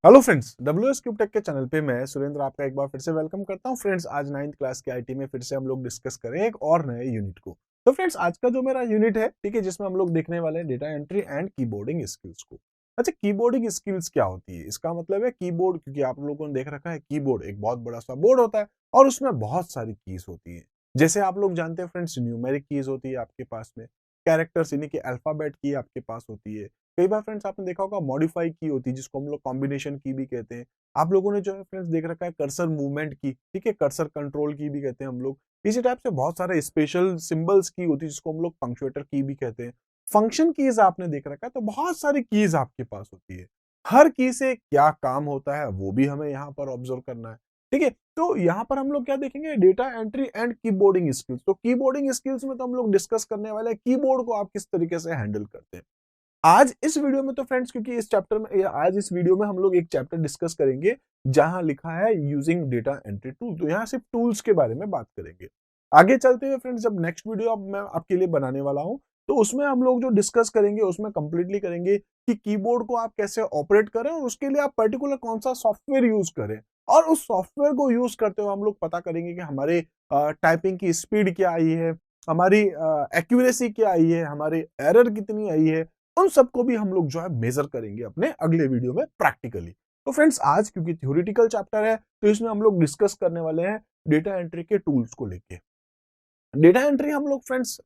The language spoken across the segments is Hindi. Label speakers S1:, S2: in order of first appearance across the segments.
S1: Hello friends, WS cube tech के चैनल पे मैं सुरेंद्र आपका एक बार फिर से वेलकम करता हूं। फ्रेंड्स, आज 9th क्लास के आईटी में फिर से हम लोग डिस्कस करें एक और नए यूनिट को। तो फ्रेंड्स, आज का जो मेरा यूनिट है, ठीक है, जिसमें हम लोग देखने वाले हैं data entry and keyboarding skills को। अच्छा, कीबोर्डिंग स्किल्स क्या होती है? इसका मतलब है कीबोर्ड, क्योंकि आप लोगों ने देख रखा है कीबोर्ड एक बहुत बड़ा सा बोर्ड होता है और उसमें बहुत सारी कीज होती है। जैसे आप लोग जानते हैं फ्रेंड्स, न्यूमेरिक कीज होती है आपके पास में, कैरेक्टर्स यानी कि अल्फाबेट की आपके पास होती है। कई बार फ्रेंड्स आपने देखा होगा मॉडिफाई की होती है, जिसको हम लोग कॉम्बिनेशन की भी कहते हैं। आप लोगों ने जो है फ्रेंड्स देख रखा है कर्सर मूवमेंट की, ठीक है, कर्सर कंट्रोल की भी कहते हैं हम लोग। इसी टाइप से बहुत सारे स्पेशल सिंबल्स की होती है, जिसको हम लोग पंक्चुएटर की भी कहते हैं। फंक्शन कीज आपने देख रखा है, तो बहुत सारी कीज आपके पास होती है। हर की से क्या काम होता है वो भी हमें यहाँ पर ऑब्जर्व करना है, ठीक है। तो यहाँ पर हम लोग क्या देखेंगे, data entry and keyboarding skills. तो कीबोर्डिंग स्किल्स में तो हम लोग डिस्कस करने वाले हैं कीबोर्ड को आप किस तरीके से हैंडल करते हैं। आज इस वीडियो में तो फ्रेंड्स, क्योंकि इस चैप्टर में आज इस वीडियो में हम लोग एक चैप्टर डिस्कस करेंगे जहां लिखा है यूजिंग डेटा एंट्री टूल। तो यहाँ सिर्फ टूल्स के बारे में बात करेंगे। आगे चलते हुए फ्रेंड्स, जब नेक्स्ट वीडियो अब मैं आपके लिए बनाने वाला हूं, तो उसमें हम लोग जो डिस्कस करेंगे उसमें कंप्लीटली करेंगे कि कीबोर्ड को आप कैसे ऑपरेट करें और उसके लिए आप पर्टिकुलर कौन सा सॉफ्टवेयर यूज करें। और उस सॉफ्टवेयर को यूज करते हुए हम लोग पता करेंगे कि हमारे टाइपिंग की स्पीड क्या आई है, हमारी एक्यूरेसी क्या आई है, हमारी एरर कितनी आई है। उन सबको भी हम लोग जो है मेजर करेंगे अपने अगले वीडियो में प्रैक्टिकली। तो फ्रेंड्स, आज क्योंकि थ्योरेटिकल चैप्टर है, तो इसमें हम लोग डिस्कस करने वाले हैं डेटा एंट्री के टूल्स को लेके। डेटा एंट्री हम लोग फ्रेंड्स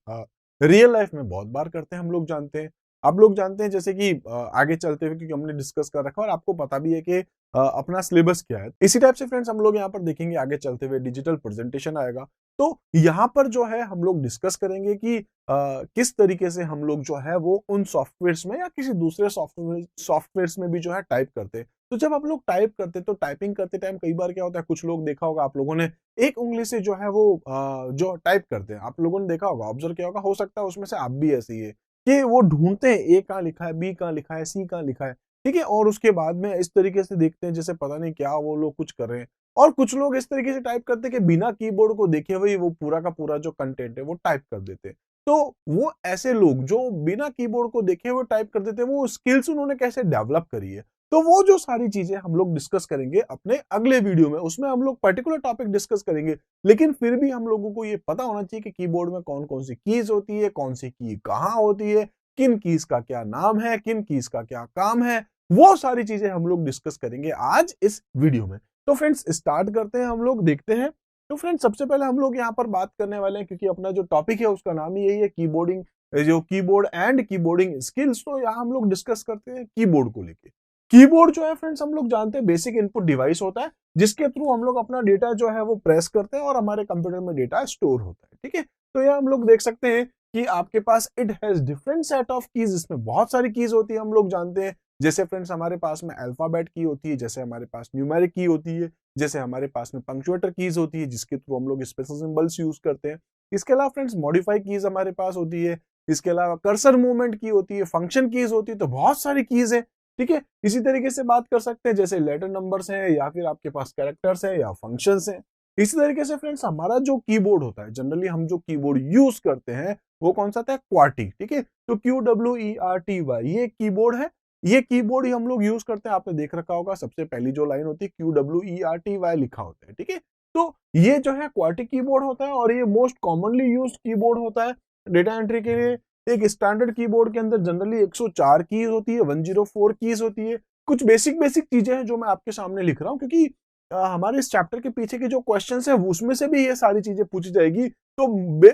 S1: रियल लाइफ में बहुत बार करते हैं, हम लोग जानते हैं। आप लोग जानते हैं, जैसे कि आगे चलते हुए, क्योंकि हमने डिस्कस कर रखा है और आपको पता भी है कि अपना सिलेबस क्या है। इसी टाइप से फ्रेंड्स हम लोग यहाँ पर देखेंगे, आगे चलते हुए डिजिटल प्रेजेंटेशन आएगा। तो यहाँ पर जो है हम लोग डिस्कस करेंगे कि किस तरीके से हम लोग जो है वो उन सॉफ्टवेयर्स में या किसी दूसरे सॉफ्टवेयर्स में भी जो है टाइप करते हैं। तो जब आप लोग टाइप करते हैं, तो टाइपिंग करते टाइम कई बार क्या होता है, कुछ लोग देखा होगा आप लोगों ने, एक उंगली से जो है वो जो टाइप करते हैं, आप लोगों ने देखा होगा, ऑब्जर्व किया होगा, हो सकता है उसमें से आप भी ऐसे ही है कि वो ढूंढते हैं ए कहाँ लिखा है, बी कहाँ लिखा है, सी कहाँ लिखा है, ठीक है। और उसके बाद में इस तरीके से देखते हैं जैसे पता नहीं क्या वो लोग कुछ कर रहे हैं। और कुछ लोग इस तरीके से टाइप करते हैं कि बिना कीबोर्ड को देखे हुए वो पूरा का पूरा जो कंटेंट है वो टाइप कर देते हैं। तो वो ऐसे लोग जो बिना कीबोर्ड को देखे हुए टाइप कर देते हैं, वो स्किल्स उन्होंने कैसे डेवलप करी है। तो वो जो सारी चीजें हम लोग डिस्कस करेंगे अपने अगले वीडियो में, उसमें हम लोग पर्टिकुलर टॉपिक डिस्कस करेंगे। लेकिन फिर भी हम लोगों को ये पता होना चाहिए कि कीबोर्ड में कौन कौन सी कीज होती है, कौन सी की कहाँ होती है, किन कीज का क्या नाम है, किन कीज का क्या काम है। वो सारी चीजें हम लोग डिस्कस करेंगे आज इस वीडियो में। तो फ्रेंड्स, स्टार्ट करते हैं, हम लोग देखते हैं। तो फ्रेंड्स, सबसे पहले हम लोग यहाँ पर बात करने वाले हैं, क्योंकि अपना जो टॉपिक है उसका नाम ही यही है, कीबोर्डिंग, जो कीबोर्ड एंड कीबोर्डिंग स्किल्स। तो यहाँ हम लोग डिस्कस करते हैं कीबोर्ड को लेके। कीबोर्ड जो है फ्रेंड्स, हम लोग जानते हैं बेसिक इनपुट डिवाइस होता है, जिसके थ्रू हम लोग अपना डेटा जो है वो प्रेस करते हैं और हमारे कंप्यूटर में डेटा स्टोर होता है, ठीक है। तो यहाँ हम लोग देख सकते हैं कि आपके पास it has different set of keys, इसमें बहुत सारी कीज होती है, हम लोग जानते हैं। जैसे फ्रेंड्स हमारे पास में अल्फाबेट की होती है, जैसे हमारे पास न्यूमेरिक की होती है, जैसे हमारे पास में पंक्चुएटर कीज होती है, जिसके थ्रू हम लोग स्पेशल सिंबल्स यूज करते हैं। इसके अलावा फ्रेंड्स मॉडिफाई कीज हमारे पास होती है। इसके अलावा कर्सर मूवमेंट की होती है, फंक्शन कीज होती है। तो बहुत सारी कीज है, ठीक है। इसी तरीके से बात कर सकते हैं, जैसे लेटर नंबर्स हैं, या फिर आपके पास कैरेक्टर्स हैं, या फंक्शंस हैं। इसी तरीके से फ्रेंड्स हमारा जो कीबोर्ड होता है, जनरली हम जो कीबोर्ड यूज करते हैं वो कौन सा था, क्वार्टी, ठीक है। तो QWERTY ये कीबोर्ड है। ये कीबोर्ड ही हम लोग यूज करते हैं, आपने देख रखा होगा, सबसे पहली जो लाइन होती है QWERTY लिखा होता है, ठीक है। तो ये जो है क्वार्टी कीबोर्ड होता है और ये मोस्ट कॉमनली यूज्ड कीबोर्ड होता है डेटा एंट्री के लिए। एक स्टैंडर्ड कीबोर्ड के अंदर जनरली 104 कीज होती है, 104 कीज होती है। कुछ बेसिक बेसिक चीजें हैं जो मैं आपके सामने लिख रहा हूँ, क्योंकि हमारे इस चैप्टर के पीछे के जो क्वेश्चंस है उसमें से भी ये सारी चीजें पूछी जाएगी। तो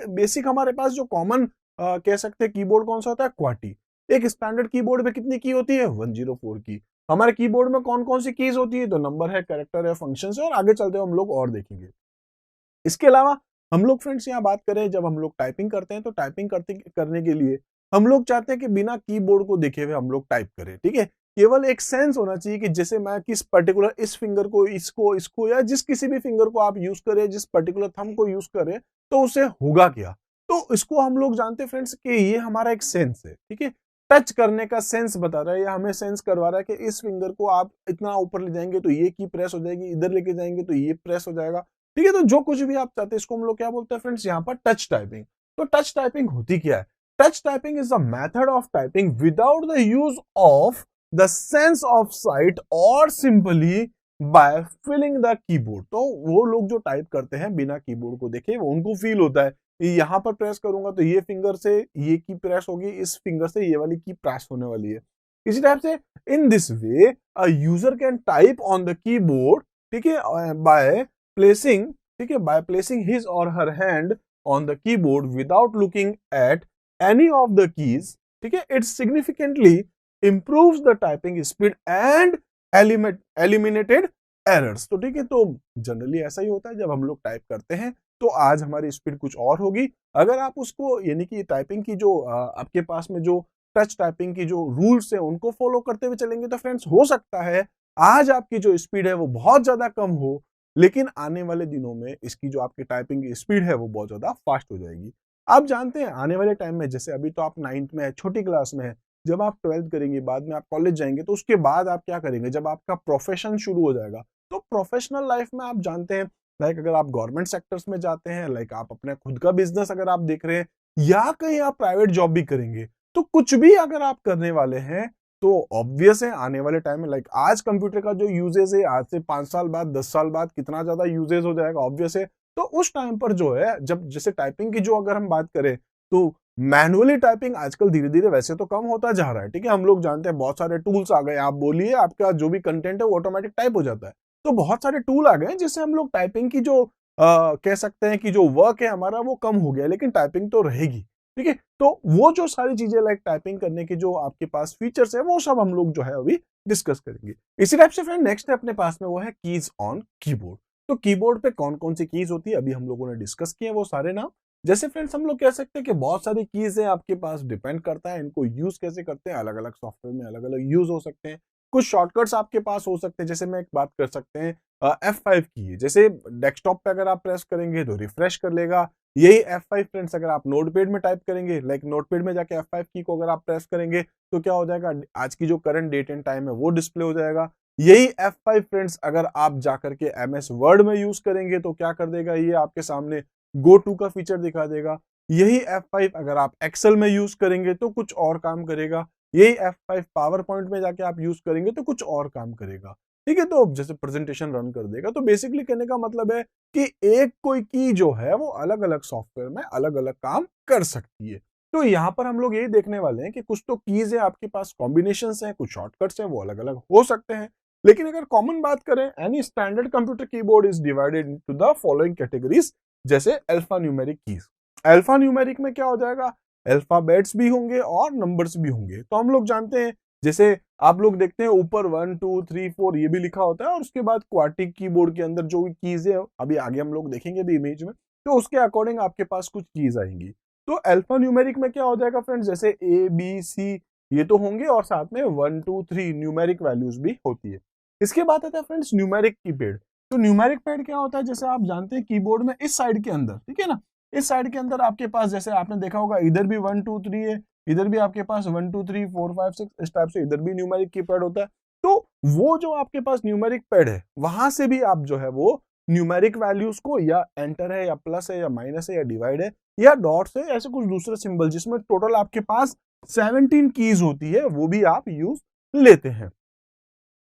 S1: बेसिक हमारे पास जो कॉमन कह सकते हैं कीबोर्ड कौन सा होता है, क्वार्टी। एक स्टैंडर्ड कीबोर्ड में कितनी की होती है, 104 की। हमारे कीबोर्ड में कौन कौन सी कीज होती है, तो नंबर है, कैरेक्टर है, फंक्शन है, और आगे चलते हुए हम लोग और देखेंगे। इसके अलावा हम लोग फ्रेंड्स यहाँ बात करें, जब हम लोग टाइपिंग करते हैं, तो टाइपिंग करने के लिए हम लोग चाहते हैं कि बिना कीबोर्ड को देखे हुए हम लोग टाइप करें, ठीक है। केवल एक सेंस होना चाहिए कि जैसे मैं किस पर्टिकुलर इस फिंगर को, इसको इसको या जिस किसी भी फिंगर को आप यूज करें, जिस पर्टिकुलर थंब को यूज करें, तो उसे होगा क्या। तो इसको हम लोग जानते हैं फ्रेंड्स कि ये हमारा एक सेंस है, ठीक है। टच करने का सेंस बता रहा है, या हमें सेंस करवा रहा है कि इस फिंगर को आप इतना ऊपर ले जाएंगे तो ये की प्रेस हो जाएगी, इधर लेके जाएंगे तो ये प्रेस हो जाएगा, ठीक है। तो जो कुछ भी आप चाहते हैं, इसको हम लोग क्या बोलते हैं फ्रेंड्स, यहाँ पर टच टाइपिंग। तो टच टाइपिंग होती क्या है? Touch typing is the method of typing without the use of the sense of sight और simply by feeling the keyboard. तो वो लोग जो टाइप करते हैं बिना कीबोर्ड को देखे, वो उनको फील होता है यहाँ पर प्रेस करूंगा तो ये फिंगर से ये की प्रेस होगी, इस फिंगर से ये वाली की प्रेस होने वाली है। इसी टाइप से in this way a user can type on the keyboard, ठीक है, बाय प्लेसिंग, ठीक है, बाय प्लेसिंग हिज और her hand on the keyboard without looking at any of the keys, ठीक है। It significantly improves the typing speed and eliminated errors। तो ठीक है, तो जनरली ऐसा ही होता है जब हम लोग टाइप करते हैं तो आज हमारी स्पीड कुछ और होगी। अगर आप उसको यानी कि टाइपिंग की जो आपके पास में जो टच टाइपिंग की जो रूल्स है उनको फॉलो करते हुए चलेंगे तो फ्रेंड्स हो सकता है आज आपकी जो स्पीड है वो बहुत ज्यादा कम हो, लेकिन आने वाले दिनों में इसकी जो आपकी टाइपिंग की स्पीड है वो बहुत ज्यादा फास्ट हो जाएगी। आप जानते हैं आने वाले टाइम में, जैसे अभी तो आप 9th में है, छोटी क्लास में है, जब आप 12th करेंगे, बाद में आप कॉलेज जाएंगे, तो उसके बाद आप क्या करेंगे, जब आपका प्रोफेशन शुरू हो जाएगा तो प्रोफेशनल लाइफ में आप जानते हैं, लाइक अगर आप गवर्नमेंट सेक्टर्स में जाते हैं, लाइक आप अपने खुद का बिजनेस अगर आप देख रहे हैं या कहीं आप प्राइवेट जॉब भी करेंगे, तो कुछ भी अगर आप करने वाले हैं तो ऑब्वियस है आने वाले टाइम में, लाइक आज कंप्यूटर का जो यूजेज है आज से 5 साल बाद 10 साल बाद कितना ज्यादा यूजेज हो जाएगा, ऑब्वियस है। तो उस टाइम पर जो है, जब जैसे टाइपिंग की जो अगर हम बात करें तो मैनुअली टाइपिंग आजकल धीरे धीरे वैसे तो कम होता जा रहा है, ठीक है, हम लोग जानते हैं बहुत सारे टूल्स आ गए, आप बोलिए आपका जो भी कंटेंट है वो ऑटोमेटिक टाइप हो जाता है। तो बहुत सारे टूल आ गए जिससे हम लोग टाइपिंग की जो कह सकते हैं कि जो वर्क है हमारा वो कम हो गया, लेकिन टाइपिंग तो रहेगी, ठीक है। तो वो जो सारी चीजें लाइक टाइपिंग करने की जो आपके पास फीचर्स है वो सब हम लोग जो है अभी डिस्कस करेंगे। इसी टाइप से फ्रेंड नेक्स्ट अपने पास में वो है कीज ऑन कीबोर्ड। तो कीबोर्ड पे कौन कौन सी कीज होती है अभी हम लोगों ने डिस्कस किए वो सारे नाम। जैसे फ्रेंड्स हम लोग कह सकते हैं कि बहुत सारी कीज है आपके पास, डिपेंड करता है इनको यूज कैसे करते हैं, अलग अलग सॉफ्टवेयर में अलग अलग यूज हो सकते हैं। कुछ शॉर्टकट्स आपके पास हो सकते हैं, जैसे मैं एक बात कर सकते हैं F5 की है, जैसे डेस्कटॉप पे अगर आप प्रेस करेंगे तो रिफ्रेश कर लेगा। यही F5 फ्रेंड्स अगर आप नोटपैड में टाइप करेंगे, लाइक नोटपैड में जाके F5 की को अगर आप प्रेस करेंगे तो क्या हो जाएगा, आज की जो करंट डेट एंड टाइम है वो डिस्प्ले हो जाएगा। यही F5 फ्रेंड्स अगर आप जाकर के MS वर्ड में यूज करेंगे तो क्या कर देगा, ये आपके सामने गो टू का फीचर दिखा देगा। यही F5 अगर आप एक्सेल में यूज करेंगे तो कुछ और काम करेगा। यही F5 पावर पॉइंट में जाके आप यूज करेंगे तो कुछ और काम करेगा, ठीक है। तो जैसे प्रेजेंटेशन रन कर देगा। तो बेसिकली कहने का मतलब है कि एक कोई की जो है वो अलग अलग सॉफ्टवेयर में अलग अलग काम कर सकती है। तो यहाँ पर हम लोग यही देखने वाले हैं कि कुछ तो कीज है आपके पास, कॉम्बिनेशंस हैं, कुछ शॉर्टकट्स हैं, वो अलग अलग हो सकते हैं। लेकिन अगर कॉमन बात करें, any standard computer keyboard is divided into the following categories. जैसे alphanumeric keys, alphanumeric में क्या हो जाएगा, अल्फाबेट्स भी होंगे और नंबर्स भी होंगे। तो हम लोग जानते हैं, जैसे आप लोग देखते हैं ऊपर 1 2 3 4 ये भी लिखा होता है, और उसके बाद क्वाड्रेटिक कीबोर्ड के अंदर जो कीज है अभी आगे हम लोग देखेंगे भी इमेज में, तो उसके अकॉर्डिंग आपके पास कुछ कीज आएंगी। तो अल्फा न्यूमेरिक में क्या हो जाएगा फ्रेंड्स, जैसे ए बी सी ये तो होंगे और साथ में 1 2 3 न्यूमेरिक वैल्यूज भी होती है। इसके बाद आता है फ्रेंड्स न्यूमेरिक कीपैड। तो न्यूमेरिक पैड क्या होता है, जैसे आप जानते हैं कीबोर्ड में इस साइड के अंदर, ठीक है ना, इस साइड के अंदर आपके पास जैसे आपने देखा होगा इधर भी 1 2 3 है, इधर भी आपके पास 1 2 3 4 5 6 इस टाइप से इधर भी न्यूमेरिक कीपैड होता है। तो वो जो आपके पास न्यूमेरिक पैड है वहां से भी आप जो है वो न्यूमेरिक वैल्यूज को, या एंटर है या प्लस है या माइनस है या डिवाइड है या डॉट है, ऐसे कुछ दूसरे सिंबल जिसमें टोटल आपके पास 17 कीज होती है वो भी आप यूज लेते हैं।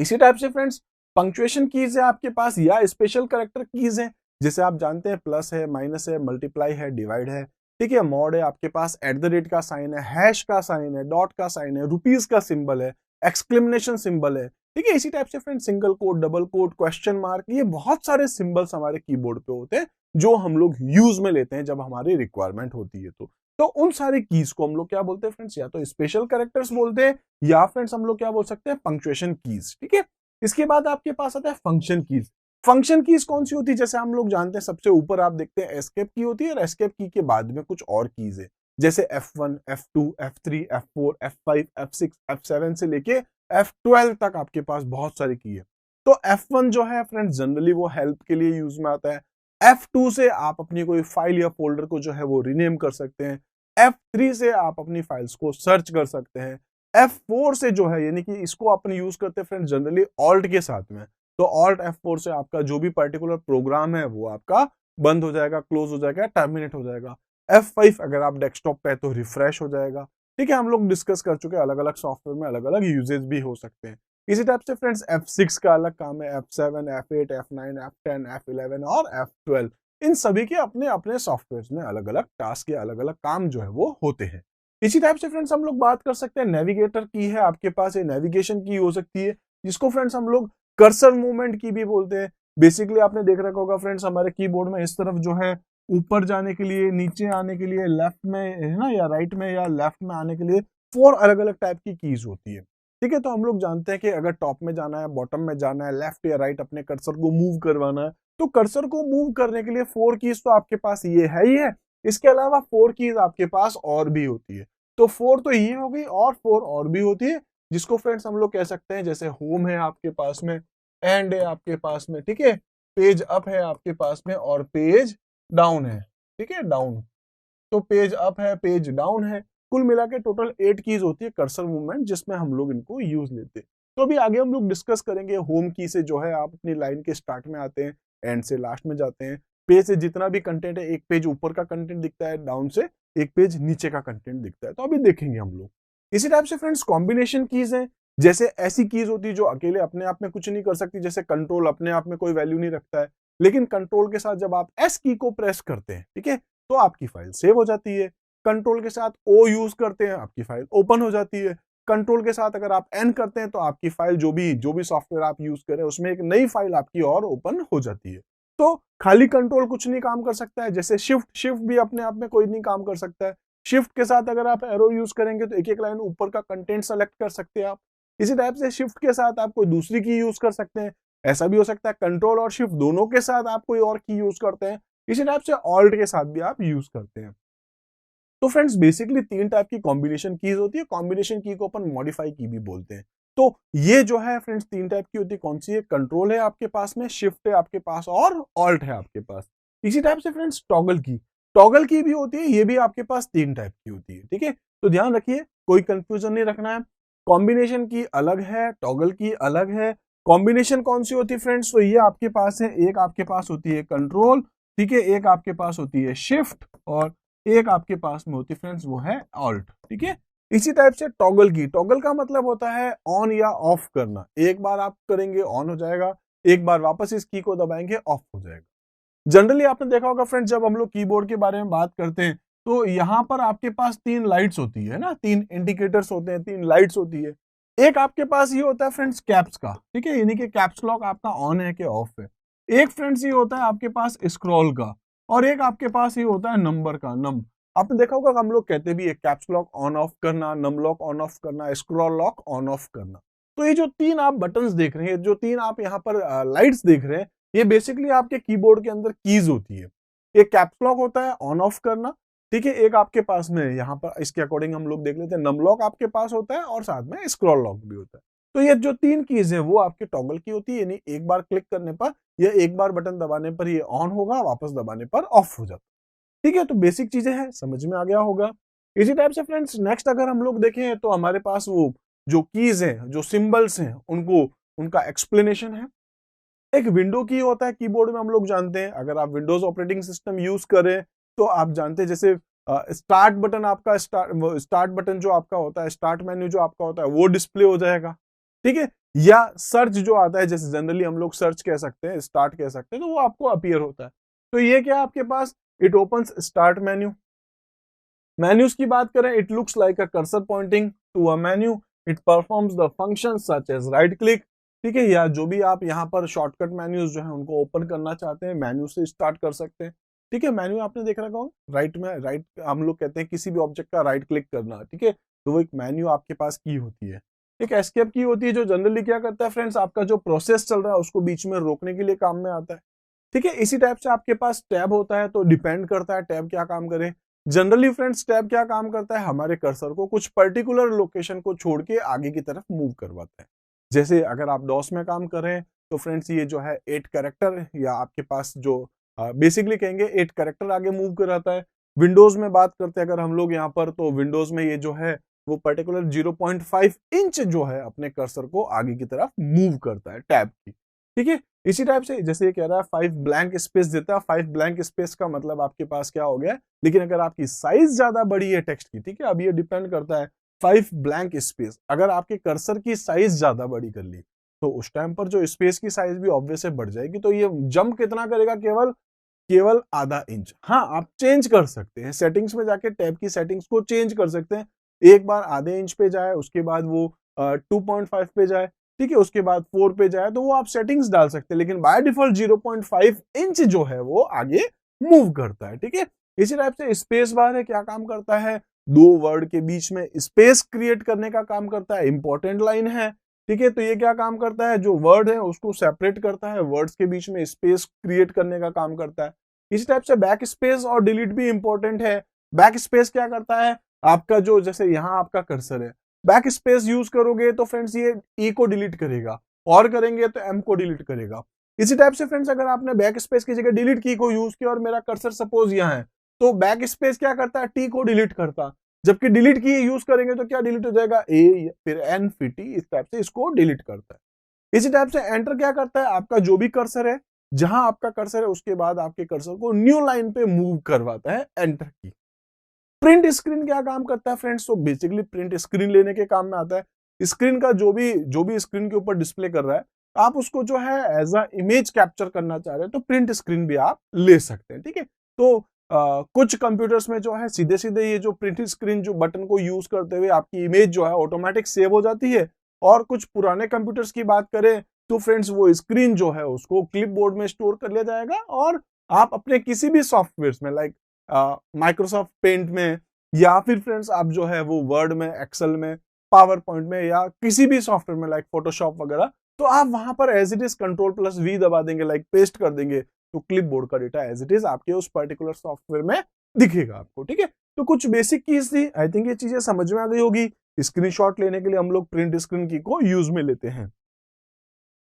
S1: इसी टाइप से फ्रेंड्स पंक्चुएशन कीज है आपके पास, या स्पेशल कैरेक्टर कीज है, जैसे आप जानते हैं प्लस है, माइनस है, मल्टीप्लाई है, डिवाइड है, ठीक है, मॉड है, आपके पास एट द रेट का साइन है, हैश का साइन है, डॉट का साइन है, रुपीज का सिंबल है, एक्सक्लेमेशन सिंबल है, ठीक है। इसी टाइप से friend single quote, double quote, question mark, ये बहुत सारे सिंबल्स हमारे कीबोर्ड पे होते हैं जो हम लोग यूज में लेते हैं जब हमारी रिक्वायरमेंट होती है। तो उन सारे कीज को हम लोग क्या बोलते हैं फ्रेंड्स, या तो स्पेशल कैरेक्टर्स बोलते हैं या फ्रेंड्स हम लोग क्या बोल सकते हैं, पंक्चुएशन कीज, ठीक है। इसके बाद आपके पास आता है फंक्शन कीज। फंक्शन कीज कौन सी होती है, जैसे हम लोग जानते हैं सबसे ऊपर आप देखते हैं एस्केप की होती है, और एस्केप की के बाद में कुछ और कीज है, जैसे F1 F2 F3 F4 F5 F6 F7 से लेके F12 तक आपके पास बहुत सारी की है। तो F1 जो है फ्रेंड्स जनरली वो हेल्प के लिए यूज में आता है। F2 से आप अपनी कोई फाइल या फोल्डर को जो है वो रीनेम कर सकते हैं। F3 से आप अपनी फाइल्स को सर्च कर सकते हैं। F4 से जो है यानी कि इसको अपन यूज करते हैं फ्रेंड्स जनरली ऑल्ट के साथ में, तो ऑल्ट F4 से आपका जो भी पर्टिकुलर प्रोग्राम है वो आपका बंद हो जाएगा, क्लोज हो जाएगा, टर्मिनेट हो जाएगा। F5 अगर आप डेस्कटॉप पे है तो रिफ्रेश हो जाएगा। ठीक है, हम लोग डिस्कस कर चुके हैं अलग अलग सॉफ्टवेयर में अलग अलग यूजेज भी हो सकते हैं। इसी टाइप से फ्रेंड्स F6 का अलग काम है, F7, F8, F9, F10, F11 और F12, इन सभी के अपने अपने सॉफ्टवेयर में अलग अलग टास्क या अलग अलग काम जो है वो होते हैं। इसी टाइप से फ्रेंड्स हम लोग बात कर सकते हैं नेविगेटर की है आपके पास, ये नेविगेशन की हो सकती है, जिसको फ्रेंड्स हम लोग कर्सर मूवमेंट की भी बोलते हैं। बेसिकली आपने देख रखा होगा फ्रेंड्स, हमारे कीबोर्ड में इस तरफ जो है ऊपर जाने के लिए, नीचे आने के लिए, लेफ्ट में है ना, या राइट में या लेफ्ट में आने के लिए 4 अलग अलग टाइप की कीज होती है। ठीक है, तो हम लोग जानते हैं कि अगर टॉप में जाना है, बॉटम में जाना है, लेफ्ट या राइट अपने कर्सर को मूव करवाना है, तो कर्सर को मूव करने के लिए 4 कीज तो आपके पास ये है ही है, इसके अलावा 4 कीज आपके पास और भी होती है। तो 4 तो ये हो गई और 4 और भी होती है, जिसको फ्रेंड्स हम लोग कह सकते हैं, जैसे होम है आपके पास में, एंड है आपके पास में, ठीक है, पेज अप है आपके पास में और पेज डाउन है। ठीक है, डाउन, तो पेज अप है, पेज डाउन है, कुल मिला के टोटल 8 कीज होती है कर्सर मूवमेंट, जिसमें हम लोग इनको यूज लेते हैं। तो अभी आगे हम लोग डिस्कस करेंगे होम की से जो है आप अपनी लाइन के स्टार्ट में आते हैं, एंड से लास्ट में जाते हैं, पेज से जितना भी कंटेंट है, एक पेज ऊपर का कंटेंट दिखता है, डाउन से एक पेज नीचे का कंटेंट दिखता है, तो अभी देखेंगे हम लोग। इसी टाइप से फ्रेंड्स कॉम्बिनेशन कीज है, जैसे ऐसी कीज होती है जो अकेले अपने आप में कुछ नहीं कर सकती, जैसे कंट्रोल अपने आप में कोई वैल्यू नहीं रखता है, लेकिन कंट्रोल के साथ जब आप एस की को प्रेस करते हैं, ठीक है, तो आपकी फाइल सेव हो जाती है। कंट्रोल के साथ ओ यूज करते हैं, आपकी फाइल ओपन हो जाती है। कंट्रोल के साथ अगर आप एन करते हैं तो आपकी फाइल जो भी सॉफ्टवेयर आप यूज करें उसमें एक नई फाइल आपकी और ओपन हो जाती है। तो खाली कंट्रोल कुछ नहीं काम कर सकता है, जैसे शिफ्ट, शिफ्ट भी अपने आप में कोई नहीं काम कर सकता है। शिफ्ट के साथ अगर आप एरो यूज करेंगे तो एक एक लाइन ऊपर का कंटेंट सेलेक्ट कर सकते हैं आप। इसी टाइप से शिफ्ट के साथ आप कोई दूसरी की यूज कर सकते हैं। ऐसा भी हो सकता है कंट्रोल और शिफ्ट दोनों के साथ आप कोई और की यूज करते हैं। इसी टाइप से ऑल्ट के साथ भी आप यूज करते हैं। तो फ्रेंड्स बेसिकली 3 टाइप की कॉम्बिनेशन कीज होती है, कॉम्बिनेशन की को अपन मॉडिफाई की भी बोलते हैं। तो ये जो है फ्रेंड्स 3 टाइप की होती है, कौन सी है? कंट्रोल है आपके पास में, शिफ्ट है आपके पास और ऑल्ट है आपके पास। इसी टाइप से फ्रेंड्स टॉगल की, टॉगल की भी होती है, ये भी आपके पास 3 टाइप की होती है। ठीक है, तो ध्यान रखिए, कोई कंफ्यूजन नहीं रखना है। कॉम्बिनेशन की अलग है, टॉगल की अलग है। कॉम्बिनेशन कौन सी होती है फ्रेंड्स? तो ये आपके पास है, एक आपके पास होती है कंट्रोल, ठीक है, एक आपके पास होती है शिफ्ट और एक आपके पास में होती है फ्रेंड्स वो है ऑल्ट। ठीक है, इसी टाइप से टॉगल की, टॉगल का मतलब होता है ऑन या ऑफ करना। एक बार आप करेंगे ऑन हो जाएगा, एक बार वापस इस की को दबाएंगे ऑफ हो जाएगा। जनरली आपने देखा होगा फ्रेंड्स, जब हम लोग कीबोर्ड के बारे में बात करते हैं तो यहाँ पर आपके पास 3 लाइट्स होती है ना, 3 इंडिकेटर्स होते हैं, 3 लाइट्स होती है। एक आपके पास ये होता है फ्रेंड्स कैप्स का, ठीक है, यानी कि कैप्स लॉक आपका ऑन है कि ऑफ है। एक फ्रेंड्स ये होता है आपके पास स्क्रॉल का, और एक आपके पास ये होता है नंबर का, नम। आपने देखा होगा हम लोग कहते भी है कैप्स लॉक ऑन ऑफ करना, नम लॉक ऑन ऑफ करना, स्क्रॉल लॉक ऑन ऑफ करना। तो ये जो 3 आप बटन्स देख रहे हैं, जो 3 आप यहाँ पर लाइट्स देख रहे हैं, ये बेसिकली आपके कीबोर्ड के अंदर कीज होती है। एक कैप्स लॉक होता है ऑन ऑफ करना, ठीक है, एक आपके पास में यहाँ पर इसके अकॉर्डिंग हम लोग देख लेते हैं नम लॉक आपके पास होता है और साथ में स्क्रॉल लॉक भी होता है। तो ये जो 3 कीज है वो आपके टॉगल की होती है, यानी एक बार क्लिक करने पर या एक बार बटन दबाने पर ये ऑन होगा, वापस दबाने पर ऑफ हो जाता है। ठीक है, तो बेसिक चीजें हैं, समझ में आ गया होगा। इसी टाइप से फ्रेंड्स नेक्स्ट अगर हम लोग देखें तो हमारे पास वो जो कीज हैं, जो सिंबल्स हैं, उनको उनका एक्सप्लेनेशन है। एक विंडो की होता है कीबोर्ड में, हम लोग जानते हैं, अगर आप विंडोज ऑपरेटिंग सिस्टम यूज करें तो आप जानते हैं, जैसे स्टार्ट बटन आपका, स्टार्ट बटन जो आपका होता है, स्टार्ट मेन्यू जो आपका होता है वो डिस्प्ले हो जाएगा। ठीक है, या सर्च जो आता है, जैसे जनरली हम लोग सर्च कह सकते हैं, स्टार्ट कह सकते हैं, तो वो आपको अपीयर होता है। तो ये क्या आपके पास, it opens start menu. Menus की बात करें, it looks like a cursor pointing to a menu, it performs the function such as right click. ठीक है, या जो भी आप यहाँ पर शॉर्टकट मेन्यूज जो है उनको ओपन करना चाहते हैं, मेन्यू से स्टार्ट कर सकते हैं। ठीक है, मेन्यू आपने देख रखा होगा, राइट में, राइट हम लोग कहते हैं किसी भी ऑब्जेक्ट का राइट क्लिक करना। ठीक है, तो वो एक मेन्यू आपके पास की होती है। एक एस्केप की होती है, जो जनरली क्या करता है फ्रेंड्स, आपका जो प्रोसेस चल रहा है उसको बीच में रोकने के लिए काम में आता है। ठीक है, इसी टाइप से आपके पास टैब होता है, तो डिपेंड करता है टैब क्या काम करे। जनरली फ्रेंड्स टैब क्या काम करता है, हमारे कर्सर को कुछ पर्टिकुलर लोकेशन को छोड़ के आगे की तरफ मूव करवाता है। जैसे अगर आप डॉस में काम कर रहे हैं तो फ्रेंड्स ये जो है 8 कैरेक्टर, या आपके पास जो बेसिकली कहेंगे 8 कैरेक्टर आगे मूव कराता है। विंडोज में बात करते हैं अगर हम लोग यहाँ पर, तो विंडोज में ये जो है वो पर्टिकुलर 0.5 इंच जो है अपने कर्सर को आगे की तरफ मूव करता है टैब की। ठीक है, इसी टाइप से जैसे ये कह रहा है 5 ब्लैंक स्पेस देता है, 5 ब्लैंक स्पेस का मतलब आपके पास क्या हो गया, लेकिन अगर आपकी साइज ज्यादा बड़ी है टेक्स्ट की, ठीक है, अब ये डिपेंड करता है 5 ब्लैंक स्पेस, अगर आपके कर्सर की साइज ज्यादा बड़ी कर ली तो उस टाइम पर जो स्पेस की साइज भी ऑब्वियस बढ़ जाएगी, तो ये जंप कितना करेगा, केवल केवल आधा इंच। हाँ, आप चेंज कर सकते हैं सेटिंग्स में जाके, टैब की सेटिंग्स को चेंज कर सकते हैं, एक बार आधे इंच पे जाए, उसके बाद वो 2.5 पे जाए, ठीक है, उसके बाद 4 पे जाए, तो वो आप सेटिंग्स डाल सकते हैं, लेकिन बाय डिफॉल्ट 0.5 इंच जो है वो आगे मूव करता है, ठीक है। इसी टाइप से स्पेस बार है, क्या काम करता है, दो वर्ड के बीच में स्पेस क्रिएट करने का काम करता है, इंपॉर्टेंट लाइन है, ठीक है, तो ये क्या काम करता है, जो वर्ड है उसको सेपरेट करता है, वर्ड्स के बीच में स्पेस क्रिएट करने का काम करता है। इस टाइप से बैक स्पेस और डिलीट भी इंपॉर्टेंट है। बैक स्पेस क्या करता है, आपका जो जैसे यहाँ आपका कर्सर है, बैक स्पेस यूज करोगे तो फ्रेंड्स ये ई को डिलीट करेगा, और करेंगे तो एम को डिलीट करेगा। इसी टाइप से फ्रेंड्स अगर आपने बैक स्पेस की जगह डिलीट की को यूज किया और मेरा कर्सर सपोज यहाँ है, तो बैक स्पेस क्या करता है, टी को डिलीट करता, जबकि डिलीट की यूज करेंगे तो क्या डिलीट हो जाएगा, ए फिर एन फिर टी, इस टाइप से इसको डिलीट करता है। इसी टाइप से एंटर क्या करता है, आपका जो भी कर्सर है, जहां आपका कर्सर है उसके बाद आपके कर्सर को न्यू लाइन पे मूव करवाता है एंटर की। प्रिंट स्क्रीन क्या काम करता है फ्रेंड्स, तो बेसिकली प्रिंट स्क्रीन लेने के काम में आता है। स्क्रीन का जो भी स्क्रीन के ऊपर डिस्प्ले कर रहा है, आप उसको जो है एज अ इमेज कैप्चर करना चाह रहे हैं तो प्रिंट स्क्रीन भी आप ले सकते हैं, ठीक है। तो कुछ कंप्यूटर्स में जो है सीधे सीधे ये जो प्रिंट स्क्रीन जो बटन को यूज करते हुए आपकी इमेज जो है ऑटोमेटिक सेव हो जाती है, और कुछ पुराने कंप्यूटर्स की बात करें तो फ्रेंड्स वो स्क्रीन जो है उसको क्लिपबोर्ड में स्टोर कर लिया जाएगा, और आप अपने किसी भी सॉफ्टवेयर में लाइक माइक्रोसॉफ्ट पेंट में, या फिर फ्रेंड्स आप जो है वो वर्ड में, एक्सेल में, पावर पॉइंट में, या किसी भी सॉफ्टवेयर में लाइक फोटोशॉप वगैरह, तो आप वहां पर एज इट इज Ctrl+V दबा देंगे, लाइक पेस्ट कर देंगे, तो क्लिपबोर्ड का डेटा एज इट इज आपके उस पर्टिकुलर सॉफ्टवेयर में दिखेगा आपको, ठीक है। तो कुछ बेसिक कीज थी, आई थिंक ये चीजें समझ में आ गई होगी। स्क्रीनशॉट लेने के लिए हम लोग प्रिंट स्क्रीन की को यूज में लेते हैं।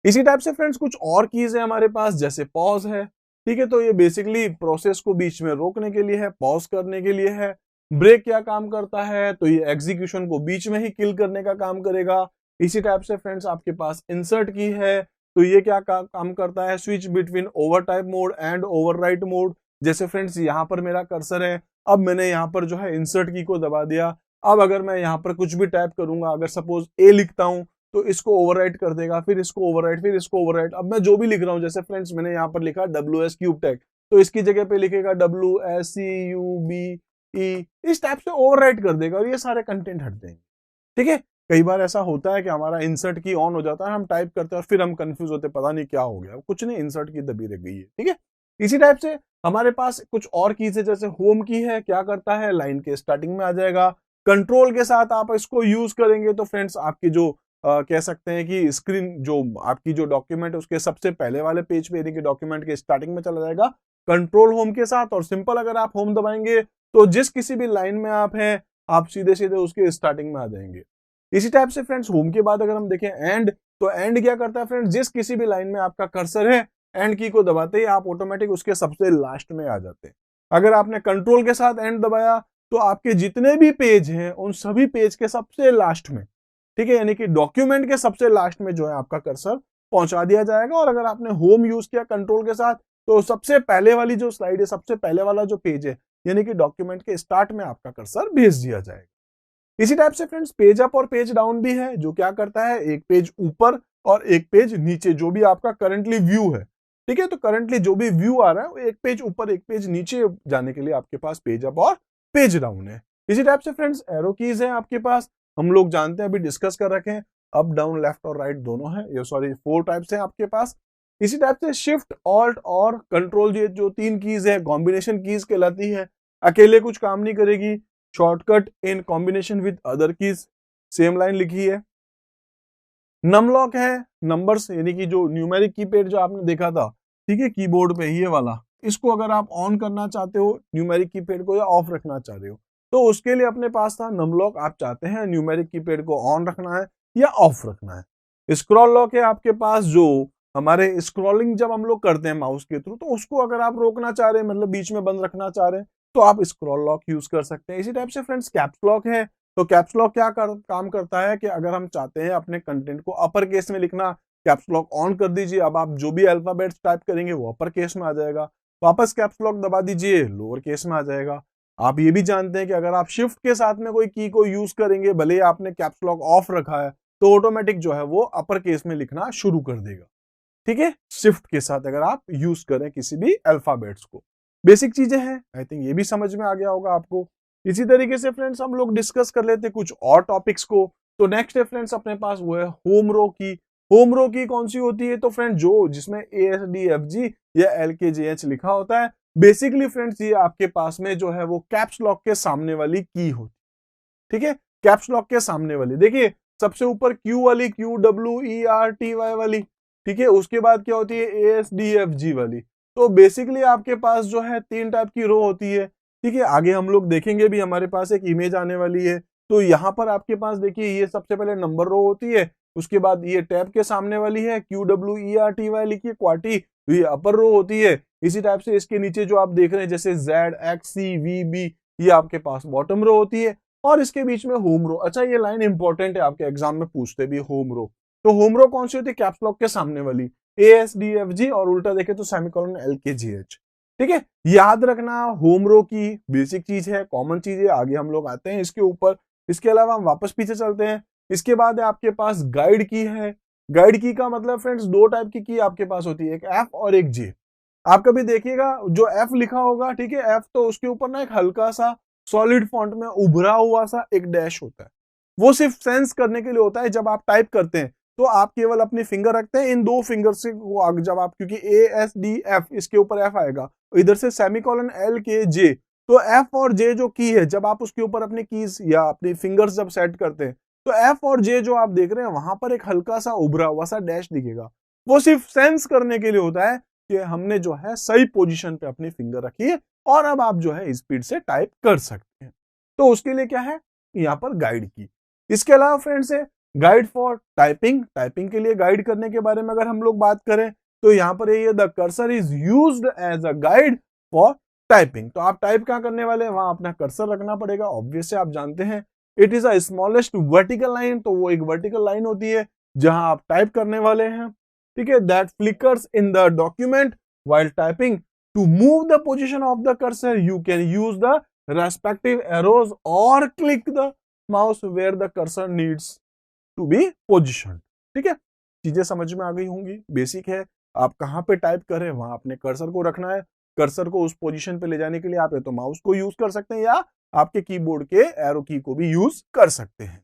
S1: इसी टाइप से फ्रेंड्स कुछ और कीज है हमारे पास, जैसे पॉज है, ठीक है, तो ये बेसिकली प्रोसेस को बीच में रोकने के लिए है, पॉज करने के लिए है। ब्रेक क्या काम करता है, तो ये एग्जीक्यूशन को बीच में ही किल करने का काम करेगा। इसी टाइप से फ्रेंड्स आपके पास इंसर्ट की है, तो ये क्या काम करता है, switch between over type mode and overwrite mode. जैसे फ्रेंड्स यहाँ पर मेरा कर्सर है, अब मैंने यहाँ पर जो है इंसर्ट की को दबा दिया, अब अगर मैं यहाँ पर कुछ भी टाइप करूंगा, अगर सपोज ए लिखता हूं तो इसको ओवरराइट कर देगा, फिर इसको ओवरराइट, फिर इसको ओवरराइट। अब मैं जो भी लिख रहा हूँ, जैसे फ्रेंड्स मैंने यहाँ पर लिखा WS क्यूब टेक, तो इसकी जगह पे लिखेगा WSCUBE, इस टाइप से ओवरराइट कर देगा और ये सारे कंटेंट हट देंगे, ठीक है। कई बार ऐसा होता है कि हमारा इंसर्ट की ऑन हो जाता है, हम टाइप करते हैं और फिर हम कंफ्यूज होते हैं, पता नहीं क्या हो गया, कुछ नहीं, इंसर्ट की दबी रह गई है, ठीक है। इसी टाइप से हमारे पास कुछ और कीज है, जैसे होम की है, क्या करता है, लाइन के स्टार्टिंग में आ जाएगा। कंट्रोल के साथ आप इसको यूज करेंगे तो फ्रेंड्स आपकी जो कह सकते हैं कि स्क्रीन जो आपकी जो डॉक्यूमेंट है उसके सबसे पहले वाले पेज पे, यानी कि डॉक्यूमेंट के स्टार्टिंग में चला जाएगा कंट्रोल होम के साथ। और सिंपल अगर आप होम दबाएंगे तो जिस किसी भी लाइन में आप हैं, आप सीधे सीधे उसके स्टार्टिंग में आ जाएंगे। इसी टाइप से फ्रेंड्स होम के बाद अगर हम देखें एंड, तो एंड क्या करता है फ्रेंड्स, जिस किसी भी लाइन में आपका कर्सर है, एंड की को दबाते ही आप ऑटोमेटिक उसके सबसे लास्ट में आ जाते हैं। अगर आपने कंट्रोल के साथ एंड दबाया तो आपके जितने भी पेज हैं उन सभी पेज के सबसे लास्ट में, ठीक है, यानी कि डॉक्यूमेंट के सबसे लास्ट में जो है आपका कर्सर पहुंचा दिया जाएगा। और अगर आपने होम यूज किया कंट्रोल के साथ तो सबसे पहले वाली जो स्लाइड है, सबसे पहले वाला जो पेज है, यानी कि डॉक्यूमेंट के स्टार्ट में आपका कर्सर भेज दिया जाएगा। इसी टाइप से फ्रेंड्स पेज अप और पेज डाउन भी है, जो क्या करता है, एक पेज ऊपर और एक पेज नीचे, जो भी आपका करंटली व्यू है, ठीक है, तो करंटली जो भी व्यू आ रहा है वो एक पेज ऊपर एक पेज नीचे जाने के लिए आपके पास पेज अप और पेज डाउन है। इसी टाइप से फ्रेंड्स एरो कीज है आपके पास, हम लोग जानते हैं, अभी डिस्कस कर रखे हैं, अप डाउन लेफ्ट और राइट दोनों है, ये सॉरी 4 टाइप्स है आपके पास। इसी टाइप से शिफ्ट ऑल्ट और कंट्रोल, ये जो 3 कीज है कॉम्बिनेशन कीज कहलाती है, अकेले कुछ काम नहीं करेगी। Shortcut in combination with other keys, same line लिखी है। नमलॉक है, नंबर्स यानी कि जो न्यूमेरिक कीपैड जो आपने देखा था, ठीक है, कीबोर्ड पे ये वाला, इसको अगर आप ऑन करना चाहते हो न्यूमेरिक कीपैड को, या ऑफ रखना चाह रहे हो, तो उसके लिए अपने पास था नमलॉक। आप चाहते हैं न्यूमेरिक कीपैड को ऑन रखना है या ऑफ रखना है। स्क्रॉल लॉक है आपके पास, जो हमारे स्क्रॉलिंग जब हम लोग करते हैं माउस के थ्रू, तो उसको अगर आप रोकना चाह रहे हैं, मतलब बीच में बंद रखना चाह रहे हैं, तो आप स्क्रॉल लॉक यूज कर सकते हैं। इसी टाइप से फ्रेंड्स कैप्स लॉक है, तो कैप्स लॉक क्या काम करता है कि अगर हम चाहते हैं अपने कंटेंट को अपर केस में लिखना, कैप्स लॉक ऑन कर दीजिए, अब आप जो भी अल्फाबेट्स टाइप करेंगे वो अपर केस में आ जाएगा। वापस कैप्स लॉक दबा दीजिए, लोअर केस में आ जाएगा। आप ये भी जानते हैं कि अगर आप शिफ्ट के साथ में कोई की को यूज करेंगे, भले ही आपने कैप्स लॉक ऑफ रखा है, तो ऑटोमेटिक जो है वो अपर केस में लिखना शुरू कर देगा। ठीक है, शिफ्ट के साथ अगर आप यूज करें किसी भी अल्फाबेट्स को। बेसिक चीजें हैं, आई थिंक ये भी समझ में आ गया होगा आपको। इसी तरीके से फ्रेंड्स हम लोग डिस्कस कर लेते हैं कुछ और टॉपिक्स को। तो नेक्स्ट है फ्रेंड्स अपने पास वो है होम रो की। होम रो की कौन सी होती है? तो फ्रेंड जो जिसमें ASDFG या LKJH लिखा होता है। बेसिकली फ्रेंड्स ये आपके पास में जो है वो कैप्स लॉक के सामने वाली की होती है। ठीक है, कैप्स लॉक के सामने वाली, देखिए सबसे ऊपर Q वाली, QWERTY वाली, ठीक है, उसके बाद क्या होती है ASDFG वाली। तो बेसिकली आपके पास जो है 3 टाइप की रो होती है। ठीक है, आगे हम लोग देखेंगे भी, हमारे पास एक इमेज आने वाली है। तो यहाँ पर आपके पास देखिए ये सबसे पहले नंबर रो होती है, उसके बाद ये टैब के सामने वाली है QWERTY लिखी है, क्वार्टी, तो ये अपर रो होती है। इसी टाइप से इसके नीचे जो आप देख रहे हैं जैसे ZXCVB, ये आपके पास बॉटम रो होती है। और इसके बीच में होम रो। अच्छा ये लाइन इंपॉर्टेंट है, आपके एग्जाम में पूछते भी होम रो। तो होम रो कौन सी होती है? कैप्स लॉक के सामने वाली ASDFG, और उल्टा देखे तो सेमीकोलन LKGH। ठीक है, याद रखना होम रो की बेसिक चीज है, कॉमन चीज है। आगे हम लोग आते हैं इसके ऊपर। इसके अलावा हम वापस पीछे चलते हैं। इसके बाद है आपके पास गाइड की है। गाइड की का मतलब फ्रेंड्स 2 टाइप की आपके पास होती है, एक F और एक J। आप कभी देखिएगा जो F लिखा होगा, ठीक है, F तो उसके ऊपर ना एक हल्का सा सॉलिड फॉन्ट में उभरा हुआ सा एक डैश होता है। वो सिर्फ सेंस करने के लिए होता है। जब आप टाइप करते हैं तो आप केवल अपनी फिंगर रखते हैं, इन 2 फिंगर से वो आगे, जब आप, क्योंकि ASDF इसके ऊपर F आएगा, इधर से सेमीकोलन LKJ, तो F और J जो की है, जब आप उसके ऊपर अपनी कीज या अपनी फिंगर्स जब सेट करते हैं, तो F और J जो आप देख रहे हैं वहां पर एक हल्का सा उभरा हुआ सा डैश दिखेगा। वो सिर्फ सेंस करने के लिए होता है कि हमने जो है सही पोजीशन पे अपनी फिंगर रखी है और अब आप जो है स्पीड से टाइप कर सकते हैं। तो उसके लिए क्या है यहाँ पर गाइड की। इसके अलावा फ्रेंड्स है गाइड फॉर टाइपिंग। टाइपिंग के लिए गाइड करने के बारे में अगर हम लोग बात करें तो यहाँ पर ये the cursor is used as a guide for typing. तो आप टाइप कहाँ करने वाले हैं, वहां अपना कर्सर रखना पड़ेगा। ऑब्वियस से आप जानते हैं it is a smallest vertical line, तो वो एक वर्टिकल लाइन होती है जहां आप टाइप करने वाले हैं। ठीक है, that flickers in the document while typing. To move the position of the cursor you can use the respective arrows और click the mouse where the cursor needs to be position. ठीक है, चीजें समझ में आ गई होंगी, बेसिक है। आप कहां पे टाइप करें वहां अपने कर्सर को रखना है। कर्सर को उस पोजीशन पे ले जाने के लिए आप या तो माउस को यूज कर सकते हैं या आपके कीबोर्ड के एरो की को भी यूज कर सकते हैं।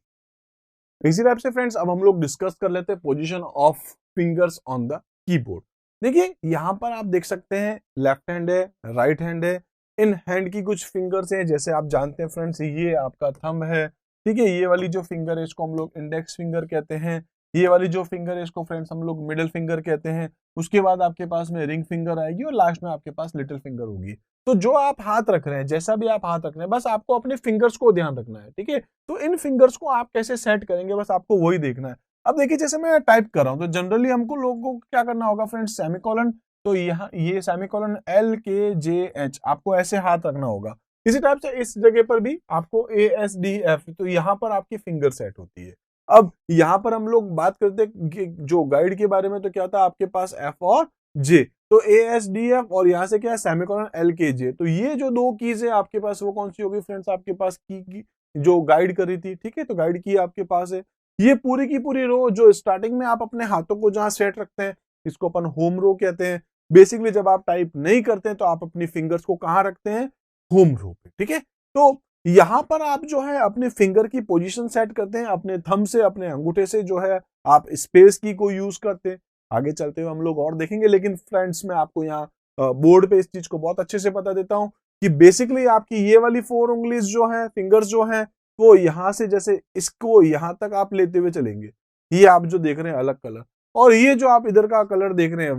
S1: इसी टाइप से फ्रेंड्स अब हम लोग डिस्कस कर लेते हैं position of fingers on the keyboard. देखिए यहां पर आप देख सकते हैं लेफ्ट हैंड है, राइट हैंड है। इन हैंड की कुछ फिंगर्स हैं, जैसे आप जानते हैं फ्रेंड्स ये आपका थंब है। ठीक है, ये वाली जो फिंगर है इसको हम लोग इंडेक्स फिंगर कहते हैं। ये वाली जो फिंगर है इसको फ्रेंड्स हम लोग मिडिल फिंगर कहते हैं। उसके बाद आपके पास में रिंग फिंगर आएगी और लास्ट में आपके पास लिटिल फिंगर होगी। तो जो आप हाथ रख रहे हैं, जैसा भी आप हाथ रख रहे हैं, बस आपको अपने फिंगर्स को ध्यान रखना है। ठीक है, तो इन फिंगर्स को आप कैसे सेट करेंगे बस आपको वही देखना है। अब देखिए जैसे मैं टाइप कर रहा हूं तो जनरली हमको लोगों को क्या करना होगा फ्रेंड्स, सेमीकोलन, तो यहाँ ये सेमीकोलन LKJH आपको ऐसे हाथ रखना होगा। इसी टाइप से इस जगह पर भी आपको ASDF, तो यहाँ पर आपकी फिंगर सेट होती है। अब यहाँ पर हम लोग बात करते हैं जो गाइड के बारे में, तो क्या था आपके पास F और J, तो ASDF और यहाँ से क्या है सेमीकोलन LKJ। तो ये जो 2 कीज है आपके पास वो कौन सी होगी फ्रेंड्स, आपके पास की जो गाइड करी थी। ठीक है, तो गाइड की आपके पास है। ये पूरी की पूरी रो जो स्टार्टिंग में आप अपने हाथों को जहां सेट रखते हैं इसको अपन होम रो कहते हैं। बेसिकली जब आप टाइप नहीं करते हैं तो आप अपनी फिंगर्स को कहां रखते हैं, होम रो पे। ठीक है, तो यहां पर आप जो है अपने फिंगर की पोजीशन सेट करते हैं, अपने थंब से, अपने अंगूठे से जो है आप स्पेस की को यूज करते हैं। आगे चलते हुए हम लोग और देखेंगे, लेकिन फ्रेंड्स मैं आपको यहाँ बोर्ड पे इस चीज को बहुत अच्छे से बता देता हूँ कि बेसिकली आपकी ये वाली 4 उंगलीज जो है, फिंगर्स जो है, वो यहां से जैसे इसको यहां तक आप लेते हुए चलेंगे। ये आप जो देख रहे हैं अलग कलर, और ये जो आप इधर का कलर देख रहे हैं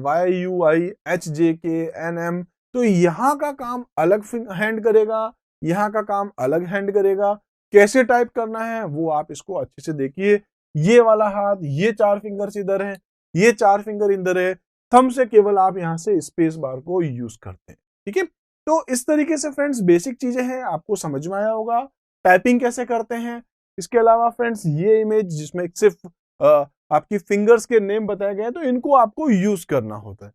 S1: YUIHJKNM, तो यहाँ का काम अलग हैंड करेगा, यहाँ का काम अलग हैंड करेगा। कैसे टाइप करना है वो आप इसको अच्छे से देखिए। ये वाला हाथ, ये 4 फिंगर्स इधर हैं, ये 4 फिंगर इधर है। थंब से केवल आप यहाँ से स्पेस बार को यूज करते हैं। ठीक है, तो इस तरीके से फ्रेंड्स बेसिक चीजें हैं, आपको समझ में आया होगा टाइपिंग कैसे करते हैं। इसके अलावा फ्रेंड्स ये इमेज जिसमें सिर्फ आपकी फिंगर्स के नेम बताए गए हैं, तो इनको आपको यूज करना होता है।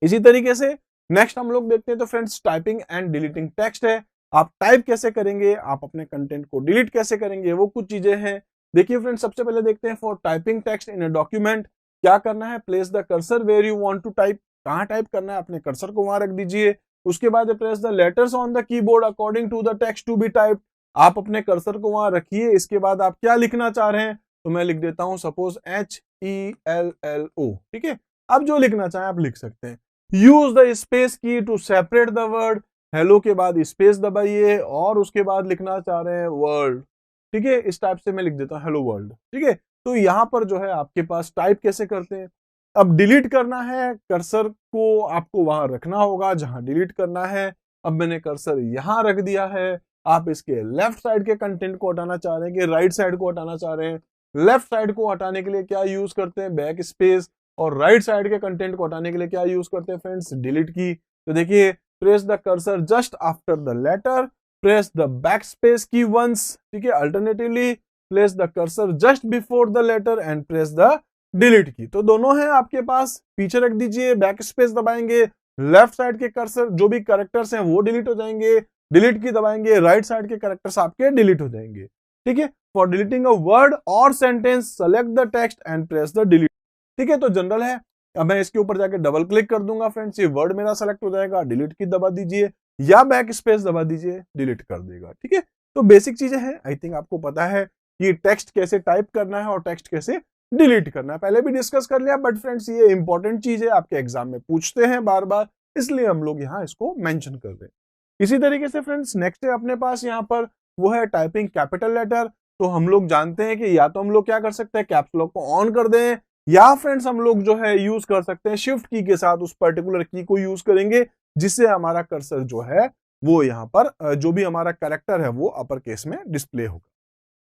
S1: इसी तरीके से नेक्स्ट हम लोग देखते हैं तो friends typing and deleting text है। आप टाइप कैसे करेंगे, आप अपने कंटेंट को डिलीट कैसे करेंगे, वो कुछ चीजें हैं। देखिए फ्रेंड्स, सबसे पहले देखते हैं for typing text in a document क्या करना है। Place the cursor where you want to type, कहां टाइप करना है, अपने कर्सर को वहां रख दीजिए। उसके बाद press the letters on the keyboard according to the text to be typed, आप अपने कर्सर को वहां रखिए। इसके बाद आप क्या लिखना चाह रहे हैं, तो मैं लिख देता हूं सपोज HELLO, ठीक है। अब जो लिखना चाहें आप लिख सकते हैं। Use the space key to separate the word, hello के बाद स्पेस दबाइए और उसके बाद लिखना चाह रहे हैं वर्ल्ड, ठीक है। इस टाइप से मैं लिख देता हूं हेलो वर्ल्ड, ठीक है। तो यहां पर जो है आपके पास टाइप कैसे करते हैं। अब डिलीट करना है, कर्सर को आपको वहां रखना होगा जहां डिलीट करना है। अब मैंने कर्सर यहां रख दिया है। आप इसके लेफ्ट साइड के कंटेंट को हटाना चाह रहे हैं कि राइट साइड को हटाना चाह रहे हैं। लेफ्ट साइड को हटाने के लिए क्या यूज करते हैं, बैक स्पेस, और राइट साइड के कंटेंट को हटाने के लिए क्या यूज करते हैं फ्रेंड्स, डिलीट की। तो देखिए, press the cursor just after the letter, press the back space key once, ठीक है। Alternatively place the cursor just before the letter and press the delete key. तो दोनों है आपके पास, पीछे रख दीजिए, बैक स्पेस दबाएंगे, लेफ्ट साइड के कर्सर जो भी कैरेक्टर्स हैं वो डिलीट हो जाएंगे, डिलीट की दबाएंगे, राइट साइड के कैरेक्टर्स आपके डिलीट हो जाएंगे, ठीक है। फॉर डिलीटिंग अ वर्ड और sentence select the text and press the delete, ठीक है। तो जनरल है। अब मैं इसके ऊपर जाके डबल क्लिक कर दूंगा फ्रेंड्स, ये वर्ड मेरा सेलेक्ट हो जाएगा, डिलीट की दबा दीजिए या बैक स्पेस दबा दीजिए, डिलीट कर देगा, ठीक है। तो बेसिक चीजें हैं, आई थिंक आपको पता है कि टेक्स्ट कैसे टाइप करना है और टेक्स्ट कैसे डिलीट करना है, पहले भी डिस्कस कर लिया, बट फ्रेंड्स ये इंपॉर्टेंट चीज है, आपके एग्जाम में पूछते हैं बार बार, इसलिए हम लोग यहाँ इसको मेंशन कर रहे हैं। इसी तरीके से फ्रेंड्स नेक्स्ट है अपने पास यहाँ पर, वो है टाइपिंग कैपिटल लेटर। तो हम लोग जानते हैं कि या तो हम लोग क्या कर सकते हैं, कैप्स लॉक को ऑन कर दें, या फ्रेंड्स हम लोग जो है यूज कर सकते हैं शिफ्ट की के साथ, उस पर्टिकुलर की को यूज करेंगे जिससे हमारा कर्सर जो है वो यहाँ पर जो भी हमारा कैरेक्टर है वो अपर केस में डिस्प्ले होगा।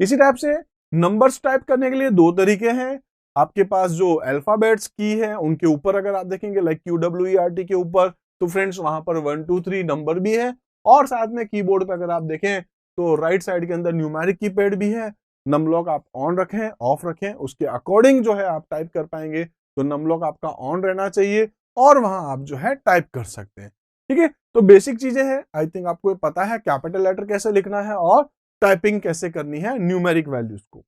S1: इसी टाइप से नंबर्स टाइप करने के लिए दो तरीके हैं आपके पास। जो अल्फाबेट्स की है उनके ऊपर अगर आप देखेंगे लाइक QWERT के ऊपर, तो फ्रेंड्स वहां पर 1 2 3 नंबर भी है, और साथ में कीबोर्ड पे अगर आप देखें तो राइट साइड के अंदर न्यूमेरिक कीपैड भी है। नमलॉक आप ऑन रखें ऑफ रखें उसके अकॉर्डिंग जो है आप टाइप कर पाएंगे। तो नमलॉक आपका ऑन रहना चाहिए और वहां आप जो है टाइप कर सकते हैं, ठीक है। तो बेसिक चीजें हैं, आई थिंक आपको पता है कैपिटल लेटर कैसे लिखना है और टाइपिंग कैसे करनी है न्यूमेरिक वैल्यूज को।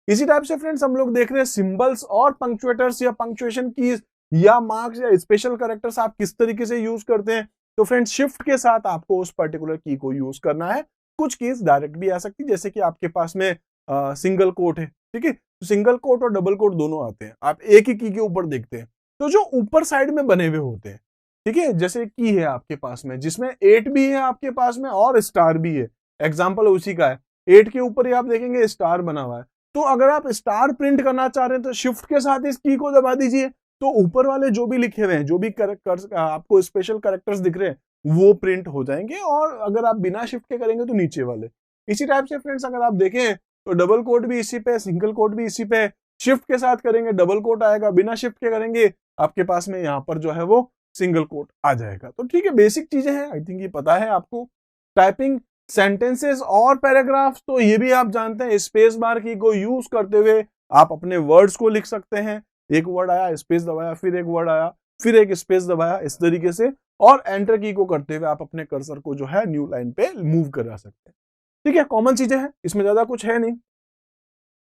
S1: इसी टाइप से फ्रेंड्स हम लोग देख रहे हैं सिंबल्स और पंक्चुएटर्स या पंक्चुएशन कीज या मार्क्स या स्पेशल कैरेक्टर्स आप किस तरीके से यूज करते हैं। तो फ्रेंड्स शिफ्ट के साथ आपको उस पर्टिकुलर की को यूज करना है। कुछ कीज डायरेक्ट भी आ सकती है, जैसे कि आपके पास में सिंगल कोट है, ठीक है। तो सिंगल कोट और डबल कोट दोनों आते हैं, आप एक ही की के ऊपर देखते हैं तो जो ऊपर साइड में बने हुए होते हैं, ठीक है। जैसे की है आपके पास में जिसमें 8 भी है आपके पास में और स्टार भी है, एग्जाम्पल उसी का है। 8 के ऊपर ही आप देखेंगे स्टार बना हुआ है, तो अगर आप स्टार प्रिंट करना चाह रहे हैं तो शिफ्ट के साथ इस की को दबा दीजिए, तो ऊपर वाले जो भी लिखे हुए हैं, जो भी आपको स्पेशल कैरेक्टर्स दिख रहे हैं वो प्रिंट हो जाएंगे, और अगर आप बिना शिफ्ट के करेंगे तो नीचे वाले। इसी टाइप से फ्रेंड्स अगर आप देखें तो डबल कोट भी इसी पे, सिंगल कोट भी इसी पे, शिफ्ट के साथ करेंगे डबल कोट आएगा, बिना शिफ्ट के करेंगे आपके पास में यहाँ पर जो है वो सिंगल कोट आ जाएगा। तो ठीक है, बेसिक चीजें हैं, आई थिंक ये पता है आपको। टाइपिंग सेंटेंसेस और पैराग्राफ्स, तो ये भी आप जानते हैं स्पेस बार की को यूज करते हुए आप अपने वर्ड्स को लिख सकते हैं। एक वर्ड आया स्पेस दबाया, फिर एक वर्ड आया फिर एक स्पेस दबाया, इस तरीके से, और एंटर की को करते हुए आप अपने कर्सर को जो है न्यू लाइन पे मूव करा सकते हैं, ठीक है। कॉमन चीजें हैं, इसमें ज्यादा कुछ है नहीं।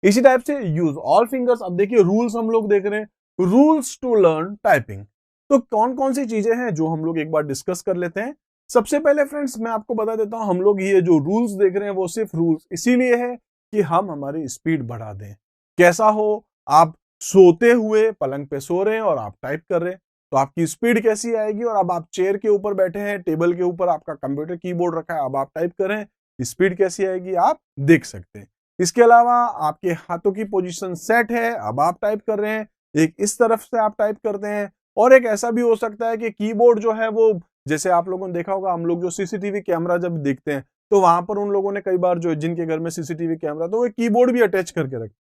S1: इसी टाइप से यूज ऑल फिंगर्स। अब देखिए रूल्स हम लोग देख रहे हैं, रूल्स टू लर्न टाइपिंग। तो कौन कौन सी चीजें हैं जो हम लोग एक बार डिस्कस कर लेते हैं। सबसे पहले फ्रेंड्स मैं आपको बता देता हूं, हम लोग ये जो रूल्स देख रहे हैं वो सिर्फ रूल्स इसीलिए है कि हम हमारी स्पीड बढ़ा दें। कैसा हो, आप सोते हुए पलंग पे सो रहे हैं और आप टाइप कर रहे हैं तो आपकी स्पीड कैसी आएगी, और अब आप चेयर के ऊपर बैठे हैं, टेबल के ऊपर आपका कंप्यूटर कीबोर्ड रखा है, अब आप टाइप कर रहे हैं, स्पीड कैसी आएगी आप देख सकते हैं। इसके अलावा आपके हाथों की पोजीशन सेट है, अब आप टाइप कर रहे हैं, एक इस तरफ से आप टाइप करते हैं, और एक ऐसा भी हो सकता है कि कीबोर्ड जो है वो, जैसे आप लोगों ने देखा होगा, हम लोग जो सीसीटीवी कैमरा जब देखते हैं तो वहां पर उन लोगों ने कई बार जो जिनके घर में सीसीटीवी कैमरा तो वो कीबोर्ड भी अटैच करके रखे,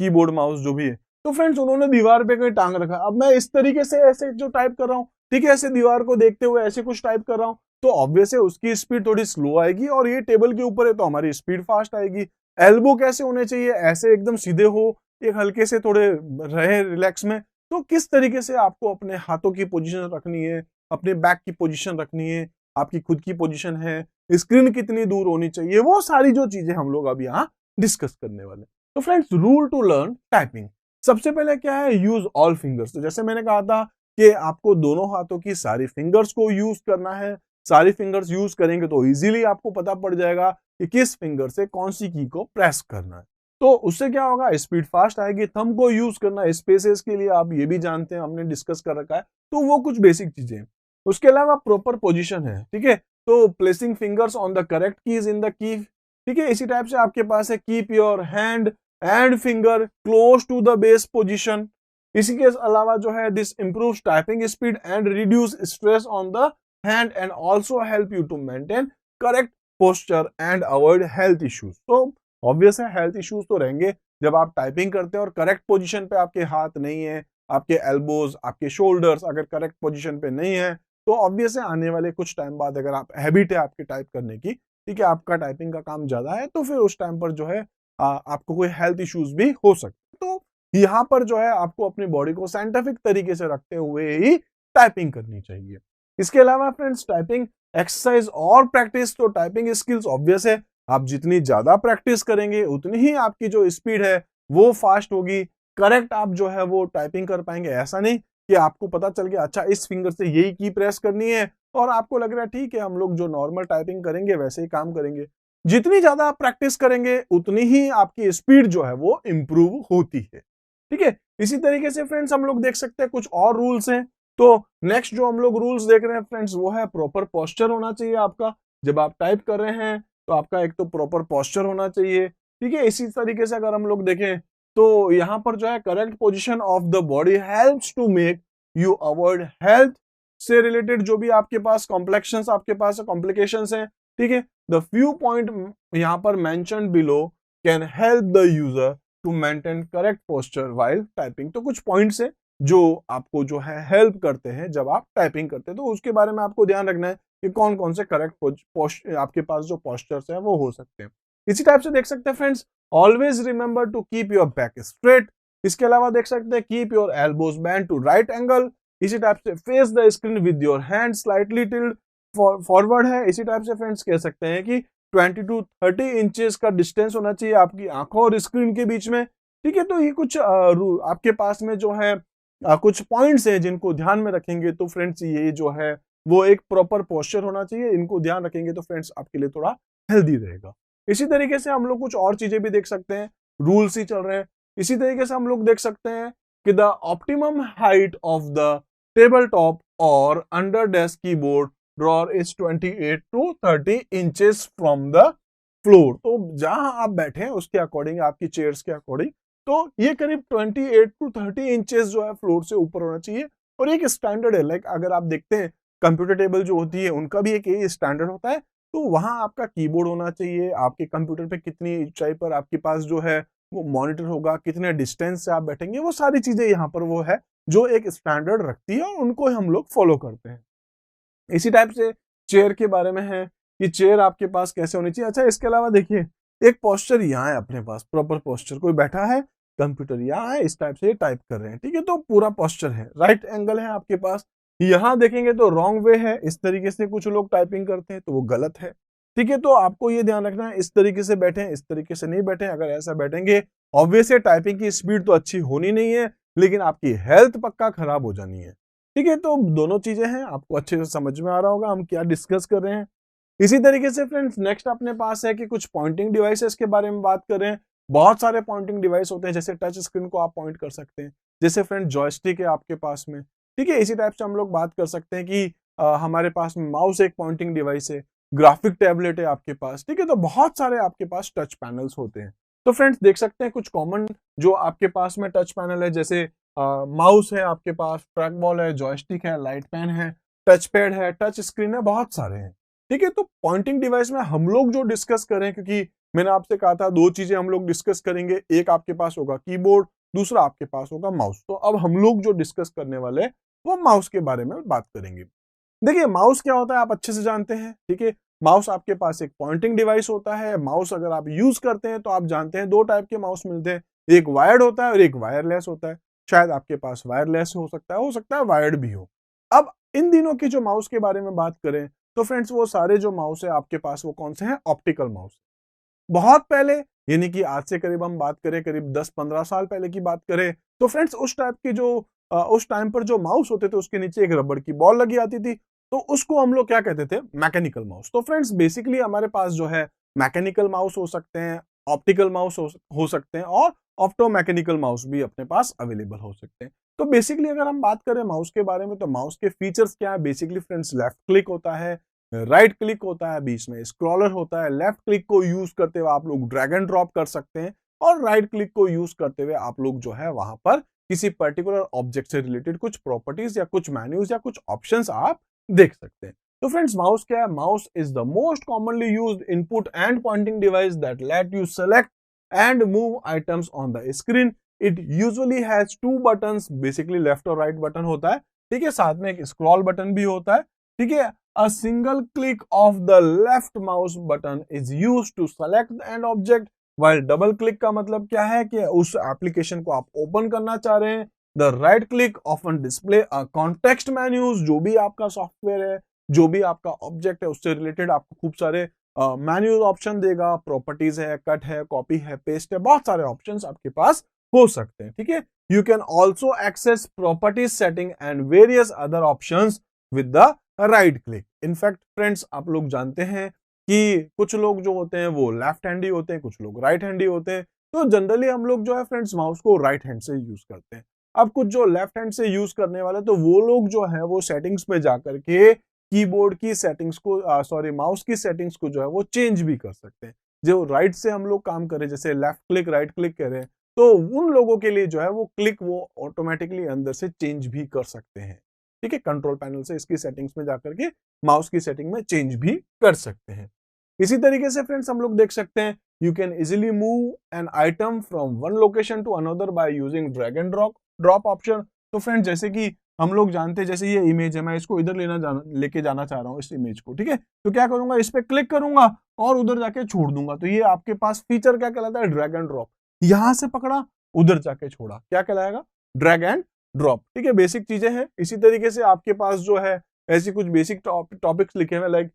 S1: कीबोर्ड माउस जो भी है, तो फ्रेंड्स उन्होंने दीवार पे कहीं टांग रखा। अब मैं इस तरीके से ऐसे जो टाइप कर रहा हूँ, ठीक है, ऐसे दीवार को देखते हुए ऐसे कुछ टाइप कर रहा हूँ, तो ऑब्वियस है उसकी स्पीड थोड़ी स्लो आएगी, और ये टेबल के ऊपर है तो हमारी स्पीड फास्ट आएगी। एल्बो कैसे होने चाहिए, ऐसे एकदम सीधे हो एक हल्के से थोड़े रहे रिलैक्स में, तो किस तरीके से आपको अपने हाथों की पोजीशन रखनी है, अपने बैक की पोजीशन रखनी है, आपकी खुद की पोजीशन है, स्क्रीन कितनी दूर होनी चाहिए, वो सारी जो चीजें हम लोग अब यहाँ डिस्कस करने वाले। तो friends, rule to learn typing, सबसे पहले क्या है, यूज ऑल फिंगर्स। तो जैसे मैंने कहा था कि आपको दोनों हाथों की सारी फिंगर्स को यूज करना है। सारी फिंगर्स यूज करेंगे तो इजीली आपको पता पड़ जाएगा कि किस फिंगर से कौन सी की को प्रेस करना है। तो उससे क्या होगा, स्पीड फास्ट आएगी। थंब को यूज करना स्पेसेस के लिए, आप ये भी जानते हैं, हमने डिस्कस कर रखा है, तो वो कुछ बेसिक चीजें। उसके अलावा प्रॉपर पोजीशन है, ठीक है, तो placing fingers on the correct keys in the key, ठीक है। इसी टाइप से आपके पास है keep your hand and finger close to the base position. इसी के अलावा जो है, this improves typing speed and reduce stress on the hand and also help you to maintain correct posture and avoid health issues. तो ऑब्वियस है, हेल्थ इश्यूज तो रहेंगे जब आप टाइपिंग करते हैं और करेक्ट पोजीशन पे आपके हाथ नहीं है, आपके एल्बोज, आपके शोल्डर्स अगर करेक्ट पोजीशन पे नहीं है, तो ऑब्वियस है आने वाले कुछ टाइम बाद, अगर आप हैबिट है आपकी टाइप करने की, ठीक है, आपका टाइपिंग का काम ज्यादा है, तो फिर उस टाइम पर जो है आपको कोई हेल्थ इश्यूज भी हो सकते हैं। तो यहाँ पर जो है आपको अपनी बॉडी को साइंटिफिक तरीके से रखते हुए ही टाइपिंग करनी चाहिए। इसके अलावा फ्रेंड्स, टाइपिंग एक्सरसाइज और प्रैक्टिस, तो टाइपिंग स्किल्स ऑब्वियस है, आप जितनी ज्यादा प्रैक्टिस करेंगे उतनी ही आपकी जो स्पीड है वो फास्ट होगी, करेक्ट आप जो है वो टाइपिंग कर पाएंगे। ऐसा नहीं कि आपको पता चल गया अच्छा इस फिंगर से यही की प्रेस करनी है और आपको लग रहा है ठीक है हम लोग जो नॉर्मल टाइपिंग करेंगे वैसे ही काम करेंगे। जितनी ज्यादा आप प्रैक्टिस करेंगे उतनी ही आपकी स्पीड जो है वो इंप्रूव होती है, ठीक है। इसी तरीके से फ्रेंड्स हम लोग देख सकते हैं कुछ और रूल्स हैं। तो नेक्स्ट जो हम लोग रूल्स देख रहे हैं फ्रेंड्स, वो है प्रॉपर पोस्चर होना चाहिए आपका। जब आप टाइप कर रहे हैं तो आपका एक तो प्रॉपर पोस्चर होना चाहिए, ठीक है। इसी तरीके से अगर हम लोग देखें तो यहाँ पर जो है, correct position of the body helps to make you avoid health से रिलेटेड जो भी आपके पास कॉम्प्लेक्शंस, आपके पास कॉम्प्लिकेशंस हैं, ठीक है। द फ्यू पॉइंट यहाँ पर mentioned below can help the user to maintain correct posture while typing. तो कुछ पॉइंट्स हैं जो आपको जो है हेल्प करते हैं जब आप टाइपिंग करते हैं, तो उसके बारे में आपको ध्यान रखना है कि कौन कौन से करेक्ट आपके पास जो पोस्चर्स हैं वो हो सकते हैं। इसी टाइप से देख सकते हैं friends, always remember to keep your back straight. इसके अलावा देख सकते हैं keep your elbows bent to right angle. इसी टाइप से face the screen with your hand slightly tilted forward है। इसी टाइप से फ्रेंड्स कह सकते हैं कि 20 to 30 इंचेस का डिस्टेंस होना चाहिए आपकी आंखों और स्क्रीन के बीच में, ठीक है। तो ये कुछ आपके पास में जो है कुछ पॉइंट्स हैं जिनको ध्यान में रखेंगे तो फ्रेंड्स ये जो है वो एक प्रॉपर पोस्चर होना चाहिए, इनको ध्यान रखेंगे तो फ्रेंड्स आपके लिए थोड़ा हेल्दी रहेगा। इसी तरीके से हम लोग कुछ और चीजें भी देख सकते हैं, रूल्स ही चल रहे हैं। इसी तरीके से हम लोग देख सकते हैं कि the optimum height of the table top और under desk keyboard drawer is 28 to 30 inches from the floor. तो जहां आप बैठे हैं उसके अकॉर्डिंग, आपकी चेयर्स के अकॉर्डिंग, तो ये करीब 28 to 30 इंचेस जो है फ्लोर से ऊपर होना चाहिए। और एक स्टैंडर्ड है, लाइक अगर आप देखते हैं कंप्यूटर टेबल जो होती है उनका भी एक यही स्टैंडर्ड होता है। तो वहां आपका कीबोर्ड होना चाहिए, आपके कंप्यूटर पे कितनी ऊंचाई पर आपके पास जो है वो मॉनिटर होगा, कितने डिस्टेंस से आप बैठेंगे, वो सारी चीजें यहाँ पर वो है जो एक स्टैंडर्ड रखती है और उनको हम लोग फॉलो करते हैं। इसी टाइप से चेयर के बारे में है कि चेयर आपके पास कैसे होनी चाहिए। अच्छा, इसके अलावा देखिए एक पोस्चर यहाँ है अपने पास, प्रॉपर पोस्चर, कोई बैठा है, कंप्यूटर यहाँ है, इस टाइप से टाइप कर रहे हैं, ठीक है। तो पूरा पोस्चर है, राइट एंगल है आपके पास। यहाँ देखेंगे तो रॉन्ग वे है, इस तरीके से कुछ लोग टाइपिंग करते हैं तो वो गलत है, ठीक है। तो आपको ये ध्यान रखना है, इस तरीके से बैठे, इस तरीके से नहीं बैठे। अगर ऐसा बैठेंगे ऑब्वियसली टाइपिंग की स्पीड तो अच्छी होनी नहीं है, लेकिन आपकी हेल्थ पक्का खराब हो जानी है, ठीक है। तो दोनों चीजें हैं, आपको अच्छे से समझ में आ रहा होगा हम क्या डिस्कस कर रहे हैं। इसी तरीके से फ्रेंड्स नेक्स्ट अपने पास है कि कुछ पॉइंटिंग डिवाइसेस के बारे में बात करें। बहुत सारे पॉइंटिंग डिवाइस होते हैं, जैसे टच स्क्रीन को आप पॉइंट कर सकते हैं, जैसे फ्रेंड जॉयस्टिक है आपके पास में, ठीक है। इसी टाइप से हम लोग बात कर सकते हैं कि हमारे पास माउस एक पॉइंटिंग डिवाइस है, ग्राफिक टैबलेट है आपके पास, ठीक है। तो बहुत सारे आपके पास टच पैनल्स होते हैं। तो फ्रेंड्स देख सकते हैं कुछ कॉमन जो आपके पास में टच पैनल है, जैसे माउस है आपके पास, ट्रैक बॉल है, जॉयस्टिक है, लाइट पेन है, टच पैड है, टच स्क्रीन है, बहुत सारे हैं, ठीक है। तो पॉइंटिंग डिवाइस में हम लोग जो डिस्कस करें, क्योंकि मैंने आपसे कहा था दो चीजें हम लोग डिस्कस करेंगे, एक आपके पास होगा कीबोर्ड, दूसरा आपके पास होगा माउस। तो अब हम लोग जो डिस्कस करने वाले हैं वो माउस के बारे में बात करेंगे। देखिए माउस क्या होता है आप अच्छे से जानते हैं, ठीक है। माउस आपके पास एक पॉइंटिंग डिवाइस होता है। माउस अगर आप यूज करते हैं तो आप जानते हैं दो टाइप के माउस मिलते हैं, एक वायर्ड होता है और एक वायरलेस होता है। शायद आपके पास वायरलेस हो सकता है वायर्ड भी हो। अब इन दिनों की जो माउस के बारे में बात करें तो फ्रेंड्स वो सारे जो माउस है आपके पास वो कौन से हैं, ऑप्टिकल माउस। बहुत पहले यानी कि आज से करीब हम बात करें करीब 10-15 साल पहले की बात करें तो फ्रेंड्स उस टाइप की जो उस टाइम पर जो माउस होते थे उसके नीचे एक रबड़ की बॉल लगी आती थी, तो उसको हम लोग क्या कहते थे, मैकेनिकल माउस। तो फ्रेंड्स बेसिकली हमारे पास जो है मैकेनिकल माउस हो सकते हैं, ऑप्टिकल माउस हो सकते हैं और ऑप्टो मैकेनिकल माउस भी अपने पास अवेलेबल हो सकते हैं। तो बेसिकली अगर हम बात करें माउस के बारे में तो माउस के फीचर्स क्या है, बेसिकली फ्रेंड्स लेफ्ट क्लिक होता है, राइट क्लिक होता है, बीच में स्क्रॉलर होता है। लेफ्ट क्लिक को यूज करते हुए आप लोग ड्रैग एंड ड्रॉप कर सकते हैं और राइट क्लिक को यूज करते हुए आप लोग जो है वहां पर किसी पर्टिकुलर ऑब्जेक्ट से रिलेटेड कुछ प्रॉपर्टीज या कुछ मेन्यूज या कुछ ऑप्शंस आप देख सकते हैं। तो फ्रेंड्स माउस क्या है, mouse is the most commonly used input and pointing device that let you select and move items on the screen. It usually has two buttons, basically left और राइट बटन होता है, ठीक है, साथ में एक स्क्रॉल बटन भी होता है, ठीक है। A single click of the left mouse button is used to select an object, while double click का मतलब क्या है कि उस एप्लीकेशन को आप ओपन करना चाह रहे हैं। The right click often display a context menus, जो भी आपका सॉफ्टवेयर है, जो भी आपका ऑब्जेक्ट है उससे रिलेटेड आपको खूब सारे मेन्यूज ऑप्शन देगा, प्रॉपर्टीज है, कट है, कॉपी है, पेस्ट है, बहुत सारे ऑप्शंस आपके पास हो सकते हैं, ठीक है। You can also access properties setting and various other options with the right click. In fact friends आप लोग जानते हैं कि कुछ लोग जो होते हैं वो लेफ्ट हैंडी होते हैं, कुछ लोग राइट हैंडी होते हैं, तो जनरली हम लोग जो है फ्रेंड्स माउस को राइट हैंड से यूज करते हैं। अब कुछ जो लेफ्ट हैंड से यूज करने वाले तो वो लोग जो है वो सेटिंग्स में जाकर के कीबोर्ड की सेटिंग्स को माउस की सेटिंग्स को जो है वो चेंज भी कर सकते हैं। जो राइट से हम लोग काम करें जैसे लेफ्ट क्लिक राइट क्लिक करें तो उन लोगों के लिए जो है वो क्लिक वो ऑटोमेटिकली अंदर से चेंज भी कर सकते हैं, ठीक है। कंट्रोल पैनल से इसकी सेटिंग्स में जाकर के माउस की सेटिंग में चेंज भी कर सकते हैं। इसी तरीके से फ्रेंड्स हम लोग देख सकते हैं you can easily move an item from one location to another by using drag and drop option. तो फ्रेंड्स जैसे कि हम लोग जानते हैं जैसे ये इमेज है, मैं इसको इधर लेके जाना चाह रहा हूँ इस इमेज को, ठीक है। तो क्या करूंगा, इस पे क्लिक करूंगा और उधर जाके छोड़ दूंगा। तो ये आपके पास फीचर क्या कहलाता है, ड्रैग एंड ड्रॉप। यहां से पकड़ा उधर जाके छोड़ा, क्या कहलाएगा, ड्रैग एंड ड्रॉप, ठीक है। बेसिक चीजें हैं। इसी तरीके से आपके पास जो है ऐसी कुछ बेसिक टॉपिक्स लिखे हुए like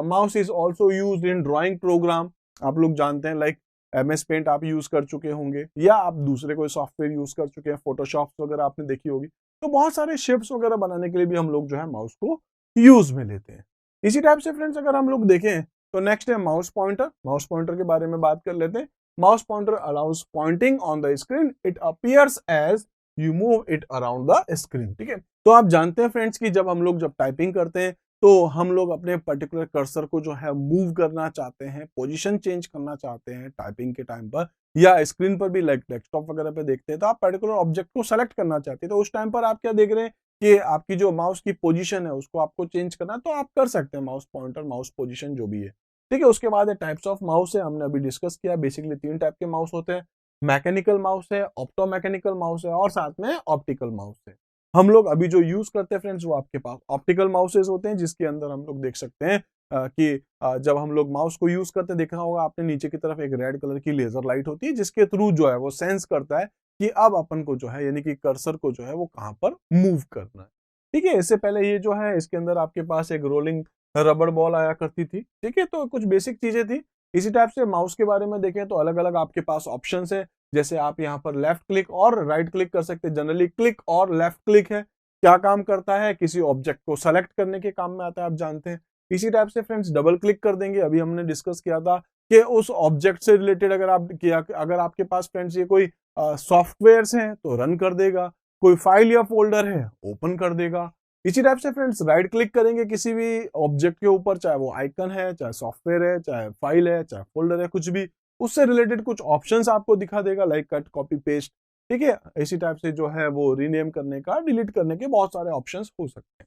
S1: mouse is also used in drawing program. आप लोग जानते हैं लाइक MS पेंट आप यूज कर चुके होंगे या आप दूसरे कोई सॉफ्टवेयर यूज कर चुके हैं, फोटोशॉप वगैरह आपने देखी होगी। तो बहुत सारे शेप्स वगैरह बनाने के लिए भी हम लोग जो है माउस को यूज में लेते हैं। इसी टाइप से फ्रेंड्स अगर हम लोग देखें तो नेक्स्ट है माउस पॉइंटर। माउस पॉइंटर के बारे में बात कर लेते हैं। Mouse pointer allows pointing on the screen, it appears as you move it around the screen, ठीक है। तो आप जानते हैं फ्रेंड्स कि जब हम लोग टाइपिंग करते हैं तो हम लोग अपने पर्टिकुलर कर्सर को जो है मूव करना चाहते हैं, पोजीशन चेंज करना चाहते हैं टाइपिंग के टाइम पर, या स्क्रीन पर भी लाइक डेस्कटॉप वगैरह पे देखते हैं तो आप पर्टिकुलर ऑब्जेक्ट को सेलेक्ट करना चाहते हैं। तो उस टाइम पर आप क्या देख रहे हैं कि आपकी जो माउस की पोजीशन है उसको आपको चेंज करना है तो आप कर सकते हैं माउस पॉइंटर, माउस पोजीशन जो भी है, ठीक है। उसके बाद टाइप्स ऑफ माउस है, हमने अभी डिस्कस किया। बेसिकली 3 टाइप के माउस होते हैं, मैकेनिकल माउस है, ऑप्टो मैकेनिकल माउस है और साथ में ऑप्टिकल माउस है। हम लोग अभी जो यूज करते हैं फ्रेंड्स वो आपके पास ऑप्टिकल माउसेस होते हैं, जिसके अंदर हम लोग देख सकते हैं कि जब हम लोग माउस को यूज करते हैं, देखा होगा आपने नीचे की तरफ एक रेड कलर की लेजर लाइट होती है जिसके थ्रू जो है वो सेंस करता है कि अब अपन को जो है यानी कि कर्सर को जो है वो कहां पर मूव करना है, ठीक है। इससे पहले ये जो है इसके अंदर आपके पास एक रोलिंग रबड़ बॉल आया करती थी, ठीक है। तो कुछ बेसिक चीजें थी। इसी टाइप से माउस के बारे में देखें तो अलग अलग आपके पास ऑप्शंस है, जैसे आप यहाँ पर लेफ्ट क्लिक और राइट क्लिक कर सकते हैं। जनरली क्लिक और लेफ्ट क्लिक है, क्या काम करता है, किसी ऑब्जेक्ट को सेलेक्ट करने के काम में आता है, आप जानते हैं। इसी टाइप से फ्रेंड्स डबल क्लिक कर देंगे, अभी हमने डिस्कस किया था कि उस ऑब्जेक्ट से रिलेटेड अगर आपके पास फ्रेंड्स ये कोई सॉफ्टवेयर्स हैं तो रन कर देगा, कोई फाइल या फोल्डर है ओपन कर देगा। इसी टाइप से फ्रेंड्स राइट क्लिक करेंगे किसी भी ऑब्जेक्ट के ऊपर, चाहे वो आइकन है, चाहे सॉफ्टवेयर है, चाहे फाइल है, चाहे फोल्डर है, कुछ भी उससे रिलेटेड कुछ ऑप्शंस आपको दिखा देगा लाइक कट, कॉपी, पेस्ट, ठीक है। इसी टाइप से जो है वो रीनेम करने का, डिलीट करने के बहुत सारे ऑप्शंस हो सकते हैं।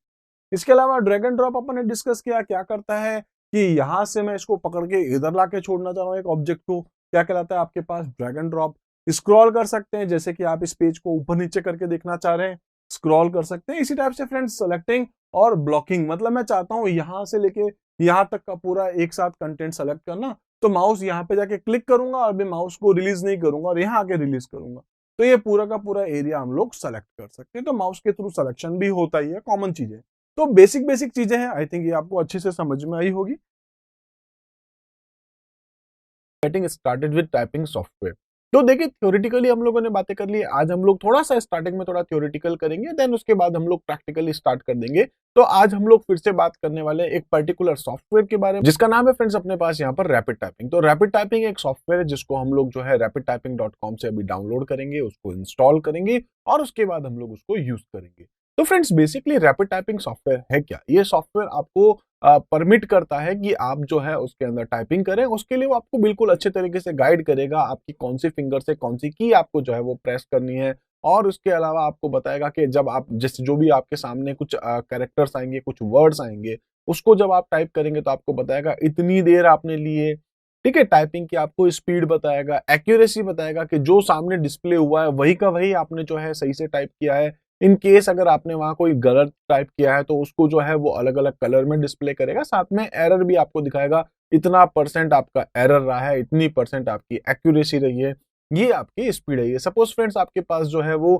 S1: इसके अलावा ड्रैग एंड ड्रॉप अपन ने डिस्कस किया, क्या करता है कि यहां से मैं इसको पकड़ के इधर लाके छोड़ना चाह रहा हूँ एक ऑब्जेक्ट को, क्या कहलाता है आपके पास ड्रैग एंड ड्रॉप। स्क्रॉल कर सकते हैं, जैसे कि आप इस पेज को ऊपर नीचे करके देखना चाह रहे हैं, स्क्रॉल कर सकते हैं। इसी टाइप से फ्रेंड्स सेलेक्टिंग और ब्लॉकिंग, मतलब मैं चाहता हूं यहां से लेके यहां तक का पूरा एक साथ कंटेंट सेलेक्ट करना, तो माउस यहाँ पे जाके क्लिक करूंगा और मैं माउस को रिलीज नहीं करूंगा और यहाँ आके रिलीज करूंगा, तो ये पूरा का पूरा एरिया हम लोग सेलेक्ट कर सकते हैं। तो माउस के थ्रू सिलेक्शन भी होता ही है, कॉमन चीज है। तो बेसिक बेसिक चीजें हैं, आई थिंक ये आपको अच्छे से समझ में आई होगी। Getting started with typing software. तो देखिए थ्योरेटिकली हम लोगों ने बातें कर ली, आज हम लोग थोड़ा सा स्टार्टिंग में थोड़ा थ्योरेटिकल करेंगे, देन उसके बाद हम लोग प्रैक्टिकली स्टार्ट कर देंगे। तो आज हम लोग फिर से बात करने वाले हैं एक पर्टिकुलर सॉफ्टवेयर के बारे में, जिसका नाम है फ्रेंड्स अपने पास यहाँ पर रैपिड टाइपिंग। तो रैपिड टाइपिंग एक सॉफ्टवेयर है जिसको हम लोग जो है rapidtyping.com से अभी डाउनलोड करेंगे, उसको इंस्टॉल करेंगे और उसके बाद हम लोग उसको यूज करेंगे। तो friends basically rapid typing software है क्या? ये सॉफ्टवेयर आपको परमिट करता है कि आप जो है उसके अंदर टाइपिंग करें, उसके लिए वो आपको बिल्कुल अच्छे तरीके से गाइड करेगा, आपकी कौन सी फिंगर से कौन सी की आपको जो है वो प्रेस करनी है। और उसके अलावा आपको बताएगा कि जब आप जिस जो भी आपके सामने कुछ कैरेक्टर्स आएंगे, कुछ वर्ड्स आएंगे, उसको जब आप टाइप करेंगे तो आपको बताएगा इतनी देर आपने लिए। ठीक है, टाइपिंग की आपको स्पीड बताएगा, एक्यूरेसी बताएगा कि जो सामने डिस्प्ले हुआ है वही का वही आपने जो है सही से टाइप किया है। इन केस अगर आपने वहां कोई गलत टाइप किया है तो उसको जो है वो अलग अलग कलर में डिस्प्ले करेगा, साथ में एरर भी आपको दिखाएगा, इतना % आपका एरर रहा है, इतनी % आपकी एक्यूरेसी रही है, ये आपकी स्पीड है। ये सपोज फ्रेंड्स आपके पास जो है वो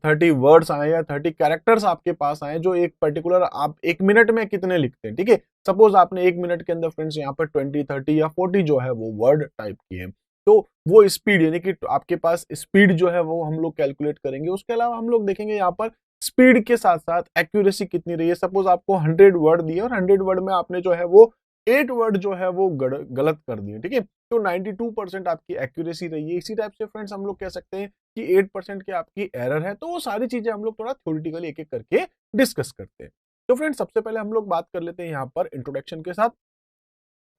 S1: 30 वर्ड्स आए या 30 कैरेक्टर्स आपके पास आए, जो एक पर्टिकुलर आप 1 मिनट में कितने लिखते हैं। ठीक है, सपोज आपने 1 मिनट के अंदर फ्रेंड्स यहाँ पर 20, 30 या 40 जो है वो वर्ड टाइप किए, तो वो स्पीड यानी कि आपके पास स्पीड जो है वो हम लोग कैलकुलेट करेंगे। उसके अलावा हम लोग देखेंगे यहाँ पर स्पीड के साथ साथ एक्यूरेसी कितनी रही है। सपोज आपको 100 वर्ड दिए और 100 वर्ड में आपने जो है वो 8 वर्ड जो है वो गलत कर दिए। ठीक है, तो 92% आपकी एक्यूरेसी रही है। इसी टाइप से फ्रेंड्स हम लोग कह सकते हैं कि 8% की आपकी एरर है। तो वो सारी चीजें हम लोग थोड़ा थ्योरेटिकली एक एक करके डिस्कस करते हैं। तो फ्रेंड्स सबसे पहले हम लोग बात कर लेते हैं यहाँ पर इंट्रोडक्शन के साथ।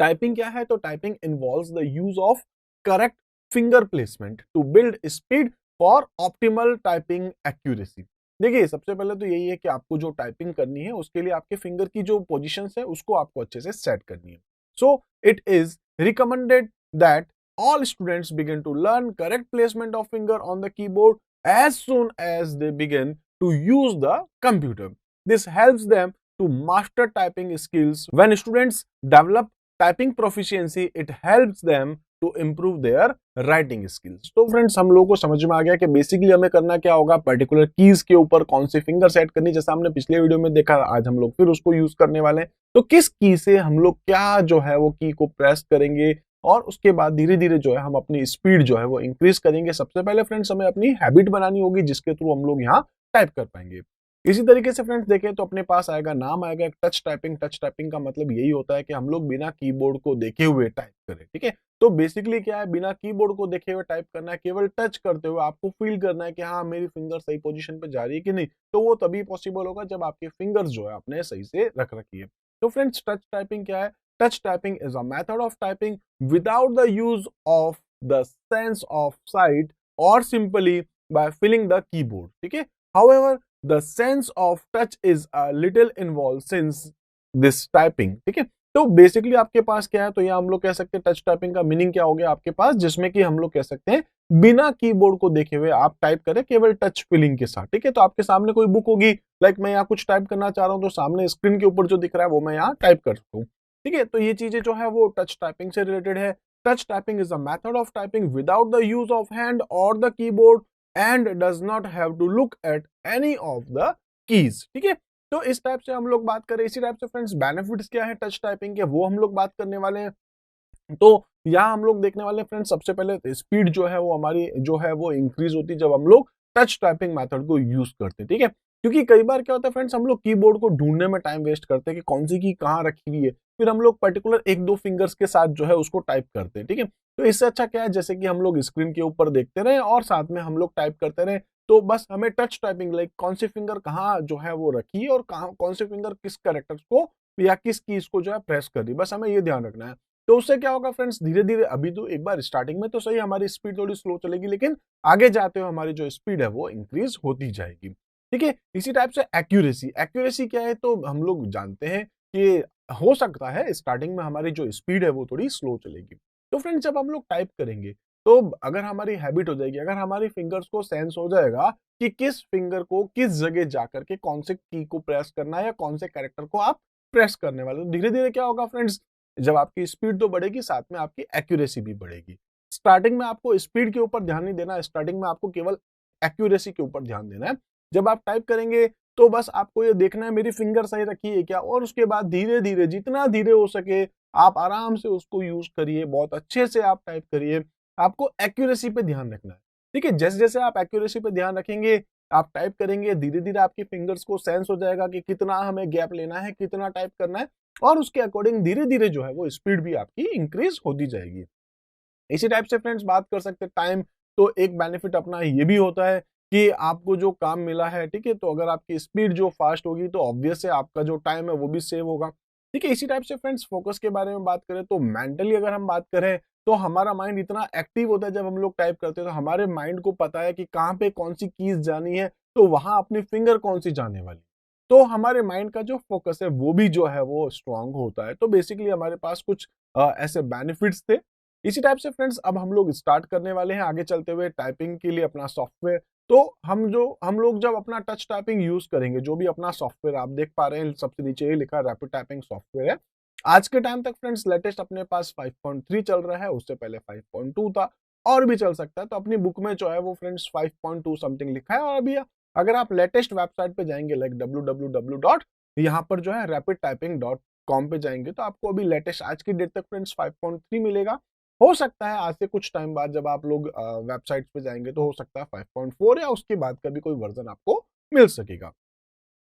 S1: टाइपिंग क्या है? तो typing involves the use of correct finger placement to build speed for optimal typing accuracy. देखिए सबसे पहले तो यही है कि आपको जो टाइपिंग करनी है उसके लिए आपके फिंगर की जो पोजीशंस है उसको आपको अच्छे से सेट करनी है। So it is recommended that all students begin to learn correct placement of finger on the keyboard as soon as they begin to use the computer. This helps them to master typing skills. When students develop typing proficiency, it helps them to improve their writing skills. तो फ्रेंड्स हम लोगों को समझ में आ गया कि बेसिकली हमें करना क्या होगा, पर्टिकुलर कीज के ऊपर कौन सी फिंगर सेट करनी, जैसा हमने पिछले वीडियो में देखा, आज हम लोग फिर उसको यूज करने वाले हैं। तो किस की से हम लोग क्या जो है वो की को प्रेस करेंगे और उसके बाद धीरे धीरे जो है हम अपनी स्पीड जो है वो इंक्रीज करेंगे। सबसे पहले फ्रेंड्स हमें अपनी हैबिट बनानी होगी जिसके थ्रू हम लोग यहाँ टाइप कर पाएंगे। इसी तरीके से फ्रेंड्स देखें तो अपने पास आएगा नाम आएगा एक टच टाइपिंग। टच टाइपिंग का मतलब यही होता है कि हम लोग बिना कीबोर्ड को देखे हुए टाइप करें। ठीक है, तो बेसिकली क्या है, बिना कीबोर्ड को देखे हुए टाइप करना है, केवल टच करते हुए आपको फील करना है कि हाँ मेरी फिंगर सही पोजीशन पे जा रही है कि नहीं। तो वो तभी पॉसिबल होगा जब आपके फिंगर्स जो है आपने सही से रख रखी है। तो फ्रेंड्स टच टाइपिंग क्या है? Touch typing is a method of typing without the use of the sense of sight और simply by feeling the keyboard. ठीक है, however the sense of touch is a little involved since this typing। ठीक है, तो बेसिकली आपके पास क्या है, तो यहाँ हम लोग कह सकते हैं टच टाइपिंग का मीनिंग क्या हो गया आपके पास, जिसमें कि हम लोग कह सकते हैं बिना कीबोर्ड को देखे हुए आप टाइप करें केवल टच फीलिंग के साथ। ठीक है, तो आपके सामने कोई बुक होगी, लाइक मैं यहाँ कुछ टाइप करना चाह रहा हूँ तो सामने स्क्रीन के ऊपर जो दिख रहा है वो मैं यहाँ टाइप कर सकता हूँ। ठीक है, तो ये चीजें जो है वो टच टाइपिंग से रिलेटेड है। Touch typing is a method of typing without the use of hand और the keyboard and does not have to look at any of the keys। ठीक है, तो इस टाइप से हम लोग बात करें। इसी टाइप से फ्रेंड्स बेनिफिट्स क्या है टच टाइपिंग के, वो हम लोग बात करने वाले हैं। तो यहाँ हम लोग देखने वाले हैं फ्रेंड्स, सबसे पहले स्पीड जो है वो हमारी जो है वो इंक्रीज होती है जब हम लोग टच टाइपिंग मेथड को यूज करते हैं। ठीक है, क्योंकि कई बार क्या होता है फ्रेंड्स, हम लोग कीबोर्ड को ढूंढने में टाइम वेस्ट करते हैं कि कौन सी की कहाँ रखी हुई है, फिर हम लोग पर्टिकुलर एक दो फिंगर्स के साथ जो है उसको टाइप करते हैं। ठीक है, तो इससे अच्छा क्या है, जैसे कि हम लोग स्क्रीन के ऊपर देखते रहे और साथ में हम लोग टाइप करते रहे, तो बस हमें टच टाइपिंग लाइक कौन सी फिंगर कहाँ जो है वो रखी है और कहाँ कौन सी फिंगर किस कैरेक्टर्स को या किस कीज को जो है प्रेस कर रही, बस हमें ये ध्यान रखना है। तो उससे क्या होगा फ्रेंड्स, धीरे धीरे अभी तो एक बार स्टार्टिंग में तो सही हमारी स्पीड थोड़ी स्लो चलेगी, लेकिन आगे जाते हुए हमारी जो स्पीड है वो इंक्रीज होती जाएगी। ठीक है, इसी टाइप से एक्यूरेसी। एक्यूरेसी क्या है, तो हम लोग जानते हैं कि हो सकता है स्टार्टिंग में हमारी जो स्पीड है वो थोड़ी स्लो चलेगी। तो फ्रेंड्स जब हम लोग टाइप करेंगे तो अगर हमारी हैबिट हो जाएगी, अगर हमारी फिंगर्स को सेंस हो जाएगा कि किस फिंगर को किस जगह जाकर के कौन से की को प्रेस करना है या कौन से कैरेक्टर को आप प्रेस करने वाले, तो धीरे धीरे क्या होगा फ्रेंड्स, जब आपकी स्पीड तो बढ़ेगी, साथ में आपकी एक्यूरेसी भी बढ़ेगी। स्टार्टिंग में आपको स्पीड के ऊपर ध्यान नहीं देना है, स्टार्टिंग में आपको केवल एक्यूरेसी के ऊपर ध्यान देना है। जब आप टाइप करेंगे तो बस आपको ये देखना है मेरी फिंगर सही रखी है क्या, और उसके बाद धीरे-धीरे जितना धीरे हो सके आप आराम से उसको यूज़ करिए, बहुत अच्छे से आप टाइप करिए। आपको एक्यूरेसी पे ध्यान रखना है, ठीक है? जैसे-जैसे आप एक्यूरेसी पे ध्यान रखेंगे, आप टाइप करेंगे, धीरे-धीरे आपकी फिंगर्स को सेंस हो जाएगा कि कितना हमें गैप लेना है, कितना टाइप करना है, और उसके अकॉर्डिंग धीरे-धीरे जो है वो स्पीड भी आपकी इंक्रीज़ होती जाएगी। इसी टाइप से फ्रेंड्स बात कर सकते हैं टाइम, तो एक बेनिफिट अपना ये भी होता है कि आपको जो काम मिला है, ठीक है, तो अगर आपकी स्पीड जो फास्ट होगी तो ऑब्वियस है आपका जो टाइम है वो भी सेव होगा, ठीक है। इसी टाइप से फ्रेंड्स फोकस के बारे में बात करें तो मेंटली अगर हम बात करें तो हमारा माइंड इतना एक्टिव होता है जब हम लोग टाइप करते हैं, तो हमारे माइंड को पता है कि कहाँ पे कौन सी कीज जानी है, तो वहां अपनी फिंगर कौन सी जाने वाली, तो हमारे माइंड का जो फोकस है वो भी जो है वो स्ट्रांग होता है। तो बेसिकली हमारे पास कुछ ऐसे बेनिफिट्स थे। इसी टाइप से फ्रेंड्स अब हम लोग स्टार्ट करने वाले हैं आगे चलते हुए टाइपिंग के लिए अपना सॉफ्टवेयर। तो हम लोग जब अपना टच टाइपिंग यूज करेंगे, जो भी अपना सॉफ्टवेयर आप देख पा रहे हैं सबसे नीचे ये लिखा रैपिड टाइपिंग सॉफ्टवेयर है। आज के टाइम तक फ्रेंड्स लेटेस्ट अपने पास 5.3 चल रहा है, उससे पहले 5.2 था, और भी चल सकता है। तो अपनी बुक में जो है वो फ्रेंड्स 5.2 समथिंग लिखा है, और अभी अगर आप लेटेस्ट वेबसाइट पे जाएंगे लाइक www डॉट यहाँ पर जो है rapidtyping.com पे जाएंगे तो आपको अभी लेटेस्ट आज की डेट तक फ्रेंड्स 5.3 मिलेगा। हो सकता है आज से कुछ टाइम बाद जब आप लोग वेबसाइट पे जाएंगे तो हो सकता है 5.4 या उसके बाद का भी कोई वर्जन आपको मिल सकेगा।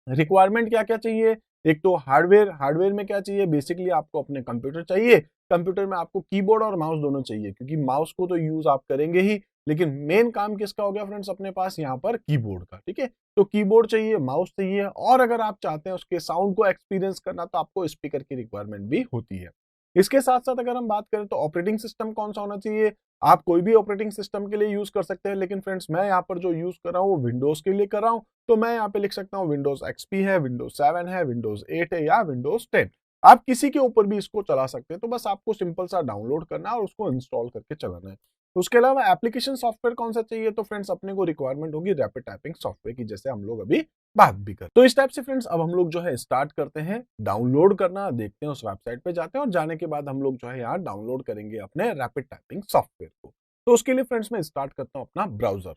S1: रिक्वायरमेंट क्या-क्या चाहिए? एक तो हार्डवेयर, हार्डवेयर में क्या चाहिए? बेसिकली आपको अपने कंप्यूटर चाहिए, कंप्यूटर में आपको कीबोर्ड और माउस दोनों चाहिए, क्योंकि माउस को तो यूज़ आप करेंगे ही, लेकिन मेन काम किसका हो गया फ्रेंड्स अपने पास यहाँ पर कीबोर्ड का, ठीक है? तो कीबोर्ड चाहिए, माउस चाहिए, और अगर आप चाहते हैं उसके साउंड को एक्सपीरियंस करना तो आपको स्पीकर की रिक्वायरमेंट भी होती है। इसके साथ-साथ अगर हम बात करें तो ऑपरेटिंग सिस्टम कौन-सा होना चाहिए? आप कोई भी ऑपरेटिंग सिस्टम के लिए यूज़ कर सकते हैं, लेकिन फ्रेंड्स मैं यहाँ पर जो यूज़ कर रहा हूँ वो विंडोज़ के लिए कर रहा हूँ। तो मैं यहाँ पे लिख सकता हूँ विंडोज एक्सपी है, विंडोज 7 है, विंडोज 8 है या विंडोज 10। आप किसी के ऊपर भी इसको चला सकते हैं, तो बस आपको सिंपल सा डाउनलोड करना है और उसको इंस्टॉल करके चलाना है। उसके अलावा एप्लीकेशन सॉफ्टवेयर कौन सा चाहिए, तो फ्रेंड्स अपने को रिक्वायरमेंट होगी रैपिड टाइपिंग सॉफ्टवेयर की, जैसे हम लोग अभी बात भी कर। तो इस टाइप से फ्रेंड्स अब हम लोग जो है स्टार्ट करते हैं डाउनलोड करना, देखते हैं उस वेबसाइट पे जाते हैं, और जाने के बाद हम लोग जो है यहाँ डाउनलोड करेंगे अपने रैपिड टाइपिंग सॉफ्टवेयर को। तो उसके लिए फ्रेंड्स मैं स्टार्ट करता हूँ अपना ब्राउजर।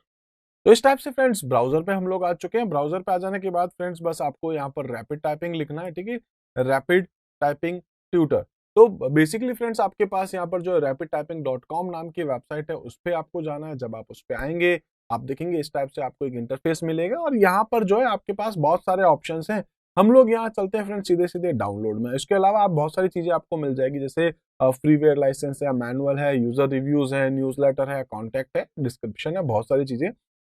S1: तो इस टाइप से फ्रेंड्स ब्राउजर पे हम लोग आ चुके हैं। ब्राउजर पे आ जाने के बाद फ्रेंड्स बस आपको यहाँ पर रैपिड टाइपिंग लिखना है, ठीक है? Rapid typing tutor. तो बेसिकली फ्रेंड्स आपके पास यहाँ पर जो rapidtyping.com नाम की वेबसाइट है उस पे आपको जाना है। जब आप उस पे आएंगे आप देखेंगे इस टाइप से आपको एक इंटरफेस मिलेगा, और यहाँ पर जो है आपके पास बहुत सारे ऑप्शंस हैं। हम लोग यहाँ चलते हैं फ्रेंड्स सीधे सीधे डाउनलोड में। इसके अलावा आप बहुत सारी चीजें आपको मिल जाएगी, जैसे फ्रीवेयर लाइसेंस है, मैनुअल है, यूजर रिव्यूज है, न्यूज़लेटर है, कॉन्टैक्ट है, डिस्क्रिप्शन है, बहुत सारी चीजें।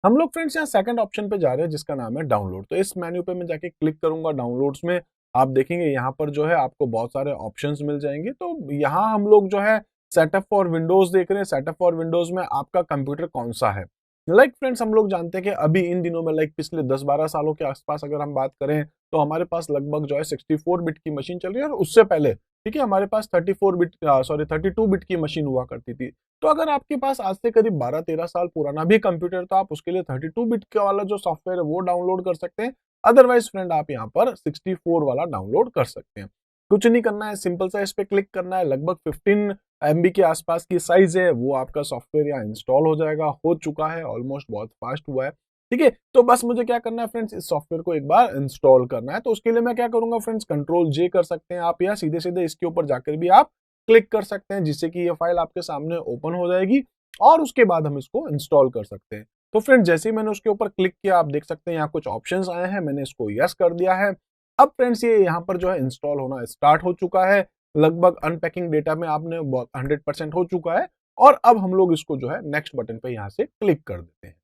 S1: हम लोग फ्रेंड्स यहाँ सेकंड ऑप्शन पे जा रहे हैं जिसका नाम है डाउनलोड। तो इस मेन्यू पे मैं जाके क्लिक करूंगा डाउनलोड्स में, आप देखेंगे यहाँ पर जो है आपको बहुत सारे ऑप्शंस मिल जाएंगे। तो यहाँ हम लोग जो है सेटअप फॉर विंडोज देख रहे हैं। सेटअप फॉर विंडोज में आपका कंप्यूटर कौन सा है। लाइक फ्रेंड्स हम लोग जानते हैं कि अभी इन दिनों में लाइक पिछले 10-12 सालों के आसपास अगर हम बात करें तो हमारे पास लगभग जो है 64 बिट की मशीन चल रही है, और उससे पहले ठीक है हमारे पास 32 बिट की मशीन हुआ करती थी। तो अगर आपके पास आज से करीब 12-13 साल पुराना भी कंप्यूटर, तो आप उसके लिए 32 बिट का वाला जो सॉफ्टवेयर है वो डाउनलोड कर सकते हैं। अदरवाइज फ्रेंड आप यहाँ पर 64 वाला डाउनलोड कर सकते हैं। कुछ नहीं करना है, सिंपल सा इस पे क्लिक करना है। लगभग 15 MB के आसपास की साइज है, वो आपका सॉफ्टवेयर यहाँ इंस्टॉल हो जाएगा, हो चुका है ऑलमोस्ट, बहुत फास्ट हुआ है। ठीक है, तो बस मुझे क्या करना है फ्रेंड्स, इस सॉफ्टवेयर को एक बार इंस्टॉल करना है। तो उसके लिए मैं क्या करूंगा फ्रेंड्स, Ctrl+J कर सकते हैं आप, या सीधे सीधे इसके ऊपर जाकर भी आप क्लिक कर सकते हैं, जिससे कि ये फाइल आपके सामने ओपन हो जाएगी, और उसके बाद हम इसको इंस्टॉल कर सकते हैं। तो फ्रेंड जैसे ही मैंने उसके ऊपर क्लिक किया, आप देख सकते हैं यहाँ कुछ ऑप्शंस आए हैं, मैंने इसको यस कर दिया है। अब फ्रेंड्स ये यहाँ पर जो है इंस्टॉल होना स्टार्ट हो चुका है। लगभग अनपैकिंग डेटा में आपने 100% हो चुका है, और अब हम लोग इसको जो है नेक्स्ट बटन पे यहाँ से क्लिक कर देते हैं।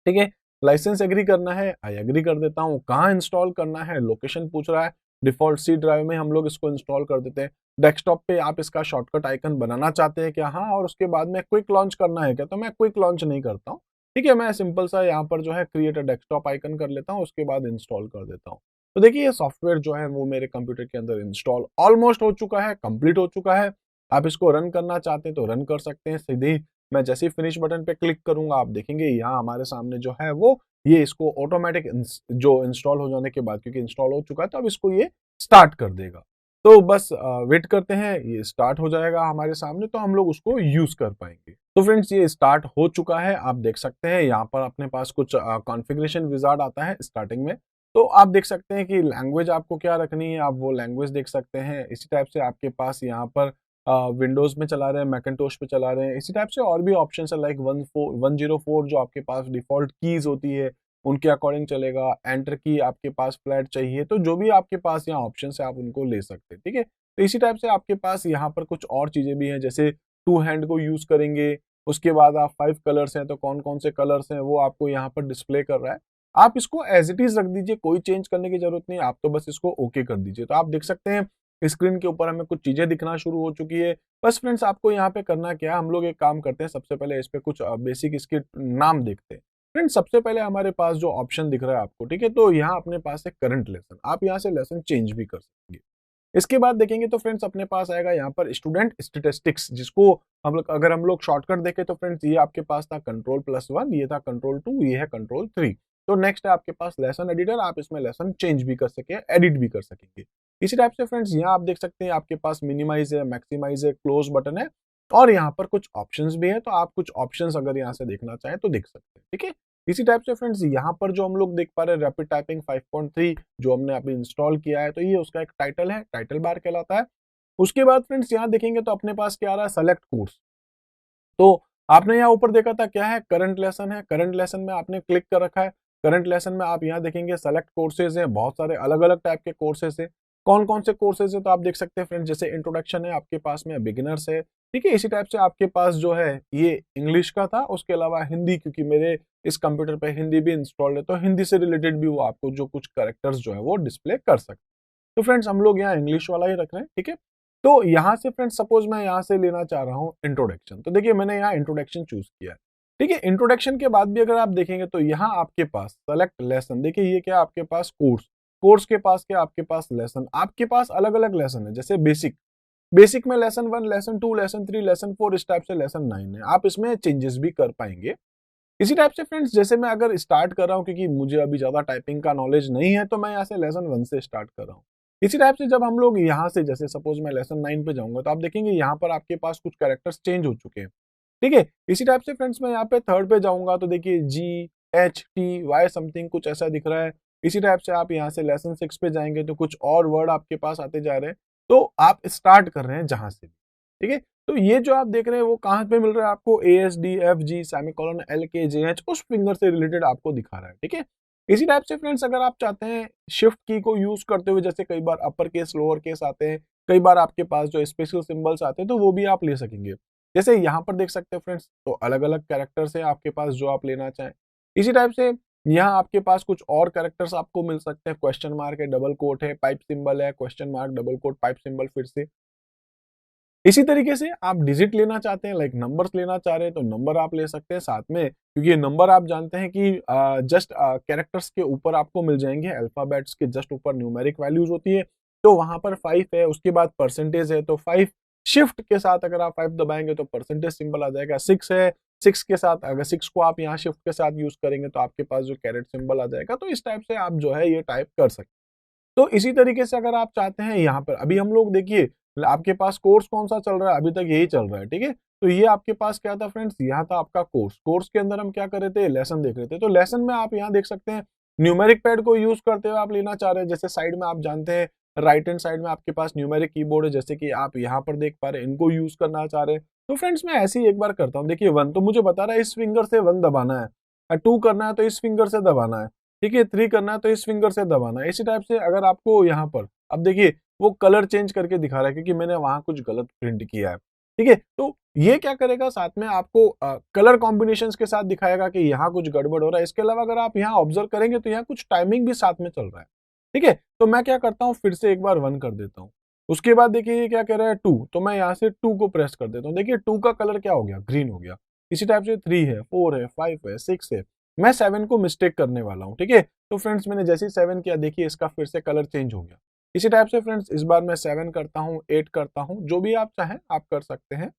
S1: ठीक है, लाइसेंस एग्री करना है, आई एग्री कर देता हूँ। कहाँ इंस्टॉल करना है, लोकेशन पूछ रहा है, डिफॉल्ट सी ड्राइव में हम लोग इसको इंस्टॉल कर देते हैं। डेस्कटॉप पे आप इसका शॉर्टकट आइकन बनाना चाहते हैं क्या, हाँ, और उसके बाद में क्विक लॉन्च करना है क्या, तो मैं क्विक लॉन्च नहीं करता हूँ। ठीक है, मैं सिंपल सा यहाँ पर जो है क्रिएट अ डेस्कटॉप आइकन कर लेता हूँ, उसके बाद इंस्टॉल कर देता हूँ। तो देखिए ये सॉफ्टवेयर जो है वो मेरे कंप्यूटर के अंदर इंस्टॉल ऑलमोस्ट हो चुका है, कंप्लीट हो चुका है। आप इसको रन करना चाहते हैं तो रन कर सकते हैं सीधे। मैं जैसे ही फिनिश बटन पे क्लिक करूंगा, आप देखेंगे यहाँ हमारे सामने जो है वो ये इसको ऑटोमेटिक जो इंस्टॉल हो जाने के बाद, क्योंकि इंस्टॉल हो चुका है, तो अब इसको ये स्टार्ट कर देगा। तो बस वेट करते हैं, ये स्टार्ट हो जाएगा हमारे सामने तो हम लोग उसको यूज कर पाएंगे। तो फ्रेंड्स ये स्टार्ट हो चुका है, आप देख सकते हैं यहाँ पर अपने पास कुछ कॉन्फ़िगरेशन विज़ार्ड आता है स्टार्टिंग में। तो आप देख सकते हैं कि लैंग्वेज आपको क्या रखनी है, आप वो लैंग्वेज देख सकते हैं। इसी टाइप से आपके पास यहाँ पर विंडोज़ में चला रहे हैं, मैकिन्टोश पे चला रहे हैं। इसी टाइप से और भी ऑप्शंस है लाइक 104 जो आपके पास डिफ़ॉल्ट कीज़ होती है, उनके अकॉर्डिंग चलेगा। एंटर की आपके पास फ्लैट चाहिए, तो जो भी आपके पास यहाँ ऑप्शंस है आप उनको ले सकते हैं, ठीक है? तो इसी टाइप से आपके पास यहाँ पर कुछ और चीज़ें भी हैं, जैसे टू हैंड को यूज़ करेंगे, उसके बाद आप 5 कलर्स हैं, तो कौन-कौन से कलर्स हैं वो आपको यहाँ पर डिस्प्ले कर रहा है। आप इसको एज़ इट इज़ रख दीजिए, कोई चेंज करने की ज़रूरत नहीं है, आप तो बस इसको ओके कर दीजिए। तो आप देख सकते हैं स्क्रीन के ऊपर हमें कुछ चीज़ें दिखना शुरू हो चुकी है। बस फ्रेंड्स आपको यहाँ पे करना क्या है, हम लोग एक काम करते हैं, सबसे पहले इस पे कुछ बेसिक इसके नाम देखते हैं। फ्रेंड्स सबसे पहले हमारे पास जो ऑप्शन दिख रहा है आपको, ठीक है? तो यहाँ अपने पास है करंट लेसन, आप यहाँ से लेसन चेंज भी कर सकेंगे। इसके बाद देखेंगे तो फ्रेंड्स अपने पास आएगा यहाँ पर स्टूडेंट स्टैटिस्टिक्स, जिसको हम लोग अगर हम लोग शॉर्टकट देखें तो फ्रेंड्स ये आपके पास था कंट्रोल+1, ये था कंट्रोल 2, ये है कंट्रोल 3। तो नेक्स्ट है आपके पास लेसन एडिटर, आप इसमें लेसन चेंज भी कर सके, एडिट भी कर सकेंगे। इसी टाइप से फ्रेंड्स यहाँ आप देख सकते हैं आपके पास मिनिमाइज है, मैक्सिमाइज है, क्लोज बटन है और यहाँ पर कुछ ऑप्शंस भी है, तो आप कुछ ऑप्शंस अगर यहाँ से देखना चाहें तो देख सकते हैं, ठीक है? इसी टाइप से फ्रेंड्स यहाँ पर जो हम लोग देख पा रहे हैं रैपिड टाइपिंग 5.3 जो हमने अभी इंस्टॉल किया है, तो ये उसका एक टाइटल है, टाइटल बार कहलाता है। उसके बाद फ्रेंड्स यहाँ देखेंगे तो अपने पास क्या आ रहा है, सेलेक्ट कोर्स। तो आपने यहाँ ऊपर देखा था क्या है, करंट लेसन है, करंट लेसन में आपने क्लिक कर रखा है। करंट लेसन में आप यहाँ देखेंगे सेलेक्ट कोर्सेज हैं, बहुत सारे अलग-अलग टाइप के कोर्सेज हैं। कौन-कौन से कोर्सेज हैं तो आप देख सकते हैं फ्रेंड्स, जैसे इंट्रोडक्शन है आपके पास में, बिगिनर्स है, ठीक है? इसी टाइप से आपके पास जो है ये इंग्लिश का था, उसके अलावा हिंदी, क्योंकि मेरे इस कंप्यूटर पे हिंदी भी इंस्टॉल्ड है, तो हिंदी से रिलेटेड भी वो आपको जो कुछ कैरेक्टर्स जो है वो डिस्प्ले कर सकते हैं। तो फ्रेंड्स हम लोग यहाँ इंग्लिश वाला ही रख रहे हैं, ठीक है? तो यहाँ से फ्रेंड्स सपोज मैं यहाँ से लेना चाह रहा हूँ इंट्रोडक्शन, तो देखिए मैंने यहाँ इंट्रोडक्शन चूज किया है, ठीक है? इंट्रोडक्शन के बाद भी अगर आप देखेंगे तो यहाँ आपके पास सेलेक्ट लेसन, देखिए ये क्या आपके पास कोर्स, कोर्स के पास क्या आपके पास लेसन, आपके पास अलग-अलग लेसन है, जैसे बेसिक, बेसिक में लेसन 1, लेसन 2, लेसन 3, लेसन 4, इस टाइप से लेसन 9 है, आप इसमें चेंजेस भी कर पाएंगे। इसी टाइप से फ्रेंड्स जैसे मैं अगर स्टार्ट कर रहा हूँ, क्योंकि मुझे अभी ज़्यादा टाइपिंग का नॉलेज नहीं है, तो मैं यहाँ से लेसन 1 से स्टार्ट कर रहा हूँ। इसी टाइप से जब हम लोग यहाँ से जैसे सपोज मैं लेसन 9 पे जाऊँगा, तो आप देखेंगे यहाँ पर आपके पास कुछ कैरेक्टर्स चेंज हो चुके हैं, ठीक है? इसी टाइप से फ्रेंड्स मैं यहाँ पे थर्ड पे जाऊँगा तो देखिए GHTY समथिंग कुछ ऐसा दिख रहा है। इसी टाइप से आप यहाँ से लेसन 6 पे जाएँगे तो कुछ और वर्ड आपके पास आते जा रहे हैं। तो आप स्टार्ट कर रहे हैं जहाँ से, ठीक है? तो ये जो आप देख रहे हैं वो कहाँ पे मिल रहा है आपको, ASDFG सेमीकोलन LKJH उस फिंगर से रिलेटेड आपको दिखा रहा है, ठीक है? इसी टाइप से फ्रेंड्स अगर आप चाहते हैं शिफ्ट की को यूज करते हुए, जैसे कई बार अपर केस लोअर केस आते हैं, कई बार आपके पास जो स्पेशल सिंबल्स आते हैं, तो वो भी आप ले सकेंगे। जैसे यहाँ पर देख सकते हैं फ्रेंड्स, तो अलग-अलग कैरेक्टर्स हैं आपके पास जो आप लेना चाहें। इसी टाइप से यहाँ आपके पास कुछ और कैरेक्टर्स आपको मिल सकते हैं, क्वेश्चन मार्क है, डबल कोट है, पाइप सिंबल है, question mark, double quote, pipe symbol फिर से। इसी तरीके से आप डिजिट लेना चाहते हैं, लाइक नंबर्स लेना चाह रहे हैं, तो नंबर आप ले सकते हैं साथ में, क्योंकि ये नंबर आप जानते हैं कि जस्ट कैरेक्टर्स के ऊपर आपको मिल जाएंगे, अल्फाबेट्स के जस्ट ऊपर न्यूमेरिक वैल्यूज होती है, तो वहां पर 5 है, उसके बाद परसेंटेज है, तो 5 शिफ्ट के साथ अगर आप 5 दबाएंगे तो परसेंटेज सिंबल आ जाएगा। 6 है, 6 के साथ अगर 6 को आप यहाँ शिफ्ट के साथ यूज करेंगे तो आपके पास जो कैरेट सिंबल आ जाएगा। तो इस टाइप से आप जो है ये टाइप कर सकते हैं। तो इसी तरीके से अगर आप चाहते हैं यहाँ पर, अभी हम लोग देखिए आपके पास कोर्स कौन सा चल रहा है, अभी तक यही चल रहा है, ठीक है? तो ये आपके पास क्या था फ्रेंड्स, यहाँ था आपका कोर्स, कोर्स के अंदर हम क्या कर रहे थे, लेसन देख रहे थे। तो लेसन में आप यहाँ देख सकते हैं न्यूमेरिक पैड को यूज करते हुए आप लेना चाह रहे हैं, जैसे साइड में आप जानते हैं राइट हैंड साइड में आपके पास न्यूमेरिक कीबोर्ड है, जैसे कि आप यहाँ पर देख पा रहे हैं, इनको यूज करना चाह रहे हैं। तो फ्रेंड्स मैं ऐसे ही एक बार करता हूँ, देखिए 1 तो मुझे बता रहा है इस फिंगर से 1 दबाना है, 2 करना है तो इस फिंगर से दबाना है, ठीक है? 3 करना है तो इस फिंगर से दबाना है। इसी टाइप से अगर आपको यहाँ पर अब देखिए वो कलर चेंज करके दिखा रहा है, क्योंकि मैंने वहां कुछ गलत प्रिंट किया है, ठीक है? तो ये क्या करेगा, साथ में आपको कलर कॉम्बिनेशंस के साथ दिखाएगा कि यहाँ कुछ गड़बड़ हो रहा है। इसके अलावा अगर आप यहाँ ऑब्जर्व करेंगे तो यहाँ कुछ टाइमिंग भी साथ में चल रहा है, ठीक है? तो मैं क्या करता हूँ, फिर से एक बार 1 कर देता हूँ। उसके बाद देखिए ये क्या कह रहा है 2, तो मैं यहाँ से 2 को प्रेस कर देता हूँ। देखिए 2 का कलर क्या हो गया, ग्रीन हो गया। इसी टाइप से 3 है, 4 है, 5 है, 6 है। मैं 7 को मिस्टेक करने वाला हूँ, ठीक है? तो फ्रेंड्स मैंने जैसे ही 7 किया, देखिए इसका फिर से कलर चेंज हो गया। इसी टाइप से फ्रेंड्स इस बार मैं 7 करता हूँ, 8 करता हूँ, जो भी आप चाहें आप कर सकते हैं,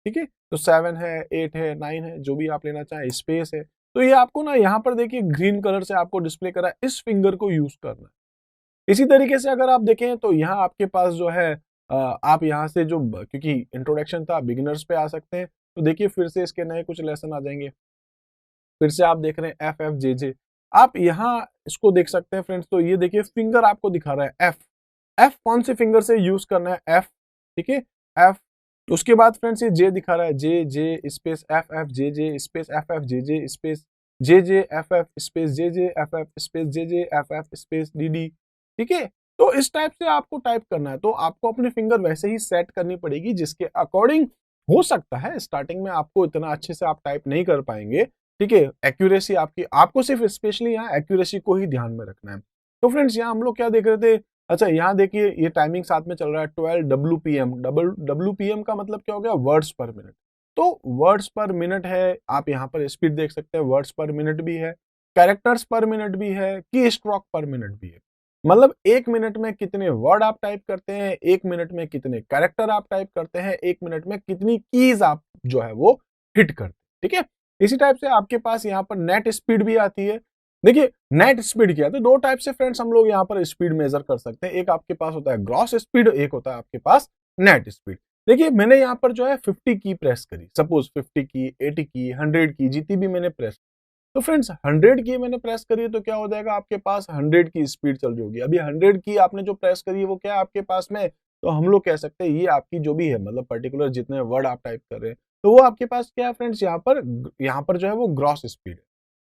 S1: ठीक है? तो 7 है, 8 है, 9 है, जो भी आप लेना चाहें, स्पेस है। तो ये आपको ना यहाँ पर देखिए ग्रीन कलर से आपको डिस्प्ले करा है, इस फिंगर को यूज करना है। इसी तरीके से अगर आप देखें तो यहाँ आपके पास जो है आप यहाँ से जो क्योंकि इंट्रोडक्शन था बिगिनर्स पे आ सकते हैं, तो देखिए फिर से इसके नए कुछ लेसन आ जाएंगे। फिर से आप देख रहे हैं एफ एफ जे जे, आप यहाँ इसको देख सकते हैं फ्रेंड्स। तो ये देखिए फिंगर आपको दिखा रहा है एफ, एफ कौन से फिंगर से यूज करना है, एफ, ठीक है एफ। उसके बाद फ्रेंड्स ये जे दिखा रहा है, J J space F F J J space F F J space J F F space J F F space J F F space D D, ठीक है। तो इस टाइप से आपको टाइप करना है, तो आपको अपनी फिंगर वैसे ही सेट करनी पड़ेगी जिसके अकॉर्डिंग हो सकता है स्टार्टिंग में आपको इतना अच्छे से आप टाइप नहीं कर पाएंगे, ठीक है। एक्यूरेसी आपकी, आपको सिर्फ स्पेशली यहाँ एक्यूरेसी को ही ध्यान में रखना है। तो फ्रेंड्स यहाँ हम लोग क्या देख रहे थे, अच्छा यहाँ देखिए ये टाइमिंग साथ में चल रहा है 12 WPM, WPM का मतलब क्या हो गया, वर्ड्स पर मिनट। तो वर्ड्स पर मिनट है, आप यहाँ पर स्पीड देख सकते हैं, वर्ड्स पर मिनट भी है, कैरेक्टर्स पर मिनट भी है, की स्ट्रोक पर मिनट भी है। मतलब 1 मिनट में कितने वर्ड आप टाइप करते हैं, 1 मिनट में कितने कैरेक्टर आप टाइप करते हैं, 1 मिनट में कितनी कीज आप जो है वो हिट करते हैं, ठीक है। इसी टाइप से आपके पास यहाँ पर नेट स्पीड भी आती है। देखिए नेट स्पीड क्या है, तो 2 टाइप से फ्रेंड्स हम लोग यहाँ पर स्पीड मेजर कर सकते हैं। एक आपके पास होता है ग्रॉस स्पीड, एक होता है आपके पास नेट स्पीड। देखिए मैंने यहाँ पर जो है 50 की प्रेस करी, सपोज 50 की, 80 की, 100 की, जितनी भी मैंने प्रेस, तो फ्रेंड्स 100 की मैंने प्रेस करी है तो क्या हो जाएगा, आपके पास 100 की स्पीड चल रही होगी। अभी 100 की आपने जो प्रेस करी है वो क्या है आपके पास में, तो हम लोग कह सकते हैं ये आपकी जो भी है, मतलब पर्टिकुलर जितने वर्ड आप टाइप कर रहे हैं, तो वो आपके पास क्या है फ्रेंड्स, यहाँ पर जो है वो ग्रॉस स्पीड है।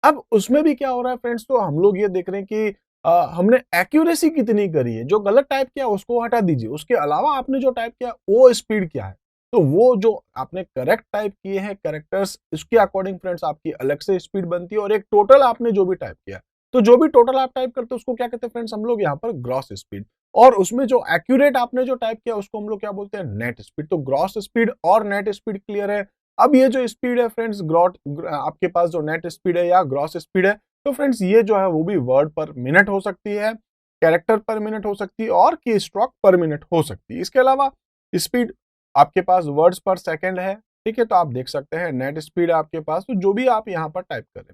S1: अब उसमें भी क्या हो रहा है फ्रेंड्स, तो हम लोग ये देख रहे हैं कि हमने एक्यूरेसी कितनी करी है, जो गलत टाइप किया उसको हटा दीजिए, उसके अलावा आपने जो टाइप किया वो स्पीड क्या है, तो वो जो आपने करेक्ट टाइप किए हैं कैरेक्टर्स, इसके अकॉर्डिंग फ्रेंड्स आपकी अलग से स्पीड बनती है, और एक टोटल आपने जो भी टाइप किया, तो जो भी टोटल आप टाइप करते हैं उसको क्या कहते हैं फ्रेंड्स, हम लोग यहाँ पर ग्रॉस स्पीड, और उसमें जो एक्यूरेट आपने जो टाइप किया उसको हम लोग क्या बोलते हैं, नेट स्पीड। तो ग्रॉस स्पीड और नेट स्पीड क्लियर है। अब ये जो स्पीड है फ्रेंड्स, आपके पास जो नेट स्पीड है या ग्रॉस स्पीड है, तो फ्रेंड्स ये जो है वो भी वर्ड पर मिनट हो सकती है, कैरेक्टर पर मिनट हो सकती है, और की स्ट्रोक पर मिनट हो सकती है। इसके अलावा स्पीड आपके पास वर्ड्स पर सेकंड है, ठीक है। तो आप देख सकते हैं नेट स्पीड आपके पास, तो जो भी आप यहाँ पर टाइप करें।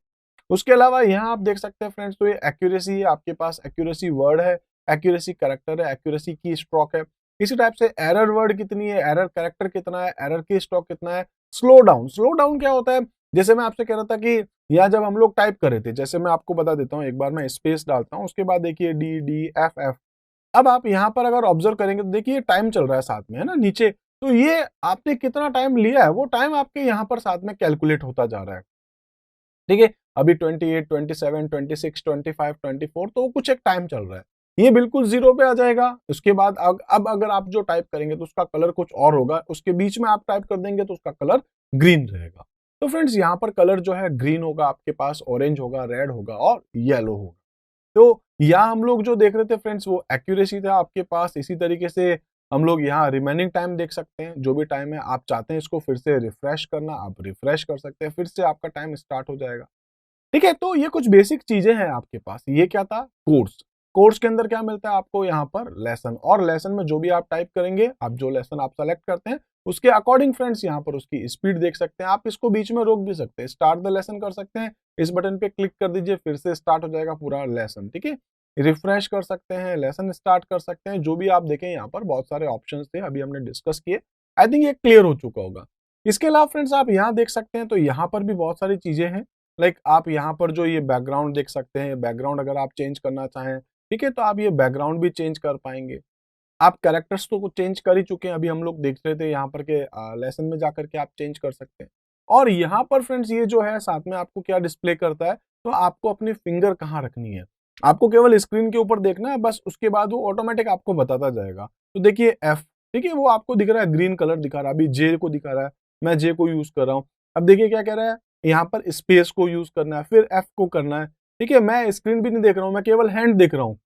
S1: उसके अलावा यहाँ आप देख सकते हैं फ्रेंड्स, तो ये एक्यूरेसी है, आपके पास एक्यूरेसी वर्ड है, एक्यूरेसी कैरेक्टर है, एक्यूरेसी की स्ट्रोक है। इसी टाइप से एरर वर्ड कितनी है, एरर कैरेक्टर कितना है, एरर की स्ट्रोक कितना है। स्लो डाउन, स्लो डाउन क्या होता है, जैसे मैं आपसे कह रहा था कि यहाँ जब हम लोग टाइप कर रहे थे, जैसे मैं आपको बता देता हूँ, एक बार मैं स्पेस डालता हूँ, उसके बाद देखिए डी डी एफ एफ। अब आप यहाँ पर अगर ऑब्जर्व करेंगे तो देखिए टाइम चल रहा है साथ में, है ना, नीचे, तो ये आपने कितना टाइम लिया है वो टाइम आपके यहाँ पर साथ में कैलकुलेट होता जा रहा है, ठीक है। अभी 28, 27, 26, 25, 24, तो कुछ एक टाइम चल रहा है, ये बिल्कुल जीरो पे आ जाएगा। उसके बाद अब अगर आप जो टाइप करेंगे तो उसका कलर कुछ और होगा, उसके बीच में आप टाइप कर देंगे तो उसका कलर ग्रीन रहेगा। तो फ्रेंड्स यहाँ पर कलर जो है ग्रीन होगा, आपके पास ऑरेंज होगा, रेड होगा और येलो होगा। तो यहाँ हम लोग जो देख रहे थे फ्रेंड्स वो एक्यूरेसी था आपके पास। इसी तरीके से हम लोग यहाँ रिमेनिंग टाइम देख सकते हैं, जो भी टाइम है आप चाहते हैं इसको फिर से रिफ्रेश करना, आप रिफ्रेश कर सकते हैं, फिर से आपका टाइम स्टार्ट हो जाएगा, ठीक है। तो ये कुछ बेसिक चीजें हैं आपके पास। ये क्या था, कोर्स। कोर्स के अंदर क्या मिलता है आपको, यहाँ पर लेसन, और लेसन में जो भी आप टाइप करेंगे, आप जो लेसन आप सेलेक्ट करते हैं उसके अकॉर्डिंग फ्रेंड्स यहाँ पर उसकी स्पीड देख सकते हैं। आप इसको बीच में रोक भी सकते हैं, स्टार्ट द लेसन कर सकते हैं, इस बटन पे क्लिक कर दीजिए, फिर से स्टार्ट हो जाएगा पूरा लेसन, ठीक है। रिफ्रेश कर सकते हैं, लेसन स्टार्ट कर सकते हैं, जो भी आप देखें यहाँ पर बहुत सारे ऑप्शन थे, अभी हमने डिस्कस किए। आई थिंक ये क्लियर हो चुका होगा। इसके अलावा फ्रेंड्स आप यहाँ देख सकते हैं, तो यहाँ पर भी बहुत सारी चीजें हैं। लाइक आप यहाँ पर जो ये बैकग्राउंड देख सकते हैं, बैकग्राउंड अगर आप चेंज करना चाहें, ठीक है, तो आप ये बैकग्राउंड भी चेंज कर पाएंगे। आप कैरेक्टर्स तो चेंज कर ही चुके हैं, अभी हम लोग देख रहे थे यहाँ पर के लेसन में जाकर के आप चेंज कर सकते हैं। और यहाँ पर फ्रेंड्स ये जो है साथ में आपको क्या डिस्प्ले करता है, तो आपको अपनी फिंगर कहाँ रखनी है, आपको केवल स्क्रीन के ऊपर देखना है बस, उसके बाद वो ऑटोमेटिक आपको बताता जाएगा। तो देखिए एफ, ठीक है, वो आपको दिख रहा है, ग्रीन कलर दिखा रहा है, अभी जे को दिखा रहा है, मैं जे को यूज कर रहा हूँ। अब देखिए क्या कह रहा है, यहाँ पर स्पेस को यूज करना है, फिर एफ को करना है, ठीक है। मैं स्क्रीन भी नहीं देख रहा हूँ, मैं केवल हैंड देख रहा हूँ,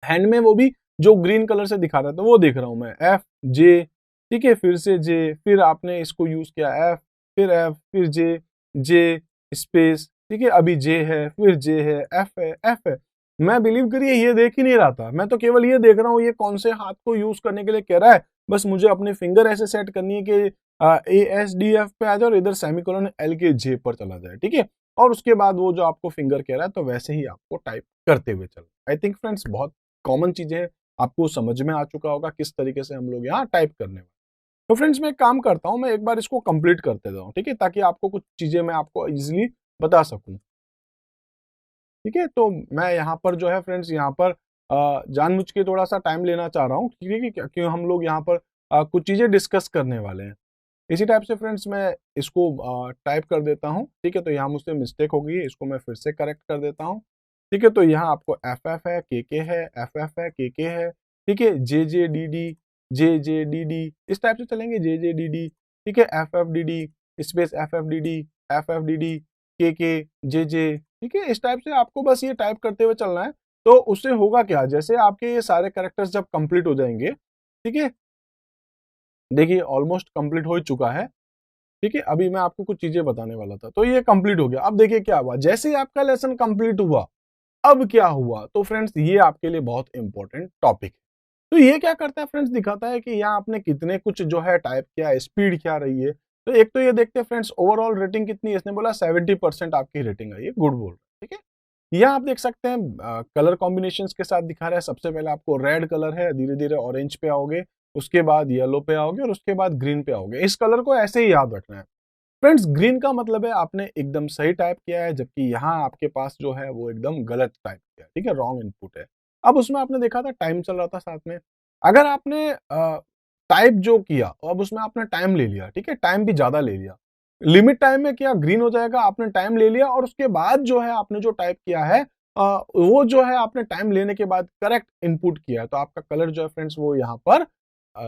S1: हैंड में वो भी जो ग्रीन कलर से दिखा रहा था वो देख रहा हूं मैं, एफ जे, ठीक है, फिर से जे, फिर आपने इसको यूज किया एफ फिर जे, जे स्पेस, ठीक है, अभी जे है, फिर जे है, एफ है। मैं बिलीव करिए ये देख ही नहीं रहा था, मैं तो केवल ये देख रहा हूँ ये कौन से हाथ को यूज करने के लिए कह रहा है। बस मुझे अपनी फिंगर ऐसे सेट करनी है कि ए एस डी एफ पे आ जाए और इधर सेमीकोलन एल के जे पर चला जाए, ठीक है। और उसके बाद वो जो आपको फिंगर कह रहा है तो वैसे ही आपको टाइप करते हुए चलो। आई थिंक फ्रेंड्स बहुत कॉमन चीजें आपको समझ में आ चुका होगा किस तरीके से हम लोग यहाँ टाइप करने वाले। तो फ्रेंड्स मैं एक काम करता हूँ, मैं एक बार इसको कंप्लीट करते जाऊँ, ठीक है, ताकि आपको कुछ चीजें मैं आपको इजिली बता सकूं। ठीक है, तो मैं यहाँ पर जो है फ्रेंड्स यहाँ पर जानबूझ के थोड़ा सा टाइम लेना चाह रहा हूँ, ठीक है, क्योंकि हम लोग यहाँ पर कुछ चीजें डिस्कस करने वाले हैं। इसी टाइप से फ्रेंड्स मैं इसको टाइप कर देता हूँ। ठीक है, तो यहाँ मुझसे मिस्टेक हो गई है, इसको मैं फिर से करेक्ट कर देता हूँ। ठीक है, तो यहाँ आपको एफ एफ है, के है, एफ एफ है, के है, ठीक है, जे डी डी, जे डी डी, इस टाइप से चलेंगे, जे डी डी, ठीक है, F F D D, space F F D D, F F D D, के जे, ठीक है, इस टाइप से आपको बस ये टाइप करते हुए चलना है। तो उससे होगा क्या, जैसे आपके ये सारे कैरेक्टर्स जब कंप्लीट हो जाएंगे, ठीक है, देखिए ऑलमोस्ट कंप्लीट हो चुका है। ठीक है, अभी मैं आपको कुछ चीजें बताने वाला था, तो ये कंप्लीट हो गया। अब देखिए क्या हुआ, जैसे ही आपका लेसन कंप्लीट हुआ, अब क्या हुआ, तो फ्रेंड्स ये आपके लिए बहुत इंपॉर्टेंट टॉपिक है। तो ये क्या करता है फ्रेंड्स, दिखाता है कि यहाँ आपने कितने कुछ जो है टाइप किया है, स्पीड क्या रही है। तो एक तो ये देखते हैं फ्रेंड्स, ओवरऑल रेटिंग कितनी है, इसने बोला 70% आपकी रेटिंग आई है, गुड बोल रहा है। ठीक है, यहाँ आप देख सकते हैं कलर कॉम्बिनेशंस के साथ दिखा रहा है। सबसे पहले आपको रेड कलर है, धीरे धीरे ऑरेंज पे आओगे, उसके बाद येलो पे आओगे और उसके बाद ग्रीन पे आओगे। इस कलर को ऐसे ही याद रखना है फ्रेंड्स। ग्रीन का मतलब है आपने एकदम सही टाइप किया है, जबकि यहाँ आपके पास जो है वो एकदम गलत टाइप किया है, ठीक है, रॉन्ग इनपुट है। अब उसमें आपने देखा था टाइम चल रहा था साथ में, अगर आपने टाइप जो किया अब उसमें आपने टाइम ले लिया, ठीक है, टाइम भी ज्यादा ले लिया, लिमिट टाइम में क्या ग्रीन हो जाएगा, आपने टाइम ले लिया और उसके बाद जो है आपने जो टाइप किया है वो जो है आपने टाइम लेने के बाद करेक्ट इनपुट किया है, तो आपका कलर जो है फ्रेंड्स वो यहाँ पर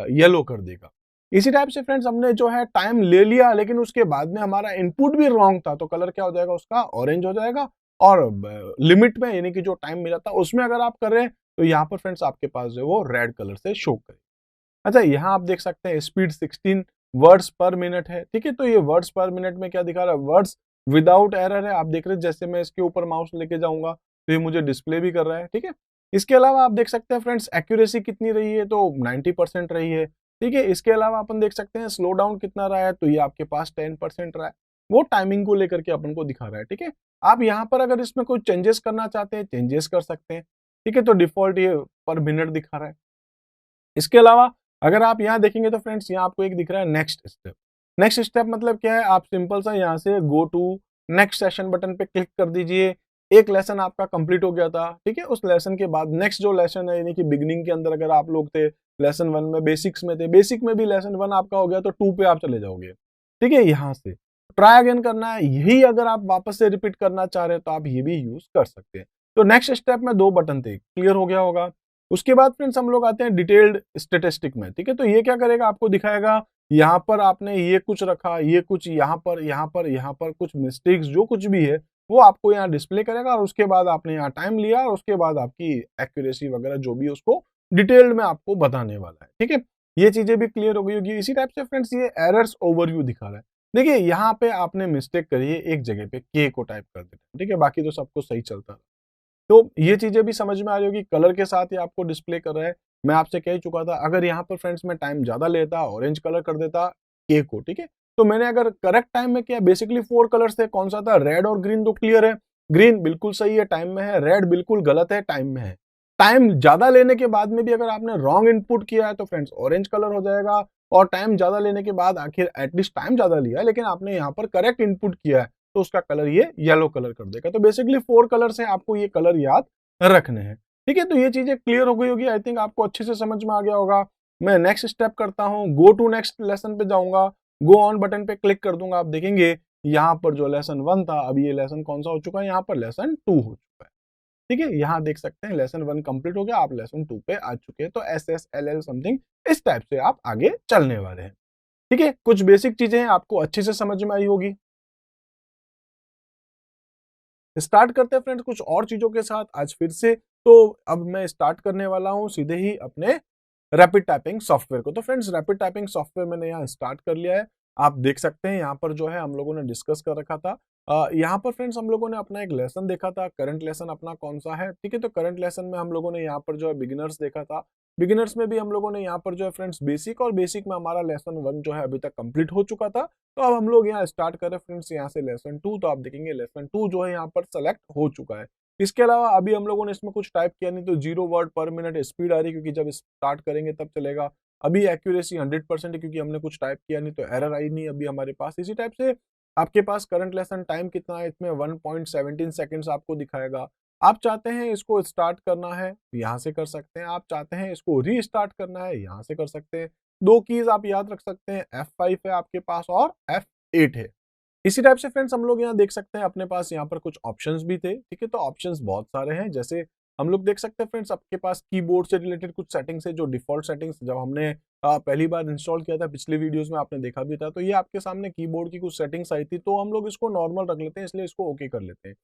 S1: येलो कर देगा। इसी टाइप से फ्रेंड्स हमने जो है टाइम ले लिया लेकिन उसके बाद में हमारा इनपुट भी रॉन्ग था, तो कलर क्या हो जाएगा उसका, ऑरेंज हो जाएगा। और लिमिट में यानी कि जो टाइम मिला था उसमें अगर आप कर रहे हैं तो यहाँ पर फ्रेंड्स आपके पास जो है वो रेड कलर से शो करेगा। अच्छा, यहाँ आप देख सकते हैं स्पीड 16 वर्ड्स पर मिनट है। ठीक है, तो ये वर्ड्स पर मिनट में क्या दिखा रहा है, वर्ड्स विदाउट एरर है। आप देख रहे हैं जैसे मैं इसके ऊपर माउस लेके जाऊंगा तो ये मुझे डिस्प्ले भी कर रहा है। ठीक है, इसके अलावा आप देख सकते हैं फ्रेंड्स एक्यूरेसी कितनी रही है, तो 90% रही है। ठीक है, इसके अलावा अपन देख सकते हैं स्लो डाउन कितना रहा है, तो ये आपके पास 10% रहा है। वो टाइमिंग को लेकर के अपन को दिखा रहा है। ठीक है, आप यहाँ पर अगर इसमें कोई चेंजेस करना चाहते हैं चेंजेस कर सकते हैं। ठीक है, तो डिफॉल्ट ये पर मिनट दिखा रहा है। इसके अलावा अगर आप यहाँ देखेंगे तो फ्रेंड्स यहाँ आपको एक दिख रहा है नेक्स्ट स्टेप। नेक्स्ट स्टेप मतलब क्या है, आप सिंपल सा यहाँ से go to next session button पे क्लिक कर दीजिए। एक लेसन आपका कंप्लीट हो गया था, ठीक है, उस लेसन के बाद नेक्स्ट जो लेसन है, यानी कि बिगिनिंग के अंदर अगर आप लोग थे लेसन 1 में, बेसिक्स में थे, बेसिक में भी लेसन 1 आपका हो गया तो 2 पे आप चले जाओगे। ठीक है, यहाँ से ट्राई अगेन करना है, यही अगर आप वापस से रिपीट करना चाह रहे हैं तो आप ये भी यूज कर सकते हैं। तो नेक्स्ट स्टेप में 2 बटन थे, क्लियर हो गया होगा। उसके बाद फ्रेंड्स हम लोग आते हैं डिटेल्ड स्टेटिस्टिक में। ठीक है, तो ये क्या करेगा, आपको दिखाएगा यहाँ पर आपने ये कुछ रखा, ये कुछ यहाँ पर, यहाँ पर, यहाँ पर कुछ मिस्टेक्स जो कुछ भी है वो आपको यहाँ डिस्प्ले करेगा, और उसके बाद आपने यहाँ टाइम लिया और उसके बाद आपकी एक्यूरेसी वगैरह जो भी उसको डिटेल्ड में आपको बताने वाला है। ठीक है, ये चीजें भी क्लियर हो गई होगी। इसी टाइप से फ्रेंड्स ये एरर्स ओवरव्यू दिखा रहा है। देखिए यहाँ पे आपने मिस्टेक करी है, एक जगह पे के को टाइप कर देते हैं, ठीक है, बाकी तो सब कुछ सही चलता है। तो ये चीजें भी समझ में आ रही होगी, कलर के साथ ही आपको डिस्प्ले कर रहा है। मैं आपसे कह चुका था, अगर यहाँ पर फ्रेंड्स में टाइम ज्यादा लेता, ऑरेंज कलर कर देता के को, ठीक है, तो मैंने अगर करेक्ट टाइम में किया, बेसिकली 4 कलर्स थे, कौन सा था, रेड और ग्रीन, तो क्लियर है, ग्रीन बिल्कुल सही है, टाइम में है, रेड बिल्कुल गलत है, टाइम में है। टाइम ज्यादा लेने के बाद में भी अगर आपने रॉन्ग इनपुट किया है तो फ्रेंड्स ऑरेंज कलर हो जाएगा, और टाइम ज्यादा लेने के बाद आखिर एटलीस्ट टाइम ज्यादा लिया है लेकिन आपने यहाँ पर करेक्ट इनपुट किया है तो उसका कलर ये येलो कलर कर देगा। तो बेसिकली 4 कलर से आपको ये कलर याद रखने हैं। ठीक है, तो ये चीजें क्लियर हो गई होगी, आई थिंक आपको अच्छे से समझ में आ गया होगा। मैं नेक्स्ट स्टेप करता हूँ, गो टू नेक्स्ट लेसन पे जाऊंगा, गो ऑन बटन पे क्लिक कर दूंगा। आप देखेंगे यहाँ पर जो लेसन 1 था, अभी ये लेसन कौन सा हो चुका है, यहाँ पर लेसन 2 हो चुका है। ठीक है, यहाँ देख सकते हैं लेसन 1 कंप्लीट हो गया, आप लेसन 2 पे आ चुके हैं। तो SSLL समथिंग इस टाइप से आप आगे चलने वाले हैं। ठीक है, कुछ बेसिक चीजें आपको अच्छे से समझ में आई होगी। स्टार्ट करते हैं फ्रेंड्स कुछ और चीजों के साथ आज फिर से। तो अब मैं स्टार्ट करने वाला हूं सीधे ही अपने रैपिड टाइपिंग सॉफ्टवेयर को। तो फ्रेंड्स रैपिड टाइपिंग सॉफ्टवेयर मैंने यहाँ स्टार्ट कर लिया है। आप देख सकते हैं यहाँ पर जो है हम लोगों ने डिस्कस कर रखा था। यहाँ पर फ्रेंड्स हम लोगों ने अपना एक लेसन देखा था, करंट लेसन अपना कौन सा है। ठीक है, तो करंट लेसन में हम लोगों ने यहाँ पर जो है बिगिनर्स देखा था। बिगिनर्स में भी हम लोगों ने यहाँ पर जो है फ्रेंड्स बेसिक, और बेसिक में हमारा लेसन 1 जो है अभी तक कंप्लीट हो चुका था। तो अब हम लोग यहाँ स्टार्ट करें फ्रेंड्स यहाँ से लेसन 2। तो आप देखेंगे लेसन 2 जो है यहाँ पर सेलेक्ट हो चुका है। इसके अलावा अभी हम लोगों ने इसमें कुछ टाइप किया नहीं, तो 0 वर्ड पर मिनट स्पीड आ रही है, क्योंकि जब स्टार्ट करेंगे तब चलेगा। अभी एक्यूरेसी 100% है, क्योंकि हमने कुछ टाइप किया नहीं, तो एरर आई नहीं अभी हमारे पास। इसी टाइप से आपके पास करंट लेसन टाइम कितना है, इसमें 1.17 सेकेंड्स आपको दिखाएगा। आप चाहते हैं इसको स्टार्ट करना है, यहाँ से कर सकते हैं। आप चाहते हैं इसको रीस्टार्ट करना है, यहाँ से कर सकते हैं। दो कीज आप याद रख सकते हैं, F5 है आपके पास और F8 है। इसी टाइप से फ्रेंड्स हम लोग यहाँ देख सकते हैं, अपने पास यहाँ पर कुछ ऑप्शंस भी थे, ठीक है। तो ऑप्शंस बहुत सारे हैं, जैसे हम लोग देख सकते हैं फ्रेंड्स, आपके पास कीबोर्ड से रिलेटेड कुछ सेटिंग्स है, जो डिफॉल्ट सेटिंग्स जब हमने पहली बार इंस्टॉल किया था, पिछले वीडियोस में आपने देखा भी था, तो ये आपके सामने कीबोर्ड की कुछ सेटिंग्स आई थी, तो हम लोग इसको नॉर्मल रख लेते हैं, इसलिए इसको ओके कर लेते हैं।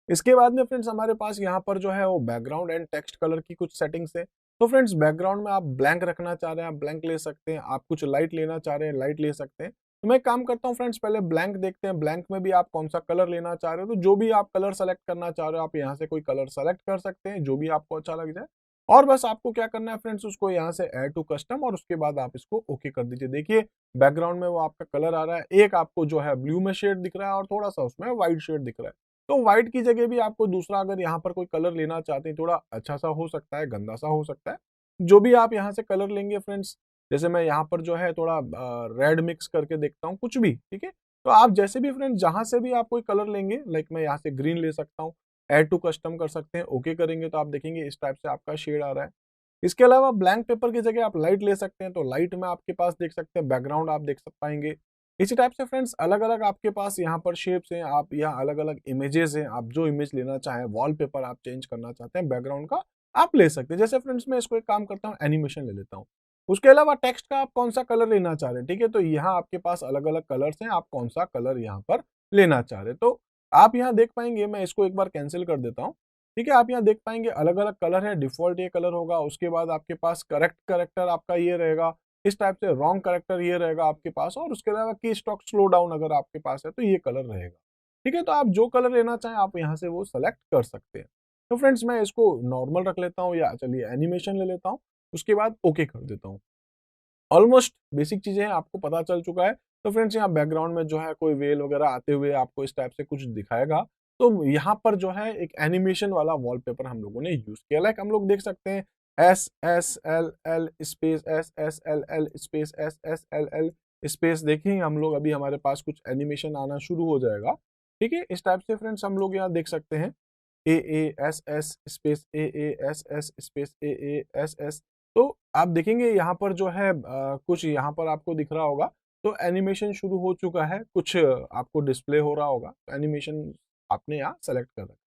S1: इसके बाद में फ्रेंड्स हमारे पास यहाँ पर जो है वो बैकग्राउंड एंड टेक्स्ट कलर की कुछ सेटिंग्स है। तो फ्रेंड्स बैकग्राउंड में आप ब्लैंक रखना चाह रहे हैं, आप ब्लैंक ले सकते हैं। आप कुछ लाइट लेना चाह रहे हैं, लाइट ले सकते हैं। तो मैं एक काम करता हूँ फ्रेंड्स, पहले ब्लैंक देखते हैं, ब्लैंक में भी आप कौन सा कलर लेना चाह रहे हो। तो जो भी आप कलर सेलेक्ट करना चाह रहे हो, आप यहाँ से कोई कलर सेलेक्ट कर सकते हैं, जो भी आपको अच्छा लग जाए। और बस आपको क्या करना है फ्रेंड्स, उसको यहाँ से ऐड टू कस्टम, और उसके बाद आप इसको ओके कर दीजिए। देखिए बैकग्राउंड में वो आपका कलर आ रहा है, एक आपको जो है ब्लू में शेड दिख रहा है और थोड़ा सा उसमें व्हाइट शेड दिख रहा है। तो व्हाइट की जगह भी आपको दूसरा अगर यहाँ पर कोई कलर लेना चाहते हैं, थोड़ा अच्छा सा हो सकता है, गंदा सा हो सकता है, जो भी आप यहाँ से कलर लेंगे फ्रेंड्स। जैसे मैं यहाँ पर जो है थोड़ा रेड मिक्स करके देखता हूँ, कुछ भी ठीक है। तो आप जैसे भी फ्रेंड्स जहां से भी आप कोई कलर लेंगे, लाइक मैं यहाँ से ग्रीन ले सकता हूँ, ऐड टू कस्टम कर सकते हैं, ओके करेंगे तो आप देखेंगे इस टाइप से आपका शेड आ रहा है। इसके अलावा ब्लैंक पेपर की जगह आप लाइट ले सकते हैं, तो लाइट में आपके पास देख सकते हैं बैकग्राउंड आप देख पाएंगे। इसी टाइप से फ्रेंड्स अलग अलग आपके पास यहाँ पर शेप्स हैं, आप यहाँ अलग अलग इमेजेस हैं, आप जो इमेज लेना चाहें, वॉलपेपर आप चेंज करना चाहते हैं बैकग्राउंड का, आप ले सकते हैं। जैसे फ्रेंड्स मैं इसको एक काम करता हूँ, एनिमेशन ले लेता हूँ। उसके अलावा टेक्स्ट का आप कौन सा कलर लेना चाह रहे हैं, ठीक है। तो यहाँ आपके पास अलग अलग कलर्स हैं, आप कौन सा कलर यहाँ पर लेना चाह रहे हैं, तो आप यहाँ देख पाएंगे। मैं इसको एक बार कैंसिल कर देता हूँ, ठीक है। आप यहाँ देख पाएंगे अलग अलग कलर है, डिफॉल्ट ये कलर होगा। उसके बाद आपके पास करेक्ट करेक्टर आपका ये रहेगा, इस टाइप से रॉन्ग करेक्टर ये रहेगा आपके पास। और उसके अलावा की स्टॉक स्लो डाउन अगर आपके पास है तो ये कलर रहेगा, ठीक है। तो आप जो कलर लेना चाहें आप यहाँ से वो सेलेक्ट कर सकते हैं। तो फ्रेंड्स मैं इसको नॉर्मल रख लेता हूँ, या चलिए एनिमेशन ले लेता हूँ, उसके बाद ओके कर देता हूँ। ऑलमोस्ट बेसिक चीजें आपको पता चल चुका है। तो फ्रेंड्स यहाँ बैकग्राउंड में जो है कोई वेल वगैरह आते हुए आपको इस टाइप से कुछ दिखाएगा। तो यहाँ पर जो है एक एनिमेशन वाला वॉलपेपर हम लोगों ने यूज किया। लाइक हम लोग देख सकते हैं SSLL space SSLL space SSLL space, देखिए हम लोग अभी हमारे पास कुछ एनिमेशन आना शुरू हो जाएगा, ठीक है। इस टाइप से फ्रेंड्स हम लोग यहाँ देख सकते हैं AASS space AASS space AASS। तो आप देखेंगे यहाँ पर जो है कुछ यहाँ पर आपको दिख रहा होगा, तो एनिमेशन शुरू हो चुका है, कुछ आपको डिस्प्ले हो रहा होगा, तो एनिमेशन आपने यहाँ सेलेक्ट कर रखा है।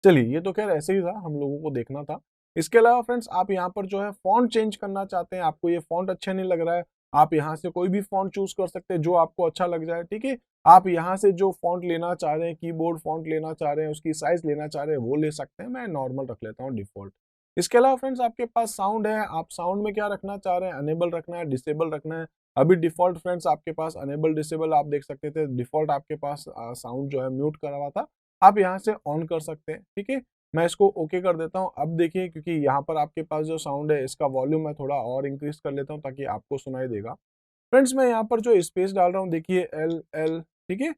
S1: चलिए ये तो खैर ऐसे ही था, हम लोगों को देखना था। इसके अलावा फ्रेंड्स आप यहाँ पर जो है फॉन्ट चेंज करना चाहते हैं, आपको ये फॉन्ट अच्छा नहीं लग रहा है, आप यहाँ से कोई भी फॉन्ट चूज कर सकते हैं जो आपको अच्छा लग जाए, ठीक है। आप यहाँ से जो फॉन्ट लेना चाह रहे हैं, कीबोर्ड फॉन्ट लेना चाह रहे हैं, उसकी साइज लेना चाह रहे हैं, वो ले सकते हैं। मैं नॉर्मल रख लेता हूँ, डिफॉल्ट। इसके अलावा फ्रेंड्स आपके पास साउंड है, आप साउंड में क्या रखना चाह रहे हैं, अनेबल रखना है, डिसेबल रखना है। अभी डिफॉल्ट फ्रेंड्स आपके पास अनेबल डिसेबल आप देख सकते थे, डिफॉल्ट आपके पास साउंड जो है म्यूट करा हुआ था, आप यहाँ से ऑन कर सकते हैं, ठीक है। मैं इसको ओके कर देता हूँ। अब देखिए क्योंकि यहाँ पर आपके पास जो साउंड है इसका वॉल्यूम मैं थोड़ा और इंक्रीज कर लेता हूँ ताकि आपको सुनाई देगा। फ्रेंड्स मैं यहाँ पर जो स्पेस डाल रहा हूँ, देखिए एल एल, ठीक है।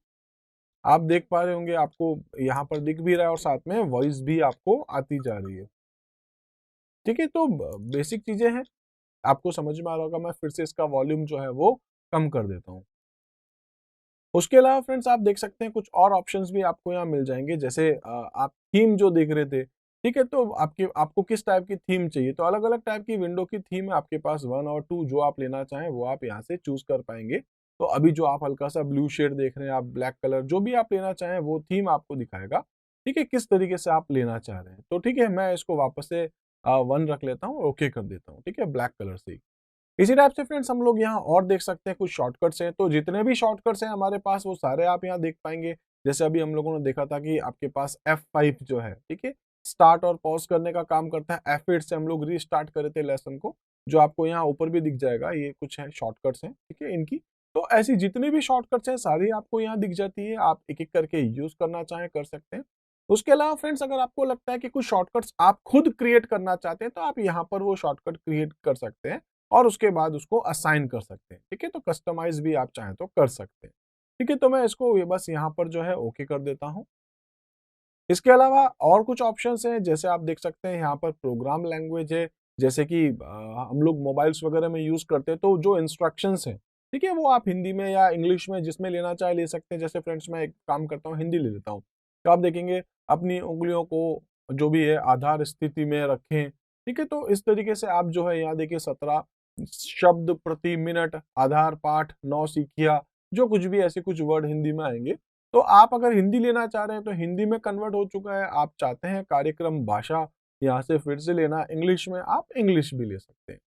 S1: आप देख पा रहे होंगे, आपको यहाँ पर दिख भी रहा है और साथ में वॉइस भी आपको आती जा रही है, ठीक है। तो बेसिक चीजें हैं, आपको समझ में आ रहा होगा। मैं फिर से इसका वॉल्यूम जो है वो कम कर देता हूँ। उसके अलावा फ्रेंड्स आप देख सकते हैं कुछ और ऑप्शंस भी आपको यहाँ मिल जाएंगे, जैसे आप थीम जो देख रहे थे, ठीक है। तो आपको किस टाइप की थीम चाहिए, तो अलग अलग टाइप की विंडो की थीम है आपके पास, 1 और 2 जो आप लेना चाहें वो आप यहाँ से चूज कर पाएंगे। तो अभी जो आप हल्का सा ब्लू शेड देख रहे हैं, आप ब्लैक कलर जो भी आप लेना चाहें वो थीम आपको दिखाएगा, ठीक है, किस तरीके से आप लेना चाह रहे हैं। तो ठीक है, मैं इसको वापस से 1 रख लेता हूँ, ओके कर देता हूँ, ठीक है, ब्लैक कलर से ही। इसी टाइप से फ्रेंड्स हम लोग यहाँ और देख सकते हैं कुछ शॉर्टकट्स हैं। तो जितने भी शॉर्टकट्स हैं हमारे पास वो सारे आप यहाँ देख पाएंगे। जैसे अभी हम लोगों ने देखा था कि आपके पास F5 जो है, ठीक है, स्टार्ट और पॉज करने का काम करता है। F8 से हम लोग रीस्टार्ट करे थे लेसन को, जो आपको यहाँ ऊपर भी दिख जाएगा। ये कुछ है शॉर्टकट्स हैं, ठीक है, इनकी। तो ऐसी जितनी भी शॉर्टकट्स हैं सारी आपको यहाँ दिख जाती है, आप एक एक करके यूज करना चाहें कर सकते हैं। उसके अलावा फ्रेंड्स अगर आपको लगता है कि कुछ शॉर्टकट्स आप खुद क्रिएट करना चाहते हैं तो आप यहाँ पर वो शॉर्टकट क्रिएट कर सकते हैं और उसके बाद उसको असाइन कर सकते हैं, ठीक है। तो कस्टमाइज भी आप चाहें तो कर सकते हैं, ठीक है। तो मैं इसको ये बस यहाँ पर जो है ओके कर देता हूँ। इसके अलावा और कुछ ऑप्शंस हैं, जैसे आप देख सकते हैं यहाँ पर प्रोग्राम लैंग्वेज है, जैसे कि हम लोग मोबाइल्स वगैरह में यूज करते हैं, तो जो इंस्ट्रक्शंस हैं, ठीक है, वो आप हिंदी में या इंग्लिश में जिसमें लेना चाहे ले सकते हैं। जैसे फ्रेंड्स मैं एक काम करता हूँ, हिंदी ले लेता हूँ, तो आप देखेंगे अपनी उंगलियों को जो भी है आधार स्थिति में रखें, ठीक है। तो इस तरीके से आप जो है यहाँ देखिए 17 शब्द प्रति मिनट, आधार पाठ 9 सीखिया, जो कुछ भी ऐसे कुछ वर्ड हिंदी में आएंगे। तो आप अगर हिंदी लेना चाह रहे हैं तो हिंदी में कन्वर्ट हो चुका है। आप चाहते हैं कार्यक्रम भाषा यहाँ से फिर से लेना इंग्लिश में, आप इंग्लिश भी ले सकते हैं,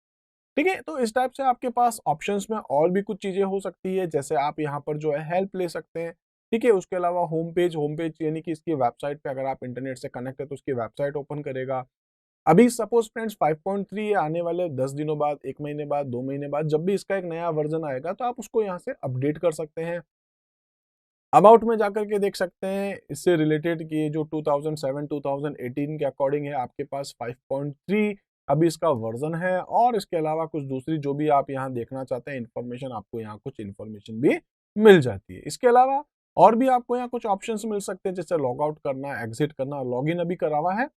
S1: ठीक है। तो इस टाइप से आपके पास ऑप्शंस में और भी कुछ चीजें हो सकती है, जैसे आप यहाँ पर जो है हेल्प ले सकते हैं, ठीक है। उसके अलावा होम पेज यानी कि इसकी वेबसाइट पे अगर आप इंटरनेट से कनेक्ट है तो उसकी वेबसाइट ओपन करेगा। अभी सपोज फ्रेंड्स 5.3 आने वाले 10 दिनों बाद, 1 महीने बाद, 2 महीने बाद, जब भी इसका एक नया वर्जन आएगा तो आप उसको यहाँ से अपडेट कर सकते हैं। अबाउट में जाकर के देख सकते हैं इससे रिलेटेड कि जो 2007-2018 के अकॉर्डिंग है, आपके पास 5.3 अभी इसका वर्जन है। और इसके अलावा कुछ दूसरी जो भी आप यहाँ देखना चाहते हैं इन्फॉर्मेशन, आपको यहाँ कुछ इन्फॉर्मेशन भी मिल जाती है। इसके अलावा और भी आपको यहाँ कुछ ऑप्शंस मिल सकते हैं, जैसे लॉग आउट करना, एग्जिट करना। लॉग इन अभी करा हुआ है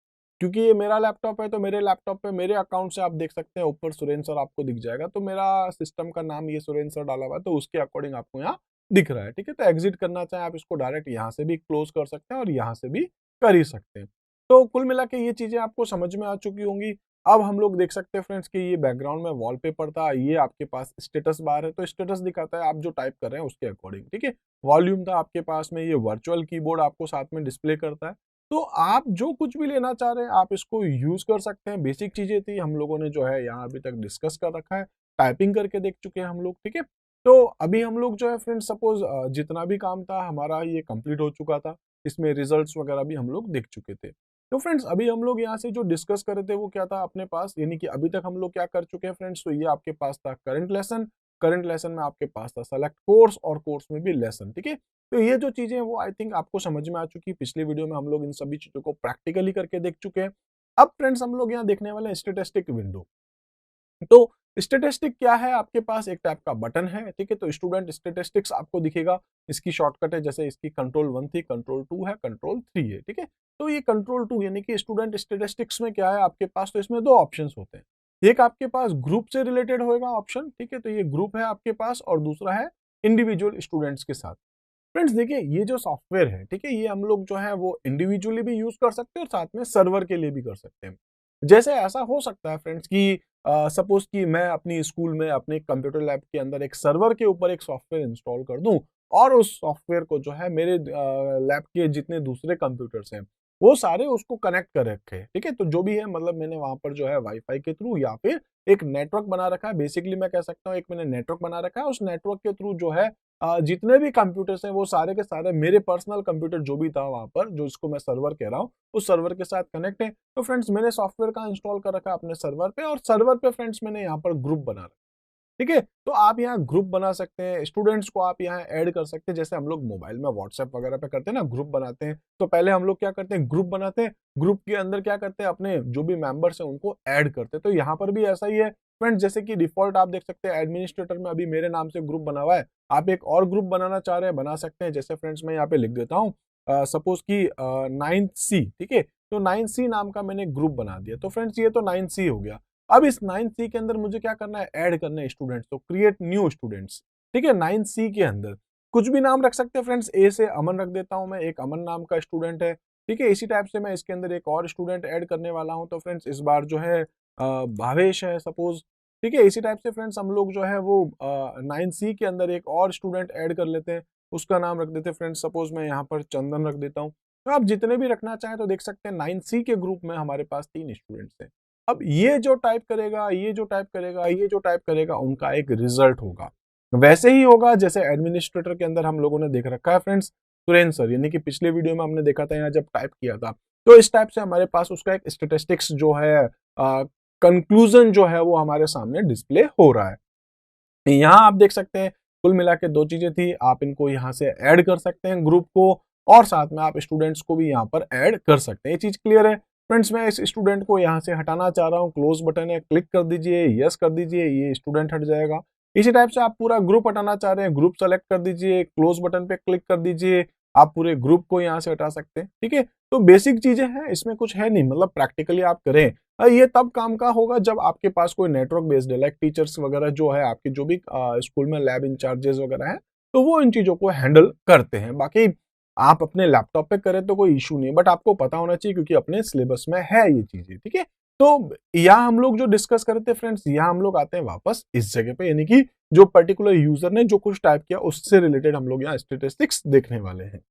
S1: क्योंकि ये मेरा लैपटॉप है, तो मेरे लैपटॉप पे मेरे अकाउंट से आप देख सकते हैं ऊपर सुरेंद्र सर आपको दिख जाएगा, तो मेरा सिस्टम का नाम ये सुरेंद्र सर डाला हुआ है, तो उसके अकॉर्डिंग आपको यहाँ दिख रहा है, ठीक है। तो एग्जिट करना चाहें आप इसको डायरेक्ट यहाँ से भी क्लोज कर सकते हैं और यहाँ से भी कर ही सकते हैं। तो कुल मिला के ये चीजें आपको समझ में आ चुकी होंगी। अब हम लोग देख सकते हैं फ्रेंड्स कि ये बैकग्राउंड में वॉलपेपर था, ये आपके पास स्टेटस बार है, तो स्टेटस दिखाता है आप जो टाइप कर रहे हैं उसके अकॉर्डिंग, ठीक है। वॉल्यूम था आपके पास में, ये वर्चुअल कीबोर्ड आपको साथ में डिस्प्ले करता है। तो आप जो कुछ भी लेना चाह रहे हैं आप इसको यूज कर सकते हैं। बेसिक चीजें थी हम लोगों ने जो है यहाँ अभी तक डिस्कस कर रखा है, टाइपिंग करके देख चुके हैं हम लोग, ठीक है। तो अभी हम लोग जो है फ्रेंड्स सपोज जितना भी काम था हमारा ये कंप्लीट हो चुका था, इसमें रिजल्ट्स वगैरह भी हम लोग देख चुके थे। तो फ्रेंड्स अभी हम लोग यहाँ से जो डिस्कस कर रहे थे वो क्या था अपने पास, यानी कि अभी तक हम लोग क्या कर चुके हैं फ्रेंड्स। तो ये आपके पास था करंट लेसन, करंट लेसन में आपके पास था सेलेक्ट कोर्स और कोर्स में भी लेसन, ठीक है। तो ये जो चीजें हैं वो आई थिंक आपको समझ में आ चुकी। पिछले वीडियो में हम लोग इन सभी चीजों को प्रैक्टिकली करके देख चुके हैं। अब फ्रेंड्स हम लोग यहाँ देखने वाले हैं स्टैटिस्टिक विंडो। तो स्टेटिस्टिक क्या है, आपके पास एक टाइप का बटन है, ठीक है। तो स्टूडेंट स्टेटिस्टिक्स आपको दिखेगा, इसकी शॉर्टकट है, जैसे इसकी कंट्रोल 1 थी, कंट्रोल 2 है, कंट्रोल 3 है, ठीक है। तो ये कंट्रोल 2 यानी कि स्टूडेंट स्टेटिस्टिक्स में क्या है आपके पास, तो इसमें दो ऑप्शंस होते हैं। एक आपके पास ग्रुप से रिलेटेड होएगा ऑप्शन, ठीक है, तो ये ग्रुप है आपके पास, और दूसरा है इंडिविजुअल स्टूडेंट्स के साथ। फ्रेंड्स देखिए ये जो सॉफ्टवेयर है, ठीक है, ये हम लोग जो है वो इंडिविजुअली भी यूज कर सकते हैं और साथ में सर्वर के लिए भी कर सकते हैं। जैसे ऐसा हो सकता है फ्रेंड्स कि सपोज कि मैं अपनी स्कूल में अपने कंप्यूटर लैब के अंदर एक सर्वर के ऊपर एक सॉफ्टवेयर इंस्टॉल कर दूं, और उस सॉफ्टवेयर को जो है मेरे लैब के जितने दूसरे कंप्यूटर्स हैं वो सारे उसको कनेक्ट कर रखे हैं, ठीक है। तो जो भी है मतलब मैंने वहां पर जो है वाईफाई के थ्रू या फिर एक नेटवर्क बना रखा है, बेसिकली मैं कह सकता हूँ एक मैंने नेटवर्क बना रखा है। उस नेटवर्क के थ्रू जो है जितने भी कंप्यूटर्स हैं वो सारे के सारे मेरे पर्सनल कंप्यूटर जो भी था वहां पर, जो इसको मैं सर्वर कह रहा हूँ, उस सर्वर के साथ कनेक्ट है। तो फ्रेंड्स मैंने सॉफ्टवेयर का इंस्टॉल कर रखा है अपने सर्वर पे, और सर्वर पे फ्रेंड्स मैंने यहाँ पर ग्रुप बना रखा, ठीक है। तो आप यहाँ ग्रुप बना सकते हैं, स्टूडेंट्स को आप यहाँ ऐड कर सकते हैं, जैसे हम लोग मोबाइल में व्हाट्सएप वगैरह पे करते हैं ना, ग्रुप बनाते हैं। तो पहले हम लोग क्या करते हैं, ग्रुप बनाते हैं, ग्रुप के अंदर क्या करते हैं अपने जो भी मेंबर्स हैं उनको ऐड करते हैं। तो यहाँ पर भी ऐसा ही है फ्रेंड्स, जैसे कि डिफॉल्ट आप देख सकते हैं एडमिनिस्ट्रेटर में अभी मेरे नाम से ग्रुप बना हुआ है। आप एक और ग्रुप बनाना चाह रहे हैं बना सकते हैं, जैसे फ्रेंड्स मैं यहाँ पे लिख देता हूँ सपोज की 9th C, ठीक है। तो 9th C नाम का मैंने ग्रुप बना दिया। तो फ्रेंड्स ये तो 9th C हो गया। अब इस 9th C के अंदर मुझे क्या करना है, ऐड करना है स्टूडेंट्स, तो क्रिएट न्यू स्टूडेंट्स, ठीक है। 9th C के अंदर कुछ भी नाम रख सकते हैं फ्रेंड्स, ए से अमन रख देता हूं मैं, एक अमन नाम का स्टूडेंट है, ठीक है। इसी टाइप से मैं इसके अंदर एक और स्टूडेंट ऐड करने वाला हूं, तो फ्रेंड्स इस बार जो है भावेश है सपोज, ठीक है। इसी टाइप से फ्रेंड्स हम लोग जो है वो 9th C के अंदर एक और स्टूडेंट ऐड कर लेते हैं, उसका नाम रख देते हैं फ्रेंड्स, सपोज मैं यहाँ पर चंदन रख देता हूँ। तो आप जितने भी रखना चाहें तो देख सकते हैं 9th C के ग्रुप में हमारे पास 3 स्टूडेंट्स हैं। अब ये जो टाइप करेगा, ये जो टाइप करेगा, ये जो टाइप करेगा, उनका एक रिजल्ट होगा। वैसे ही होगा जैसे एडमिनिस्ट्रेटर के अंदर हम लोगों ने देख रखा है फ्रेंड्स, सुरेंद्र सर, यानी कि पिछले वीडियो में हमने देखा था यहाँ जब टाइप किया था, तो इस टाइप से हमारे पास उसका एक स्टेटिस्टिक्स जो है कंक्लूजन जो है वो हमारे सामने डिस्प्ले हो रहा है। यहाँ आप देख सकते हैं कुल मिला के दो चीजें थी, आप इनको यहाँ से ऐड कर सकते हैं ग्रुप को, और साथ में आप स्टूडेंट्स को भी यहाँ पर ऐड कर सकते हैं। ये चीज क्लियर है फ्रेंड्स। मैं इस स्टूडेंट को यहाँ से हटाना चाह रहा हूँ, क्लोज बटन है, क्लिक कर दीजिए, यस कर दीजिए, ये स्टूडेंट हट जाएगा। इसी टाइप से आप पूरा ग्रुप हटाना चाह रहे हैं, ग्रुप सेलेक्ट कर दीजिए, क्लोज बटन पे क्लिक कर दीजिए, आप पूरे ग्रुप को यहाँ से हटा सकते हैं, ठीक है। तो बेसिक चीजें हैं, इसमें कुछ है नहीं, मतलब प्रैक्टिकली आप करें ये तब काम का होगा जब आपके पास कोई नेटवर्क बेस्ड है, लाइक टीचर्स वगैरह जो है आपके, जो भी स्कूल में लैब इंचार्जेस वगैरह हैं, तो वो इन चीजों को हैंडल करते हैं। बाकी आप अपने लैपटॉप पे करें तो कोई इशू नहीं, बट आपको पता होना चाहिए क्योंकि अपने सिलेबस में है ये चीजें, ठीक है। तो यहाँ हम लोग जो डिस्कस करते हैं फ्रेंड्स, यहाँ हम लोग आते हैं वापस इस जगह पे, यानी कि जो पर्टिकुलर यूजर ने जो कुछ टाइप किया उससे रिलेटेड हम लोग यहाँ स्टेटिस्टिक्स देखने वाले हैं।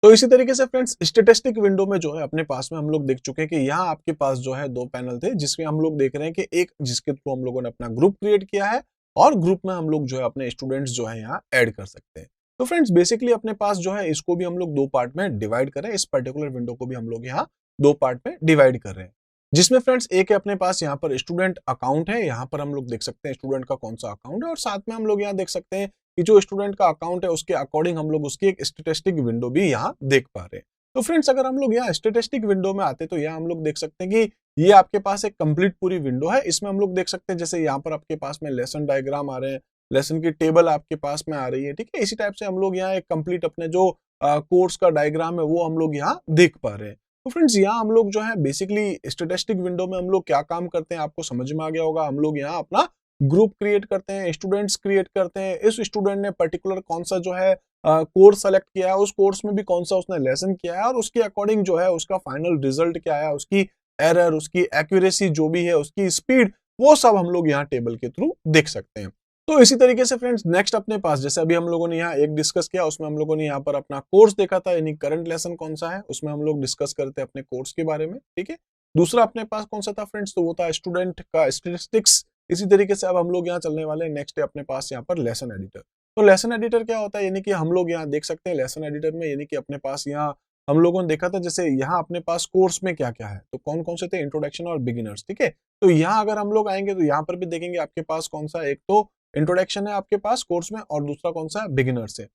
S1: तो इसी तरीके से फ्रेंड्स स्टेटिस्टिक विंडो में जो है अपने पास में हम लोग देख चुके हैं कि यहाँ आपके पास जो है दो पैनल थे, जिसमें हम लोग देख रहे हैं कि एक जिसके थ्रू हम लोगों ने अपना ग्रुप क्रिएट किया है और ग्रुप में हम लोग जो है अपने स्टूडेंट्स जो है यहाँ ऐड कर सकते हैं। तो फ्रेंड्स बेसिकली अपने पास जो है इसको भी हम लोग दो पार्ट में डिवाइड करें, इस पर्टिकुलर विंडो को भी हम लोग यहाँ दो पार्ट में डिवाइड कर रहे हैं, जिसमें फ्रेंड्स एक है अपने पास यहाँ पर स्टूडेंट अकाउंट है, यहाँ पर हम लोग देख सकते हैं स्टूडेंट का कौन सा अकाउंट है, और साथ में हम लोग यहाँ देख सकते हैं कि जो स्टूडेंट का अकाउंट है उसके अकॉर्डिंग हम लोग उसकी एक स्टेटिस्टिक विंडो भी यहाँ देख पा रहे हैं। तो फ्रेंड्स अगर हम लोग यहाँ स्टेटिस्टिक विंडो में आते तो यहाँ हम लोग देख सकते हैं कि ये आपके पास एक कंप्लीट पूरी विंडो है। इसमें हम लोग देख सकते हैं जैसे यहाँ पर आपके पास में लेसन डायग्राम आ रहे हैं, लेसन की टेबल आपके पास में आ रही है, ठीक है। इसी टाइप से हम लोग यहाँ एक कंप्लीट अपने जो कोर्स का डायग्राम है वो हम लोग यहाँ देख पा रहे हैं। तो फ्रेंड्स यहाँ हम लोग जो है बेसिकली स्टेटिस्टिक विंडो में हम लोग क्या काम करते हैं आपको समझ में आ गया होगा। हम लोग यहाँ अपना ग्रुप क्रिएट करते हैं, स्टूडेंट्स क्रिएट करते हैं, इस स्टूडेंट ने पर्टिकुलर कौन सा जो है कोर्स सेलेक्ट किया है, उस कोर्स में भी कौन सा उसने लेसन किया है और उसके अकॉर्डिंग जो है उसका फाइनल रिजल्ट क्या है, उसकी एरर, उसकी एक्यूरेसी जो भी है, उसकी स्पीड, वो सब हम लोग यहाँ टेबल के थ्रू देख सकते हैं। तो इसी तरीके से फ्रेंड्स नेक्स्ट अपने पास जैसे अभी हम लोगों ने यहाँ एक डिस्कस किया, उसमें हम लोगों ने यहाँ पर अपना कोर्स देखा था, यानी करंट लेसन कौन सा है, उसमें हम लोग डिस्कस करते हैं अपने कोर्स के बारे में, ठीक है। दूसरा अपने पास कौन सा था फ्रेंड्स, तो वो था स्टूडेंट का स्टेटिस्टिक्स। इसी तरीके से अब हम लोग यहाँ चलने वाले हैं नेक्स्ट है अपने पास यहाँ पर लेसन एडिटर। तो लेसन एडिटर क्या होता है, यानी कि हम लोग यहाँ देख सकते हैं लेसन एडिटर में, यानी कि अपने पास यहाँ हम लोगों ने देखा था जैसे यहाँ अपने पास कोर्स में क्या क्या है, तो कौन कौन से थे, इंट्रोडक्शन और बिगिनर्स, ठीक है। तो यहाँ अगर हम लोग आएंगे तो यहाँ पर भी देखेंगे आपके पास कौन सा, एक तो इंट्रोडक्शन है आपके पास कोर्स में और दूसरा कौन सा बिगिनर्स है।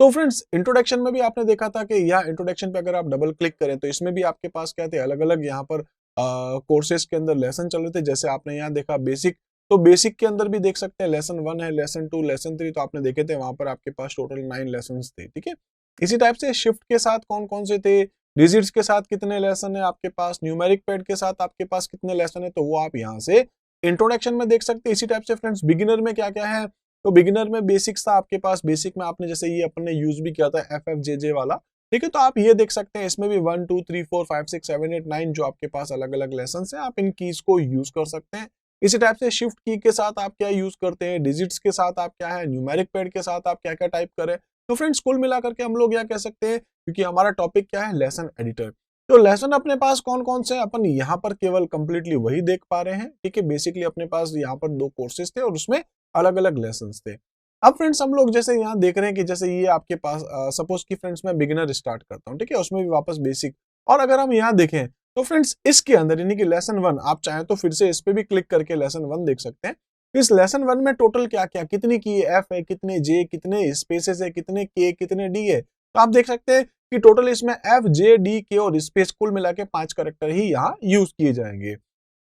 S1: तो फ्रेंड्स इंट्रोडक्शन में भी आपने देखा था कि यहाँ इंट्रोडक्शन पे अगर आप डबल क्लिक करें तो इसमें भी आपके पास क्या थे, अलग अलग यहाँ पर कोर्सेज के अंदर लेसन चल रहे थे। जैसे आपने यहाँ देखा बेसिक, तो बेसिक के अंदर भी देख सकते हैं लेसन 1 है, लेसन 2, लेसन 3, तो आपने देखे थे वहां पर आपके पास टोटल 9 लेसन थे, ठीक है। इसी टाइप से शिफ्ट के साथ कौन कौन से थे, डिजिट्स के साथ कितने लेसन है आपके पास, न्यूमेरिक पैड के साथ आपके पास कितने लेसन है, तो वो आप यहाँ से इंट्रोडक्शन में देख सकते हैं। इसी टाइप से फ्रेंड्स बिगिनर में क्या क्या है, तो बिगिनर में बेसिक्स था आपके पास, बेसिक में आपने जैसे ये अपने यूज भी किया था FFJJ वाला, ठीक है। तो आप ये देख सकते हैं इसमें भी 1 2 3 4 5 6 7 8 9 जो आपके पास अलग अलग लेसन है, आप इन कीज को यूज कर सकते हैं। इसी टाइप से शिफ्ट की के साथ आप क्या यूज करते हैं, डिजिट्स के साथ आप क्या है, न्यूमेरिक पैड के साथ आप क्या क्या टाइप करें। तो फ्रेंड्स कुल मिलाकर के हम लोग यहाँ कह सकते हैं, क्योंकि हमारा टॉपिक क्या है, लेसन एडिटर। तो लेसन अपने पास कौन कौन से, अपन यहाँ पर केवल कंप्लीटली वही देख पा रहे हैं, ठीक है। बेसिकली अपने पास यहाँ पर 2 कोर्सेज थे और उसमें अलग अलग लेसन थे। अब फ्रेंड्स हम लोग जैसे यहाँ देख रहे हैं कि जैसे ये आपके पास सपोज की फ्रेंड्स मैं बिगिनर स्टार्ट करता हूँ, ठीक है, उसमें भी वापस बेसिक, और अगर हम यहाँ देखें तो फ्रेंड्स इसके अंदर यानी कि लेसन 1 आप चाहें तो फिर से इस पे भी क्लिक करके लेसन 1 देख सकते हैं। इस लेसन 1 में टोटल क्या क्या, कितनी की एफ है, कितने जे, कितने स्पेसेस है, कितने के, कितने डी है, तो आप देख सकते हैं कि टोटल इसमें एफ, जे, डी, के और स्पेस कुल मिला के 5 कैरेक्टर ही यहाँ यूज किए जाएंगे।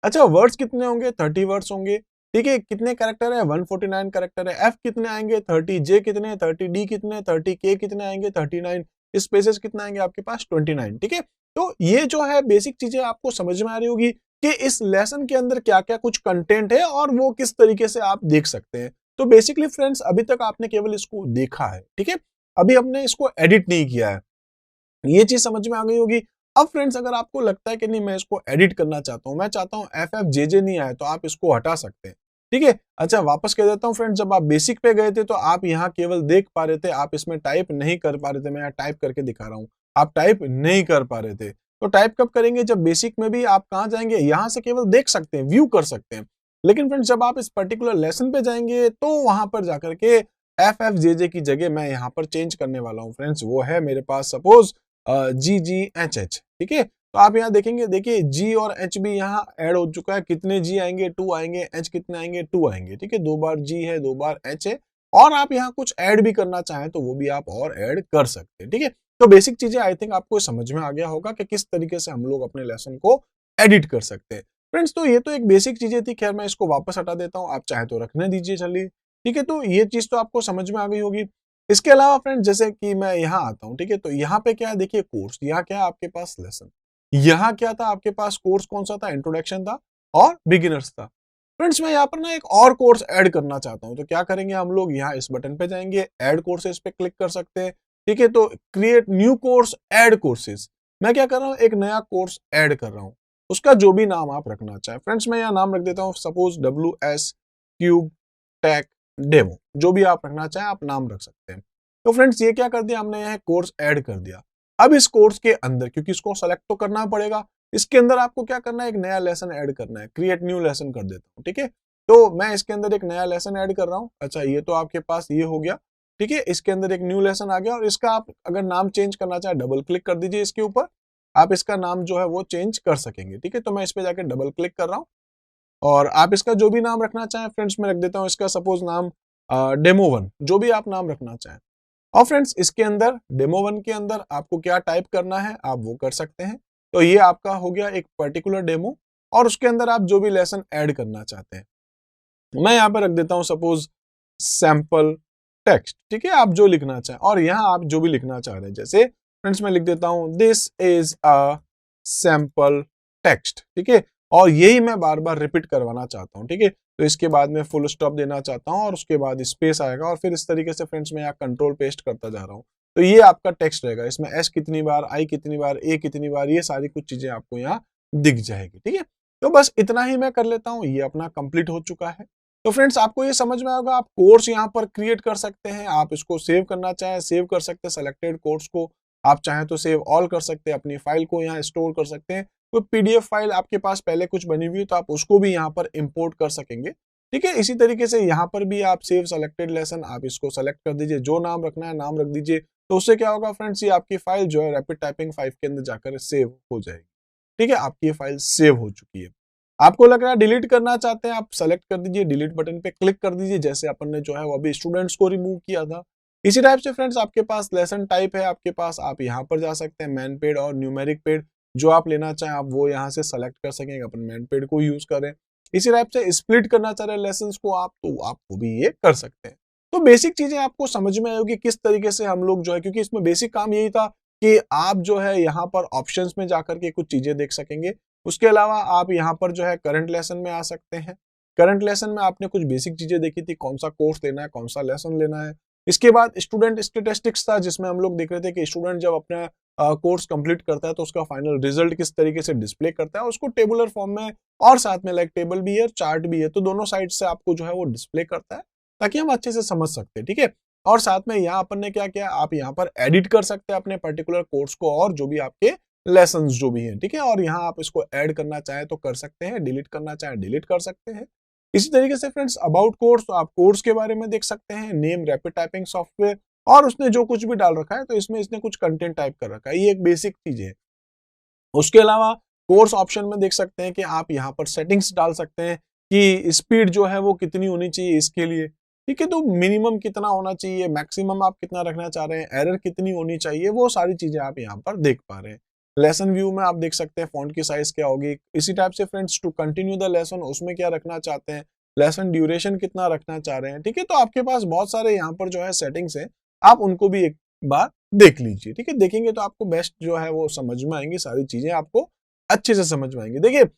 S1: अच्छा वर्ड्स कितने होंगे, 30 वर्ड्स होंगे, ठीक है। कितने कैरेक्टर है, 149 कैरेक्टर है। एफ कितने आएंगे, 30, जे कितने, 30, डी कितने, 30, के कितने आएंगे, 39, स्पेसेस कितना आएंगे आपके पास 29, ठीक है। तो ये जो है बेसिक चीजें आपको समझ में आ रही होगी कि इस लेसन के अंदर क्या क्या कुछ कंटेंट है और वो किस तरीके से आप देख सकते हैं। तो बेसिकली फ्रेंड्स अभी तक आपने केवल इसको देखा है, ठीक है, अभी हमने इसको एडिट नहीं किया है, ये चीज समझ में आ गई होगी। अब फ्रेंड्स अगर आपको लगता है कि नहीं मैं इसको एडिट करना चाहता हूं, मैं चाहता हूं FFJJ नहीं आए, तो आप इसको हटा सकते हैं, ठीक है। अच्छा वापस कह देता हूं फ्रेंड्स, जब आप बेसिक पे गए थे तो आप यहाँ केवल देख पा रहे थे, आप इसमें टाइप नहीं कर पा रहे थे, मैं यहाँ टाइप करके दिखा रहा हूँ, आप टाइप नहीं कर पा रहे थे। तो टाइप कब करेंगे, जब बेसिक में भी आप कहाँ जाएंगे, यहाँ से केवल देख सकते हैं, व्यू कर सकते हैं। लेकिन फ्रेंड्स जब आप इस पर्टिकुलर लेसन पे जाएंगे तो वहां पर जाकर के FFJJ की जगह मैं यहाँ पर चेंज करने वाला हूँ फ्रेंड्स, वो है मेरे पास सपोज GGHH, ठीक है। तो आप यहाँ देखेंगे, देखिए G और H भी यहाँ ऐड हो चुका है, कितने G आएंगे, 2 आएंगे, H कितने आएंगे, 2 आएंगे, ठीक है। 2 बार G है, 2 बार H है, और आप यहाँ कुछ ऐड भी करना चाहें तो वो भी आप और ऐड कर सकते हैं, ठीक है। तो बेसिक चीजें आई थिंक आपको समझ में आ गया होगा कि किस तरीके से हम लोग अपने लेसन को एडिट कर सकते हैं फ्रेंड्स। तो ये तो एक बेसिक चीजें थी, खैर मैं इसको वापस हटा देता हूँ, आप चाहे तो रखने दीजिए, चलिए ठीक है। तो ये चीज तो आपको समझ में आ गई होगी। इसके अलावा फ्रेंड्स जैसे कि मैं यहाँ आता हूँ, ठीक है, तो यहाँ पे क्या है, देखिए कोर्स, यहाँ क्या है आपके पास लेसन, यहाँ क्या था आपके पास कोर्स, कौन सा था, इंट्रोडक्शन था और बिगिनर्स था। फ्रेंड्स मैं यहाँ पर ना एक और कोर्स ऐड करना चाहता हूँ, तो क्या करेंगे हम लोग, यहाँ इस बटन पे जाएंगे, ऐड कोर्सेज पे क्लिक कर सकते हैं, ठीक है, तो create new course, add courses, मैं क्या कर रहा हूँ, एक नया कोर्स ऐड कर रहा हूँ, उसका जो भी नाम आप रखना चाहें। फ्रेंड्स मैं यहाँ नाम रख देता हूँ, suppose WS cube tech demo, जो भी आप रखना चाहें आप नाम रख सकते हैं। तो फ्रेंड्स ये क्या कर दिया हमने, यहाँ कोर्स ऐड कर दिया। अब इस कोर्स के अंदर, क्योंकि इसको सेलेक्ट तो करना पड़ेगा, इसके अंदर आपको क्या करना है, एक नया लेसन ऐड करना है, क्रिएट न्यू लेसन कर देता हूँ, ठीक है, तो मैं इसके अंदर एक नया लेसन ऐड कर रहा हूँ। अच्छा ये तो आपके पास ये हो गया, ठीक है, इसके अंदर एक न्यू लेसन आ गया और इसका आप अगर नाम चेंज करना चाहे डबल क्लिक कर दीजिए इसके ऊपर, आप इसका नाम जो है वो चेंज कर सकेंगे, ठीक है, तो मैं इस पे जाकर डबल क्लिक कर रहा हूँ और आप इसका जो भी नाम रखना चाहें, फ्रेंड्स मैं रख देता हूँ इसका सपोज नाम डेमो 1, जो भी आप नाम रखना चाहें। और फ्रेंड्स इसके अंदर डेमो 1 के अंदर आपको क्या टाइप करना है आप वो कर सकते हैं। तो ये आपका हो गया एक पर्टिकुलर डेमो और उसके अंदर आप जो भी लेसन ऐड करना चाहते हैं, मैं यहाँ पे रख देता हूँ सपोज सैंपल टेक्स्ट, ठीक है, आप जो लिखना चाहें और यहाँ आप जो भी लिखना चाह रहे हैं, जैसे फ्रेंड्स मैं लिख देता हूँ this is a sample text, ठीक है, और यही मैं बार बार रिपीट करवाना चाहता हूँ, ठीक है, तो इसके बाद में फुल स्टॉप देना चाहता हूँ और उसके बाद स्पेस आएगा और फिर इस तरीके से फ्रेंड्स मैं यहाँ कंट्रोल पेस्ट करता जा रहा हूँ। तो ये आपका टेक्स्ट रहेगा, इसमें एस कितनी बार, आई कितनी बार, ए कितनी बार, ये सारी कुछ चीजें आपको यहाँ दिख जाएगी, ठीक है, तो बस इतना ही मैं कर लेता हूँ, ये अपना कंप्लीट हो चुका है। तो फ्रेंड्स आपको ये समझ में आएगा, आप कोर्स यहाँ पर क्रिएट कर सकते हैं, आप इसको सेव करना चाहें सेव कर सकते हैं, सेलेक्टेड कोर्स को आप चाहें तो सेव ऑल कर सकते हैं, अपनी फाइल को यहाँ स्टोर कर सकते हैं, कोई पीडीएफ फाइल आपके पास पहले कुछ बनी हुई है तो आप उसको भी यहाँ पर इंपोर्ट कर सकेंगे, ठीक है। इसी तरीके से यहाँ पर भी आप सेव सेलेक्टेड लेसन, आप इसको सेलेक्ट कर दीजिए, जो नाम रखना है नाम रख दीजिए, तो उससे क्या होगा फ्रेंड्स, ये आपकी फाइल जो है रैपिड टाइपिंग 5 के अंदर जाकर सेव हो जाएगी, ठीक है, आपकी ये फाइल सेव हो चुकी है। आपको लग रहा है डिलीट करना चाहते हैं, आप सेलेक्ट कर दीजिए, डिलीट बटन पे क्लिक कर दीजिए, जैसे अपन ने जो है वो अभी स्टूडेंट्स को रिमूव किया था। इसी टाइप से फ्रेंड्स आपके पास लेसन टाइप है, आपके पास आप यहाँ पर जा सकते हैं, मैन पेड और न्यूमेरिक पेड, जो आप लेना चाहें आप वो यहाँ से सेलेक्ट कर सकेंगे, अपन मैन पेड को यूज करें। इसी टाइप से स्प्लिट करना चाह रहे हैं लेसन को आप, तो आप वो भी ये कर सकते हैं। तो बेसिक चीजें आपको समझ में आएगी किस तरीके से हम लोग जो है, क्योंकि इसमें बेसिक काम यही था कि आप जो है यहाँ पर ऑप्शंस में जाकर के कुछ चीजें देख सकेंगे। उसके अलावा आप यहाँ पर जो है करंट लेसन में आ सकते हैं, करंट लेसन में आपने कुछ बेसिक चीजें देखी थी, कौन सा कोर्स लेना है, कौन सा लेसन लेना है। इसके बाद स्टूडेंट स्टेटिस्टिक्स था, जिसमें हम लोग देख रहे थे कि स्टूडेंट जब अपना कोर्स कंप्लीट करता है तो उसका फाइनल रिजल्ट किस तरीके से डिस्प्ले करता है, उसको टेबुलर फॉर्म में और साथ में लाइक टेबल भी है चार्ट भी है, तो दोनों साइड से आपको जो है वो डिस्प्ले करता है ताकि हम अच्छे से समझ सकते हैं, ठीक है। और साथ में यहाँ अपन ने क्या किया, आप यहाँ पर एडिट कर सकते हैं अपने पर्टिकुलर कोर्स को और जो भी आपके लेसन्स जो भी हैं, ठीक है, और यहाँ आप इसको ऐड करना चाहें तो कर सकते हैं, डिलीट करना चाहें डिलीट कर सकते हैं। इसी तरीके से फ्रेंड्स अबाउट कोर्स, तो आप कोर्स के बारे में देख सकते हैं, नेम रैपिड टाइपिंग सॉफ्टवेयर, और उसने जो कुछ भी डाल रखा है तो इसमें इसने कुछ कंटेंट टाइप कर रखा है, ये एक बेसिक चीज है। उसके अलावा कोर्स ऑप्शन में देख सकते हैं कि आप यहाँ पर सेटिंग्स डाल सकते हैं कि स्पीड जो है वो कितनी होनी चाहिए इसके लिए, ठीक है, तो मिनिमम कितना होना चाहिए, मैक्सिमम आप कितना रखना चाह रहे हैं, एरर कितनी होनी चाहिए, वो सारी चीजें आप यहाँ पर देख पा रहे हैं। लेसन व्यू में आप देख सकते हैं फॉन्ट की साइज क्या होगी। इसी टाइप से friends to continue the lesson, उसमें क्या रखना चाहते हैं, लेसन ड्यूरेशन कितना रखना चाह रहे हैं, ठीक है, तो आपके पास बहुत सारे यहाँ पर जो है सेटिंग्स है, आप उनको भी एक बार देख लीजिए, ठीक है, देखेंगे तो आपको बेस्ट जो है वो समझ में आएंगी, सारी चीजें आपको अच्छे से समझ में आएंगी। देखिए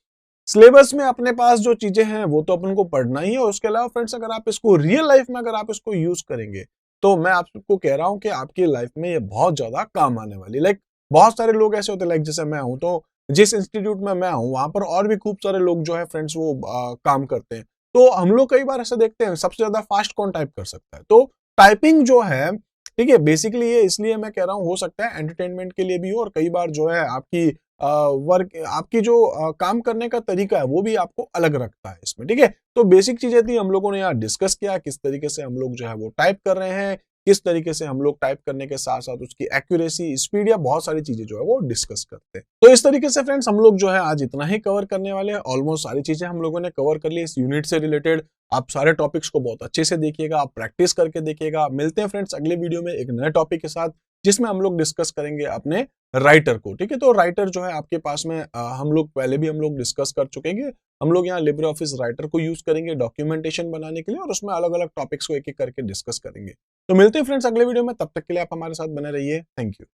S1: सिलेबस में अपने पास जो चीजें हैं वो तो अपन को पढ़ना ही है, उसके अलावा फ्रेंड्स अगर आप इसको रियल लाइफ में अगर आप इसको यूज करेंगे तो मैं आपको कह रहा हूं कि आपकी लाइफ में ये बहुत ज्यादा काम आने वाली। लाइक बहुत सारे लोग ऐसे होते हैं, लाइक जैसे मैं हूं, तो जिस इंस्टीट्यूट में मैं हूं वहां पर और भी खूब सारे लोग जो है फ्रेंड्स वो काम करते हैं, तो हम लोग कई बार ऐसे देखते हैं सबसे ज्यादा फास्ट कौन टाइप कर सकता है, तो टाइपिंग जो है, ठीक है, बेसिकली ये इसलिए मैं कह रहा हूँ, हो सकता है एंटरटेनमेंट के लिए भी हो और कई बार जो है आपकी वर्क, आपकी जो काम करने का तरीका है वो भी आपको अलग रखता है इसमें, ठीक है। तो बेसिक चीजें थी, हम लोगों ने यहाँ डिस्कस किया किस तरीके से हम लोग जो है वो टाइप कर रहे हैं, किस तरीके से हम लोग टाइप करने के साथ साथ उसकी एक्यूरेसी, स्पीड या बहुत सारी चीजें जो है वो डिस्कस करते हैं। तो इस तरीके से फ्रेंड्स हम लोग जो है आज इतना ही कवर करने वाले हैं, ऑलमोस्ट सारी चीजें हम लोगों ने कवर कर ली इस यूनिट से रिलेटेड। आप सारे टॉपिक्स को बहुत अच्छे से देखिएगा, आप प्रैक्टिस करके देखिएगा। मिलते हैं फ्रेंड्स अगले वीडियो में एक नए टॉपिक के साथ, जिसमें हम लोग डिस्कस करेंगे अपने राइटर को। ठीक है, तो राइटर जो है आपके पास में हम लोग पहले भी हम लोग डिस्कस कर चुके हैं। हम लोग यहाँ लिब्रे ऑफिस राइटर को यूज करेंगे डॉक्यूमेंटेशन बनाने के लिए, और उसमें अलग अलग टॉपिक्स को एक एक करके डिस्कस करेंगे। तो मिलते हैं फ्रेंड्स अगले वीडियो में, तब तक के लिए आप हमारे साथ बने रहिए। Thank you.